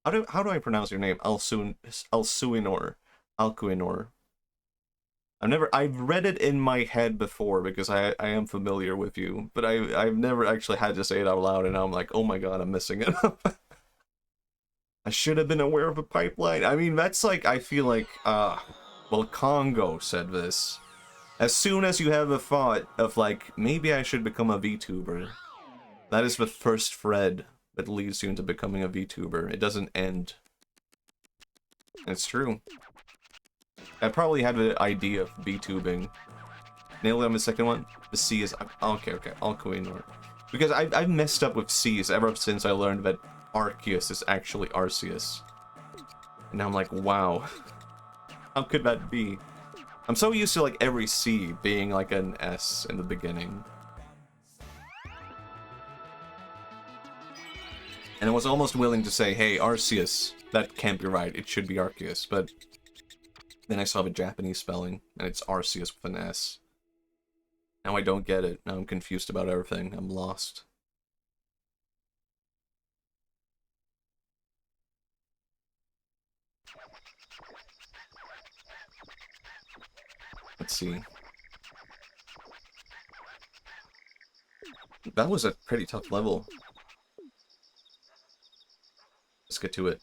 How do I pronounce your name? Alsuinor. Alcuinor. I've read it in my head before because I am familiar with you, but I've never actually had to say it out loud, and now I'm like, oh my god, I'm missing it. I should have been aware of a pipeline. I mean, that's like, I feel like, well, Congo said this. As soon as you have a thought of like, maybe I should become a VTuber, that is the first thread that leads you into becoming a VTuber. It doesn't end. It's true. I probably had the idea of VTubing. Nailed it on the second one. The C is... Okay. Alcuinor. Because I've messed up with C's ever since I learned that Arceus is actually Arceus. And now I'm like, wow. How could that be? I'm so used to like every C being like an S in the beginning. And I was almost willing to say, hey, Arceus, that can't be right. It should be Arceus, but... Then I saw the Japanese spelling, and it's Arceus with an S. Now I don't get it. Now I'm confused about everything. I'm lost. Let's see. That was a pretty tough level. Let's get to it.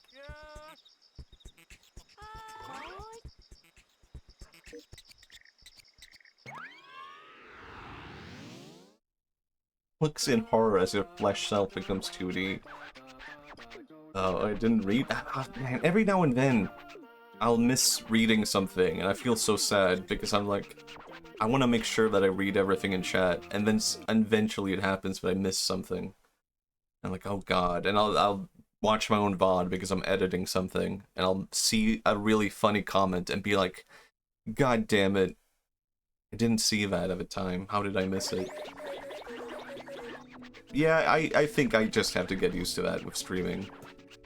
Looks in horror as your flesh self becomes 2D. Oh, I didn't read. Man, every now and then, I'll miss reading something, and I feel so sad because I'm like, I want to make sure that I read everything in chat, and then eventually it happens, but I miss something. I'm like, oh god, and I'll watch my own VOD because I'm editing something, and I'll see a really funny comment and be like, god damn it, I didn't see that at the time. How did I miss it? Yeah, I think I just have to get used to that with streaming.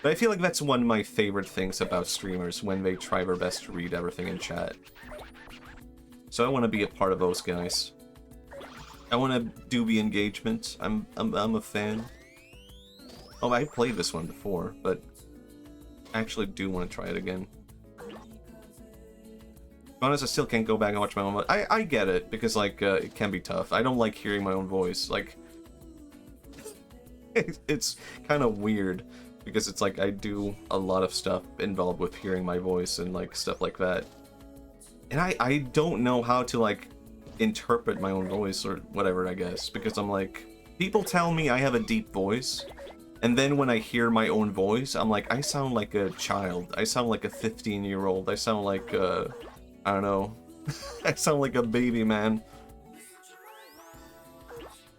But I feel like that's one of my favorite things about streamers, when they try their best to read everything in chat. So I want to be a part of those guys. I want to do the engagement. I'm a fan. Oh, I played this one before, but I actually do want to try it again. To be honest, I still can't go back and watch my own voice. I get it, because like it can be tough. I don't like hearing my own voice. Like, it's kind of weird because it's like I do a lot of stuff involved with hearing my voice and like stuff like that, and I don't know how to like interpret my own voice or whatever, I guess, because I'm like, people tell me I have a deep voice, and then when I hear my own voice, I'm like, I sound like a child. I sound like a 15-year-old. I sound like I don't know. I sound like a baby, man.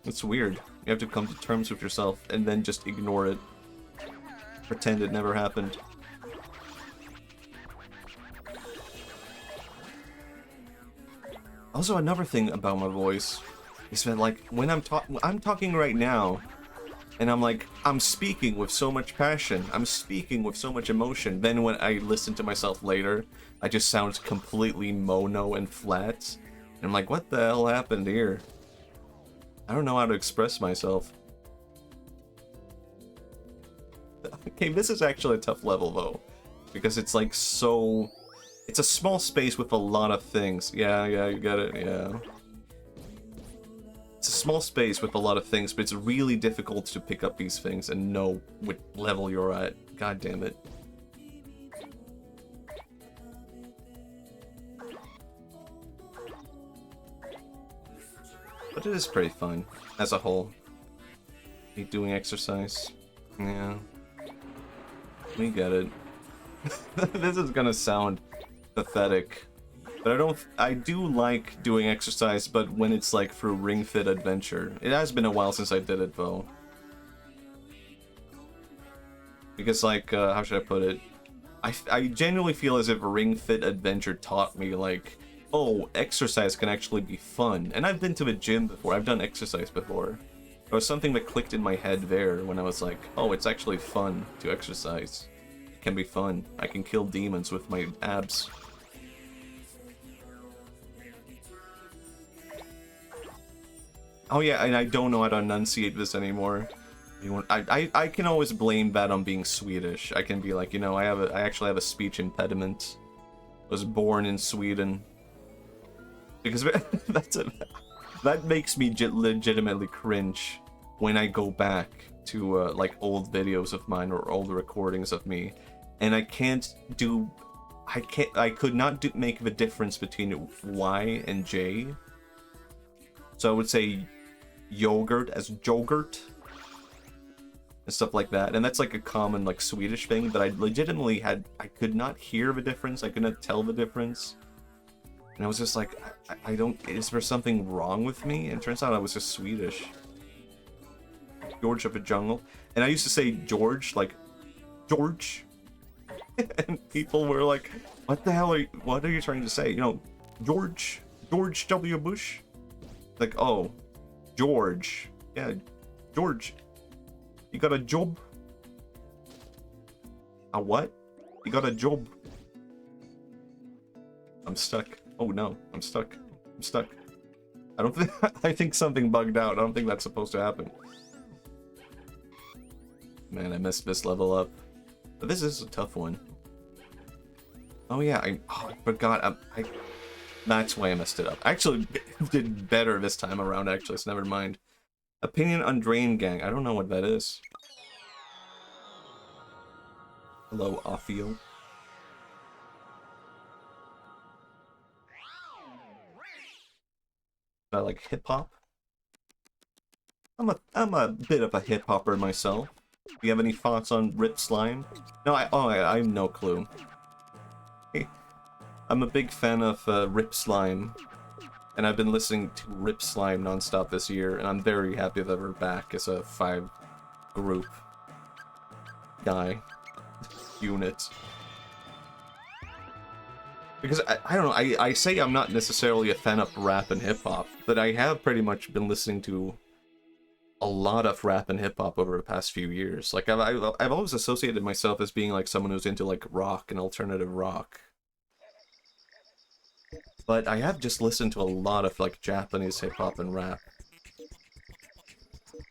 It's weird. You have to come to terms with yourself and then just ignore it. Pretend it never happened. Also, another thing about my voice is that, like, when I'm talking right now, and I'm like, I'm speaking with so much passion, I'm speaking with so much emotion, then when I listen to myself later, I just sound completely mono and flat. And I'm like, what the hell happened here? I don't know how to express myself. Okay, this is actually a tough level, though. Because it's like so... It's a small space with a lot of things. Yeah, you got it, yeah. It's a small space with a lot of things, but it's really difficult to pick up these things and know what level you're at. God damn it. But it is pretty fun, as a whole. Keep doing exercise. Yeah. We get it. This is gonna sound pathetic. But I do like doing exercise, but when it's like through Ring Fit Adventure. It has been a while since I did it, though. Because, like, how should I put it? I genuinely feel as if Ring Fit Adventure taught me, like, oh, exercise can actually be fun. And I've been to a gym before. I've done exercise before. There was something that clicked in my head there when I was like, oh, it's actually fun to exercise. It can be fun. I can kill demons with my abs. Oh yeah, and I don't know how to enunciate this anymore. I can always blame that on being Swedish. I can be like, you know, I actually have a speech impediment. I was born in Sweden. Because that makes me legitimately cringe when I go back to like old videos of mine or old recordings of me, and I could not make the difference between Y and J. So I would say yogurt as jogurt and stuff like that, and that's like a common like Swedish thing, but I legitimately I could not hear the difference. I could not tell the difference. And I was just like, I don't, is there something wrong with me? And it turns out I was just Swedish. George of the Jungle. And I used to say George, like, George. And people were like, what are you trying to say? You know, George W. Bush? Like, oh, George. Yeah, George. You got a job? A what? You got a job? I'm stuck. Oh no, I'm stuck. I'm stuck. I don't think I think something bugged out. I don't think that's supposed to happen. Man, I messed this level up. But this is a tough one. Oh yeah, I forgot. That's why I messed it up. I actually did better this time around, actually, so never mind. Opinion on Drain Gang. I don't know what that is. Hello, Ophio. Is that like hip-hop? I'm a bit of a hip-hopper myself. Do you have any thoughts on Rip Slime? No, I have no clue. Hey, I'm a big fan of Rip Slime, and I've been listening to Rip Slime nonstop this year, and I'm very happy that we're back as a 5-group guy unit. Because I don't know, I say I'm not necessarily a fan of rap and hip-hop, but I have pretty much been listening to a lot of rap and hip-hop over the past few years. Like, I've always associated myself as being like someone who's into like rock and alternative rock. But I have just listened to a lot of like Japanese hip-hop and rap.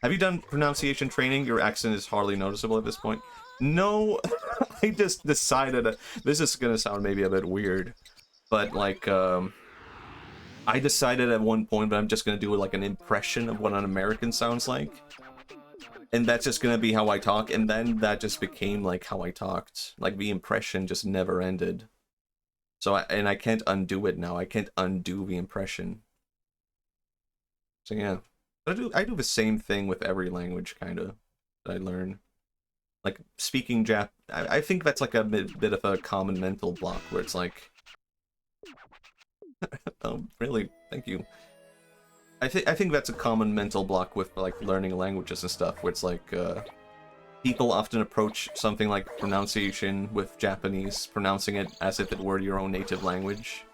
Have you done pronunciation training? Your accent is hardly noticeable at this point. No, I just decided, this is gonna sound maybe a bit weird, but like, I decided at one point that I'm just gonna do like an impression of what an American sounds like. And that's just gonna be how I talk, and then that just became like how I talked. Like the impression just never ended. So I can't undo it now. I can't undo the impression. So yeah. But I do the same thing with every language, kinda, that I learn. Like, speaking I think that's like a bit of a common mental block, where it's like... oh, really? Thank you. I think that's a common mental block with, like, learning languages and stuff, where it's like, people often approach something like pronunciation with Japanese, pronouncing it as if it were your own native language.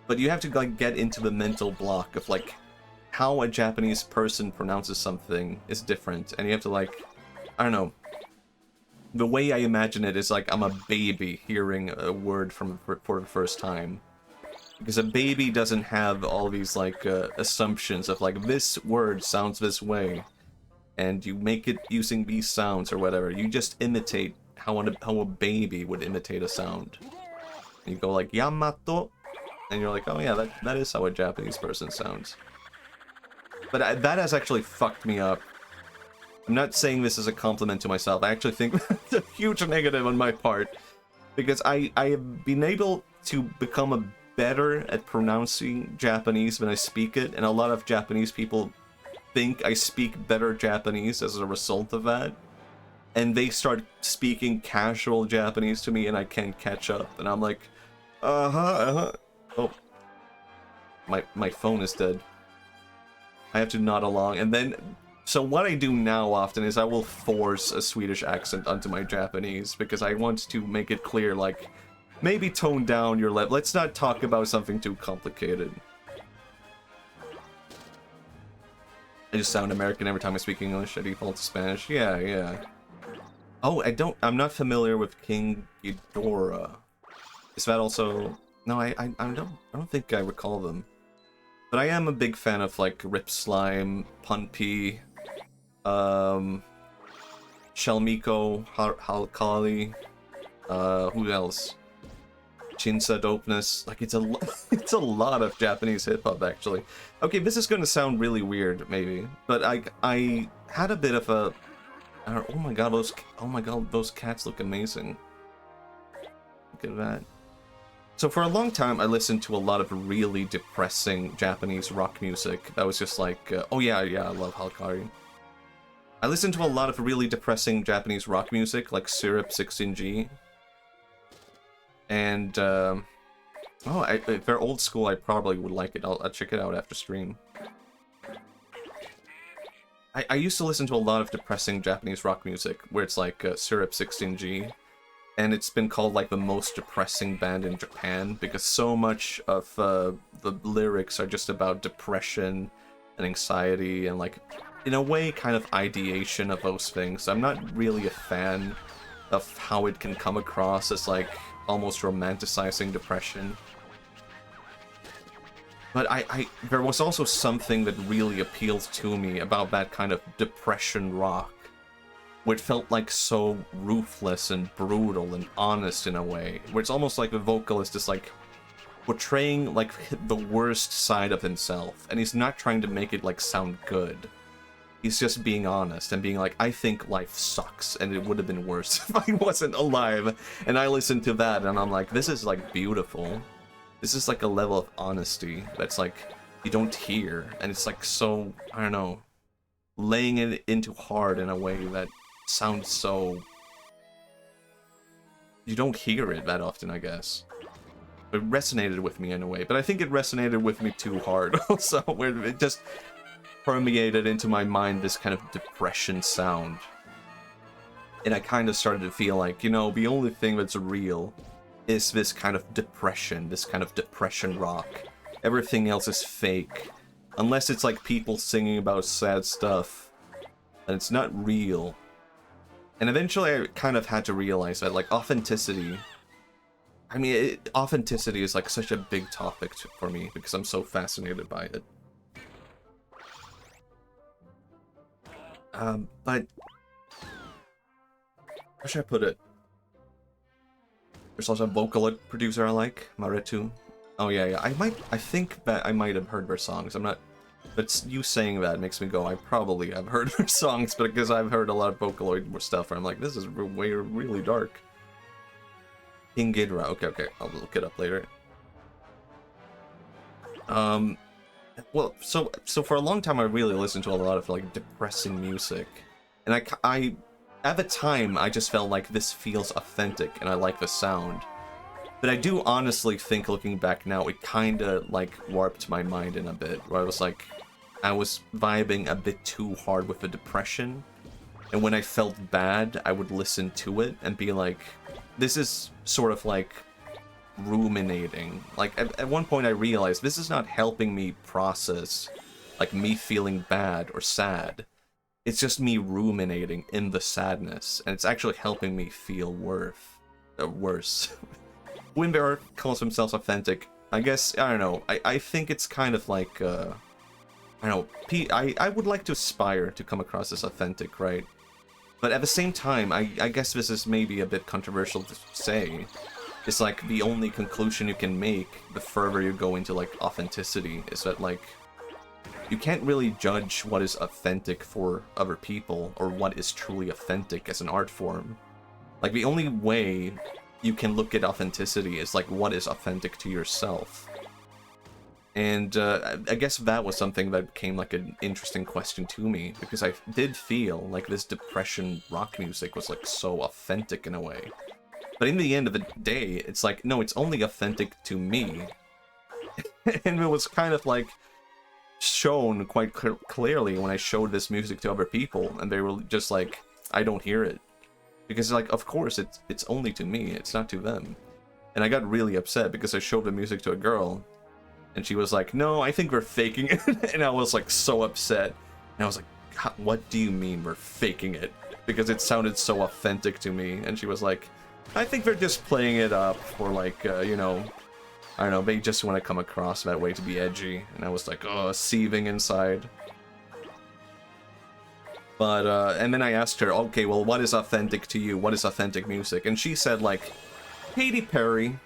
But you have to, like, get into the mental block of, like, how a Japanese person pronounces something is different, and you have to, like, I don't know. The way I imagine it is like I'm a baby hearing a word for the first time. Because a baby doesn't have all these, like, assumptions of, like, this word sounds this way, and you make it using these sounds or whatever. You just imitate how a baby would imitate a sound. And you go like, Yamato, and you're like, oh yeah, that is how a Japanese person sounds. But that has actually fucked me up. I'm not saying this as a compliment to myself. I actually think that's a huge negative on my part. Because I have been able to become better at pronouncing Japanese when I speak it, and a lot of Japanese people think I speak better Japanese as a result of that. And they start speaking casual Japanese to me, and I can't catch up. And I'm like, Oh. My phone is dead. I have to nod along, and then... So what I do now often is I will force a Swedish accent onto my Japanese, because I want to make it clear, like, maybe tone down your level. Let's not talk about something too complicated. I just sound American every time I speak English. I default to Spanish. Yeah, yeah. Oh, I'm not familiar with King Ghidorah. Is that also... No, I don't think I recall them. But I am a big fan of, like, Rip Slime, Punpy, Shelmiko, Halkali, who else? Chinsa Dopeness. Like, it's it's a lot of Japanese hip-hop, actually. Okay, this is gonna sound really weird, maybe, but I had a bit of a... Oh my god, those cats look amazing. Look at that. So for a long time, I listened to a lot of really depressing Japanese rock music. That was just like, oh yeah, I love Halkari. I listened to a lot of really depressing Japanese rock music, like Syrup 16G. And, if they're old school, I probably would like it. I'll check it out after stream. I used to listen to a lot of depressing Japanese rock music, where it's like Syrup 16G. And it's been called, like, the most depressing band in Japan, because so much of the lyrics are just about depression and anxiety and, like, in a way, kind of ideation of those things. I'm not really a fan of how it can come across as, like, almost romanticizing depression. But there was also something that really appealed to me about that kind of depression rock, where it felt like so ruthless and brutal and honest in a way, where it's almost like the vocalist is like portraying like the worst side of himself, and he's not trying to make it like sound good. He's just being honest and being like, I think life sucks and it would have been worse if I wasn't alive. And I listened to that and I'm like, this is like beautiful. This is like a level of honesty that's like you don't hear, and it's like so, I don't know, laying it into hard in a way that sounds so... You don't hear it that often, I guess. It resonated with me in a way, but I think it resonated with me too hard also, where it just permeated into my mind this kind of depression sound. And I kind of started to feel like, you know, the only thing that's real is this kind of depression rock. Everything else is fake. Unless it's like people singing about sad stuff, and it's not real. And eventually I kind of had to realize that, like, authenticity... I mean, authenticity is, like, such a big topic for me, because I'm so fascinated by it. But... How should I put it? There's also a vocal producer I like, Maretu. Oh yeah, I think that I might have heard their songs, I'm not... But you saying that makes me go, I probably have heard their songs, but because I've heard a lot of Vocaloid stuff, where I'm like, this is really dark. King Ghidorah, okay, I'll look it up later. Well, so for a long time I really listened to a lot of, like, depressing music. And I at the time, I just felt like this feels authentic, and I like the sound. But I do honestly think, looking back now, it kinda, like, warped my mind in a bit, where I was like, I was vibing a bit too hard with the depression, and when I felt bad, I would listen to it and be like, this is sort of like ruminating. Like, at one point I realized this is not helping me process, like, me feeling bad or sad. It's just me ruminating in the sadness, and it's actually helping me feel worse. Winbearer calls himself authentic. I guess, I don't know, I think it's kind of like, I don't know, I would like to aspire to come across as authentic, right? But at the same time, I guess this is maybe a bit controversial to say. It's like, the only conclusion you can make the further you go into, like, authenticity is that, like, you can't really judge what is authentic for other people, or what is truly authentic as an art form. Like, the only way you can look at authenticity is, like, what is authentic to yourself. And I guess that was something that became, like, an interesting question to me, because I did feel like this depression rock music was, like, so authentic in a way. But in the end of the day, it's like, no, it's only authentic to me. And it was kind of, like, shown quite clearly when I showed this music to other people, and they were just like, I don't hear it. Because, like, of course, it's only to me, it's not to them. And I got really upset because I showed the music to a girl, and she was like, no, I think we're faking it. And I was like so upset. And I was like, what do you mean we're faking it? Because it sounded so authentic to me. And she was like, I think they're just playing it up for like, you know, I don't know, they just want to come across that way to be edgy. And I was like, oh, seething inside. But, and then I asked her, okay, well, what is authentic to you? What is authentic music? And she said, like, Katy Perry.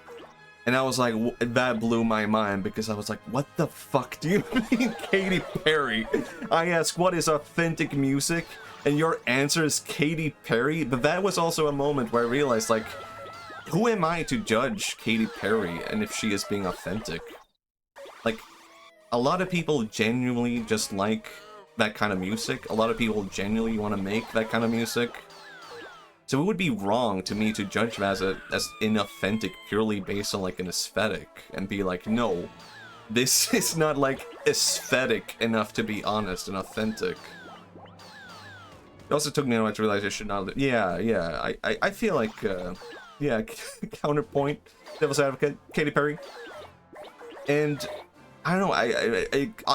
And I was like, that blew my mind, because I was like, what the fuck do you mean, Katy Perry? I asked, what is authentic music? And your answer is Katy Perry? But that was also a moment where I realized, like, who am I to judge Katy Perry and if she is being authentic? Like, a lot of people genuinely just like that kind of music. A lot of people genuinely want to make that kind of music. So it would be wrong to me to judge that as inauthentic purely based on like an aesthetic and be like, no, this is not like aesthetic enough to be honest and authentic. It also took me a while to realize I should not. Yeah. I feel like, yeah, counterpoint, devil's advocate, Katy Perry. And I don't know,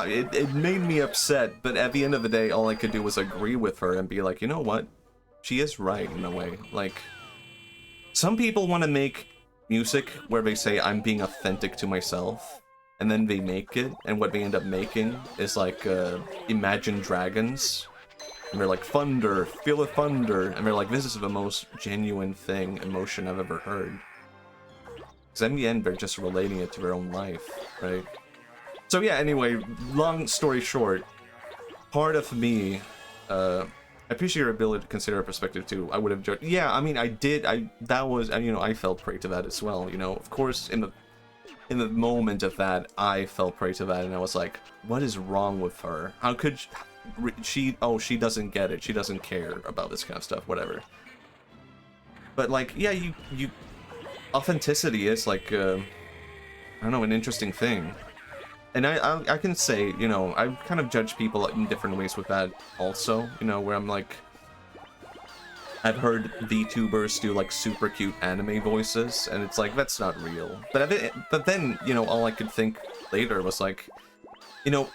it made me upset, but at the end of the day, all I could do was agree with her and be like, you know what? She is right in a way. Like, some people want to make music where they say, I'm being authentic to myself, and then they make it, and what they end up making is like, Imagine Dragons. And they're like, thunder, feel the thunder. And they're like, this is the most genuine emotion I've ever heard. Because in the end, they're just relating it to their own life, right? So yeah, anyway, long story short, part of me, I appreciate your ability to consider a perspective too. I would have judged. Yeah, I mean, that was, you know, I fell prey to that as well. You know, of course, in the moment of that, I fell prey to that, and I was like, what is wrong with her? How could she doesn't get it. She doesn't care about this kind of stuff, whatever. But like, yeah, you authenticity is like, I don't know, an interesting thing. And I can say, you know, I kind of judge people in different ways with that also, you know, where I'm like, I've heard VTubers do like super cute anime voices, and it's like, that's not real. But then, you know, all I could think later was like, you know,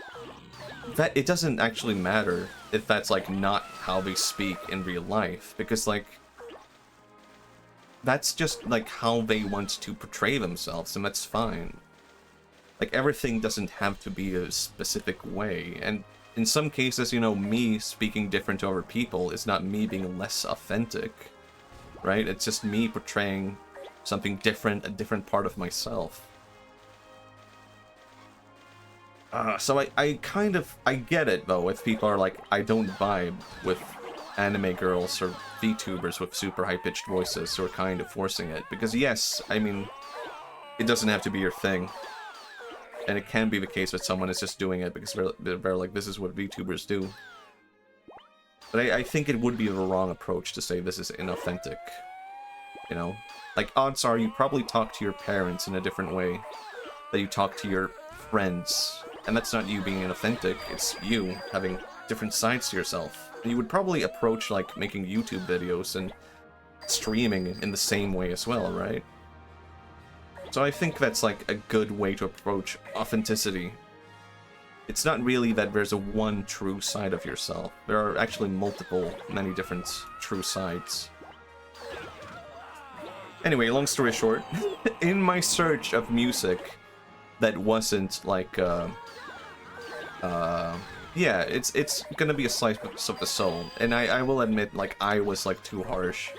that it doesn't actually matter if that's like not how they speak in real life, because like, that's just like how they want to portray themselves, and that's fine. Like, everything doesn't have to be a specific way, and in some cases, you know, me speaking different to other people is not me being less authentic, right? It's just me portraying something different, a different part of myself. So I get it, though, if people are like, I don't vibe with anime girls or VTubers with super high-pitched voices who are kind of forcing it. Because yes, I mean, it doesn't have to be your thing. And it can be the case that someone is just doing it because they're like, this is what VTubers do. But I think it would be the wrong approach to say this is inauthentic. You know? Like, odds are you probably talk to your parents in a different way that you talk to your friends. And that's not you being inauthentic, it's you having different sides to yourself. And you would probably approach, like, making YouTube videos and streaming in the same way as well, right? So I think that's, like, a good way to approach authenticity. It's not really that there's a one true side of yourself. There are actually many different true sides. Anyway, long story short, in my search of music that wasn't, like, yeah, it's gonna be a slice of the soul, and I will admit, like, I was like too harsh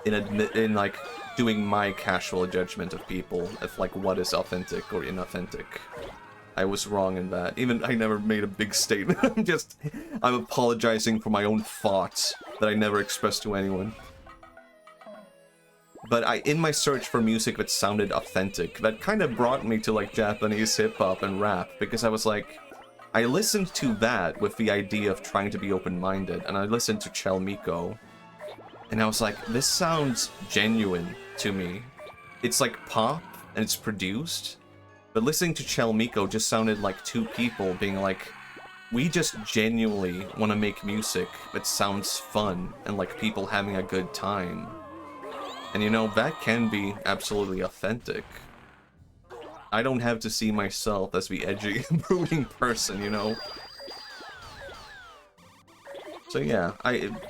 in like doing my casual judgment of people of like what is authentic or inauthentic. I was wrong in that. Even I never made a big statement. I'm apologizing for my own thoughts that I never expressed to anyone. But in my search for music that sounded authentic, that kind of brought me to like Japanese hip-hop and rap, because I was like, I listened to that with the idea of trying to be open-minded, and I listened to Chel Miko, and I was like, this sounds genuine to me. It's like pop, and it's produced, but listening to Chel Miko just sounded like two people being like, we just genuinely want to make music that sounds fun, and like people having a good time. And you know, that can be absolutely authentic. I don't have to see myself as the edgy, brooding person, you know? So yeah,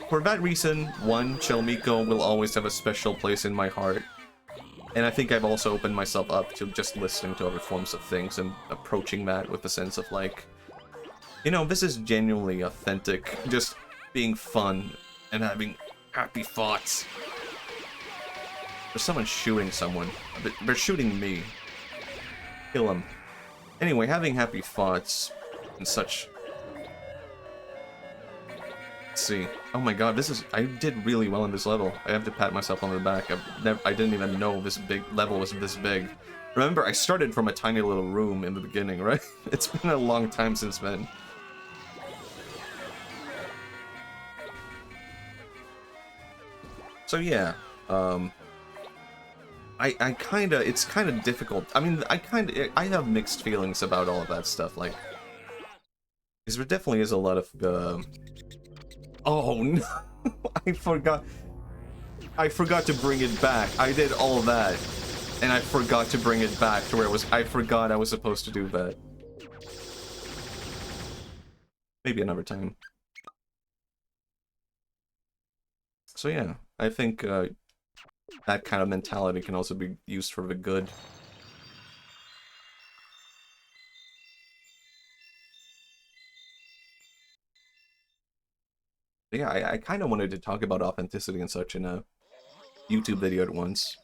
for that reason, one, Chelmiko will always have a special place in my heart. And I think I've also opened myself up to just listening to other forms of things and approaching that with a sense of like, you know, this is genuinely authentic, just being fun and having happy thoughts. There's someone shooting someone. They're shooting me. Kill him. Anyway, having happy thoughts and such. Let's see. Oh my god, I did really well in this level. I have to pat myself on the back. I didn't even know this big level was this big. Remember, I started from a tiny little room in the beginning, right? It's been a long time since then. So yeah, it's kind of difficult. I mean, I have mixed feelings about all of that stuff, like, because there definitely is a lot of, oh no, I forgot to bring it back. I did all that, and I forgot to bring it back to where I forgot I was supposed to do that. Maybe another time. So yeah, I think, that kind of mentality can also be used for the good. But yeah, I kind of wanted to talk about authenticity and such in a YouTube video at once.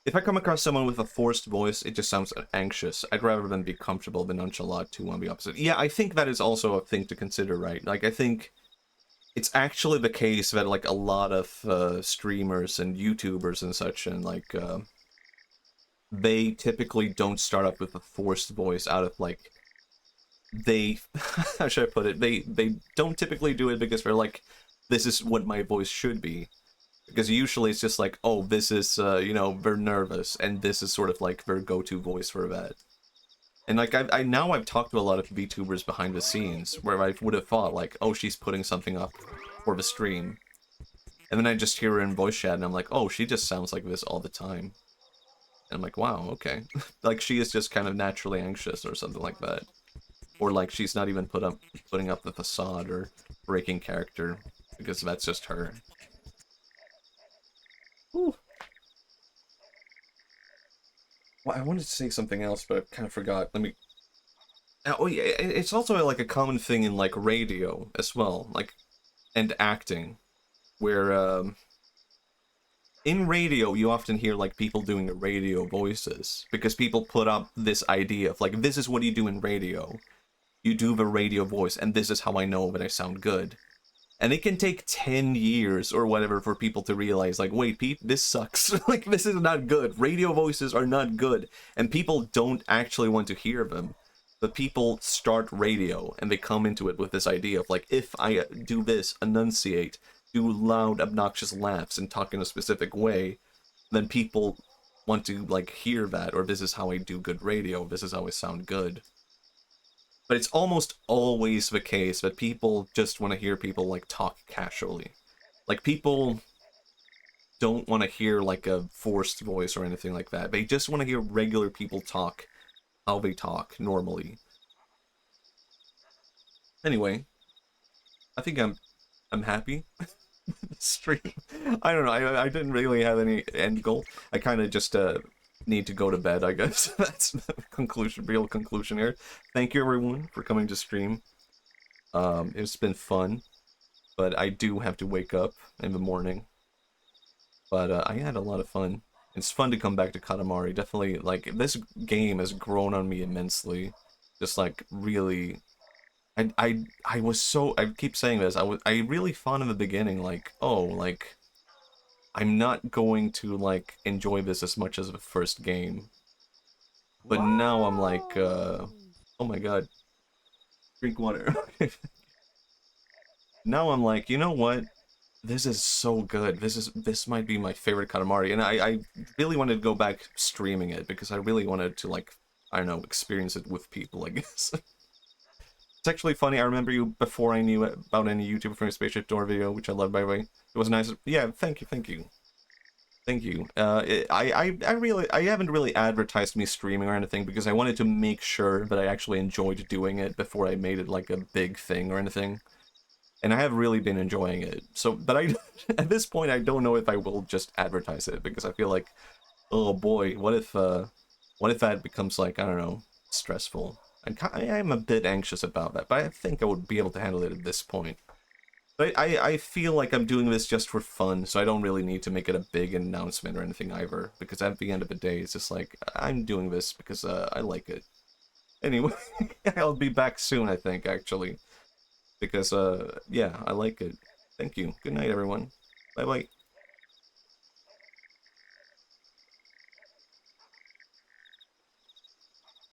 If I come across someone with a forced voice, it just sounds anxious. I'd rather than be comfortable than nonchalant to on the opposite. Yeah, I think that is also a thing to consider, right? Like, I think it's actually the case that, like, a lot of streamers and YouTubers and such, and, like, they typically don't start up with a forced voice out of, like, how should I put it? They don't typically do it because they're like, this is what my voice should be. Because usually it's just like, oh, this is, you know, they're nervous, and this is sort of like their go-to voice for that. And like, now I've talked to a lot of VTubers behind the scenes, where I would have thought, like, oh, she's putting something up for the stream. And then I just hear her in voice chat, and I'm like, oh, she just sounds like this all the time. And I'm like, wow, okay. Like, she is just kind of naturally anxious or something like that. Or like, she's not even putting up the facade or breaking character, because that's just her. Ooh. Well, I wanted to say something else, but I kind of forgot. Let me... Oh yeah, it's also like a common thing in like radio as well, like, and acting, where in radio you often hear like people doing radio voices, because people put up this idea of like, this is what you do in radio. You do the radio voice, and this is how I know that I sound good. And it can take 10 years or whatever for people to realize, like, wait, Pete, this sucks. Like, this is not good. Radio voices are not good. And people don't actually want to hear them. But people start radio, and they come into it with this idea of, like, if I do this, enunciate, do loud, obnoxious laughs, and talk in a specific way, then people want to, like, hear that, or this is how I do good radio, this is how I sound good. But it's almost always the case that people just want to hear people, like, talk casually. Like, people don't want to hear, like, a forced voice or anything like that. They just want to hear regular people talk how they talk normally. Anyway, I think I'm happy. Stream. I don't know, I didn't really have any end goal. I kind of just, need to go to bed, I guess. That's the real conclusion here. Thank you everyone for coming to stream. It's been fun, but I do have to wake up in the morning. But I had a lot of fun. It's fun to come back to Katamari. Definitely, like, this game has grown on me immensely. Just like, really, I was so, I keep saying this, I really thought in the beginning, like, oh, like, I'm not going to, like, enjoy this as much as the first game. But now I'm like, oh my god. Drink water. Now I'm like, you know what? This is so good. This might be my favorite Katamari. And I really wanted to go back streaming it, because I really wanted to, like, I don't know, experience it with people, I guess. It's actually funny. I remember you before I knew about any YouTube from a spaceship door video, which I love, by the way. It was nice. Yeah, thank you, thank you. Thank you. I haven't really advertised me streaming or anything because I wanted to make sure that I actually enjoyed doing it before I made it like a big thing or anything. And I have really been enjoying it. So, but at this point, I don't know if I will just advertise it because I feel like, oh boy, what if that becomes like, I don't know, stressful. I am a bit anxious about that, but I think I would be able to handle it at this point. But I feel like I'm doing this just for fun, so I don't really need to make it a big announcement or anything either, because at the end of the day, it's just like, I'm doing this because I like it. Anyway, I'll be back soon, I think, actually. Because, yeah, I like it. Thank you. Good night, everyone. Bye-bye.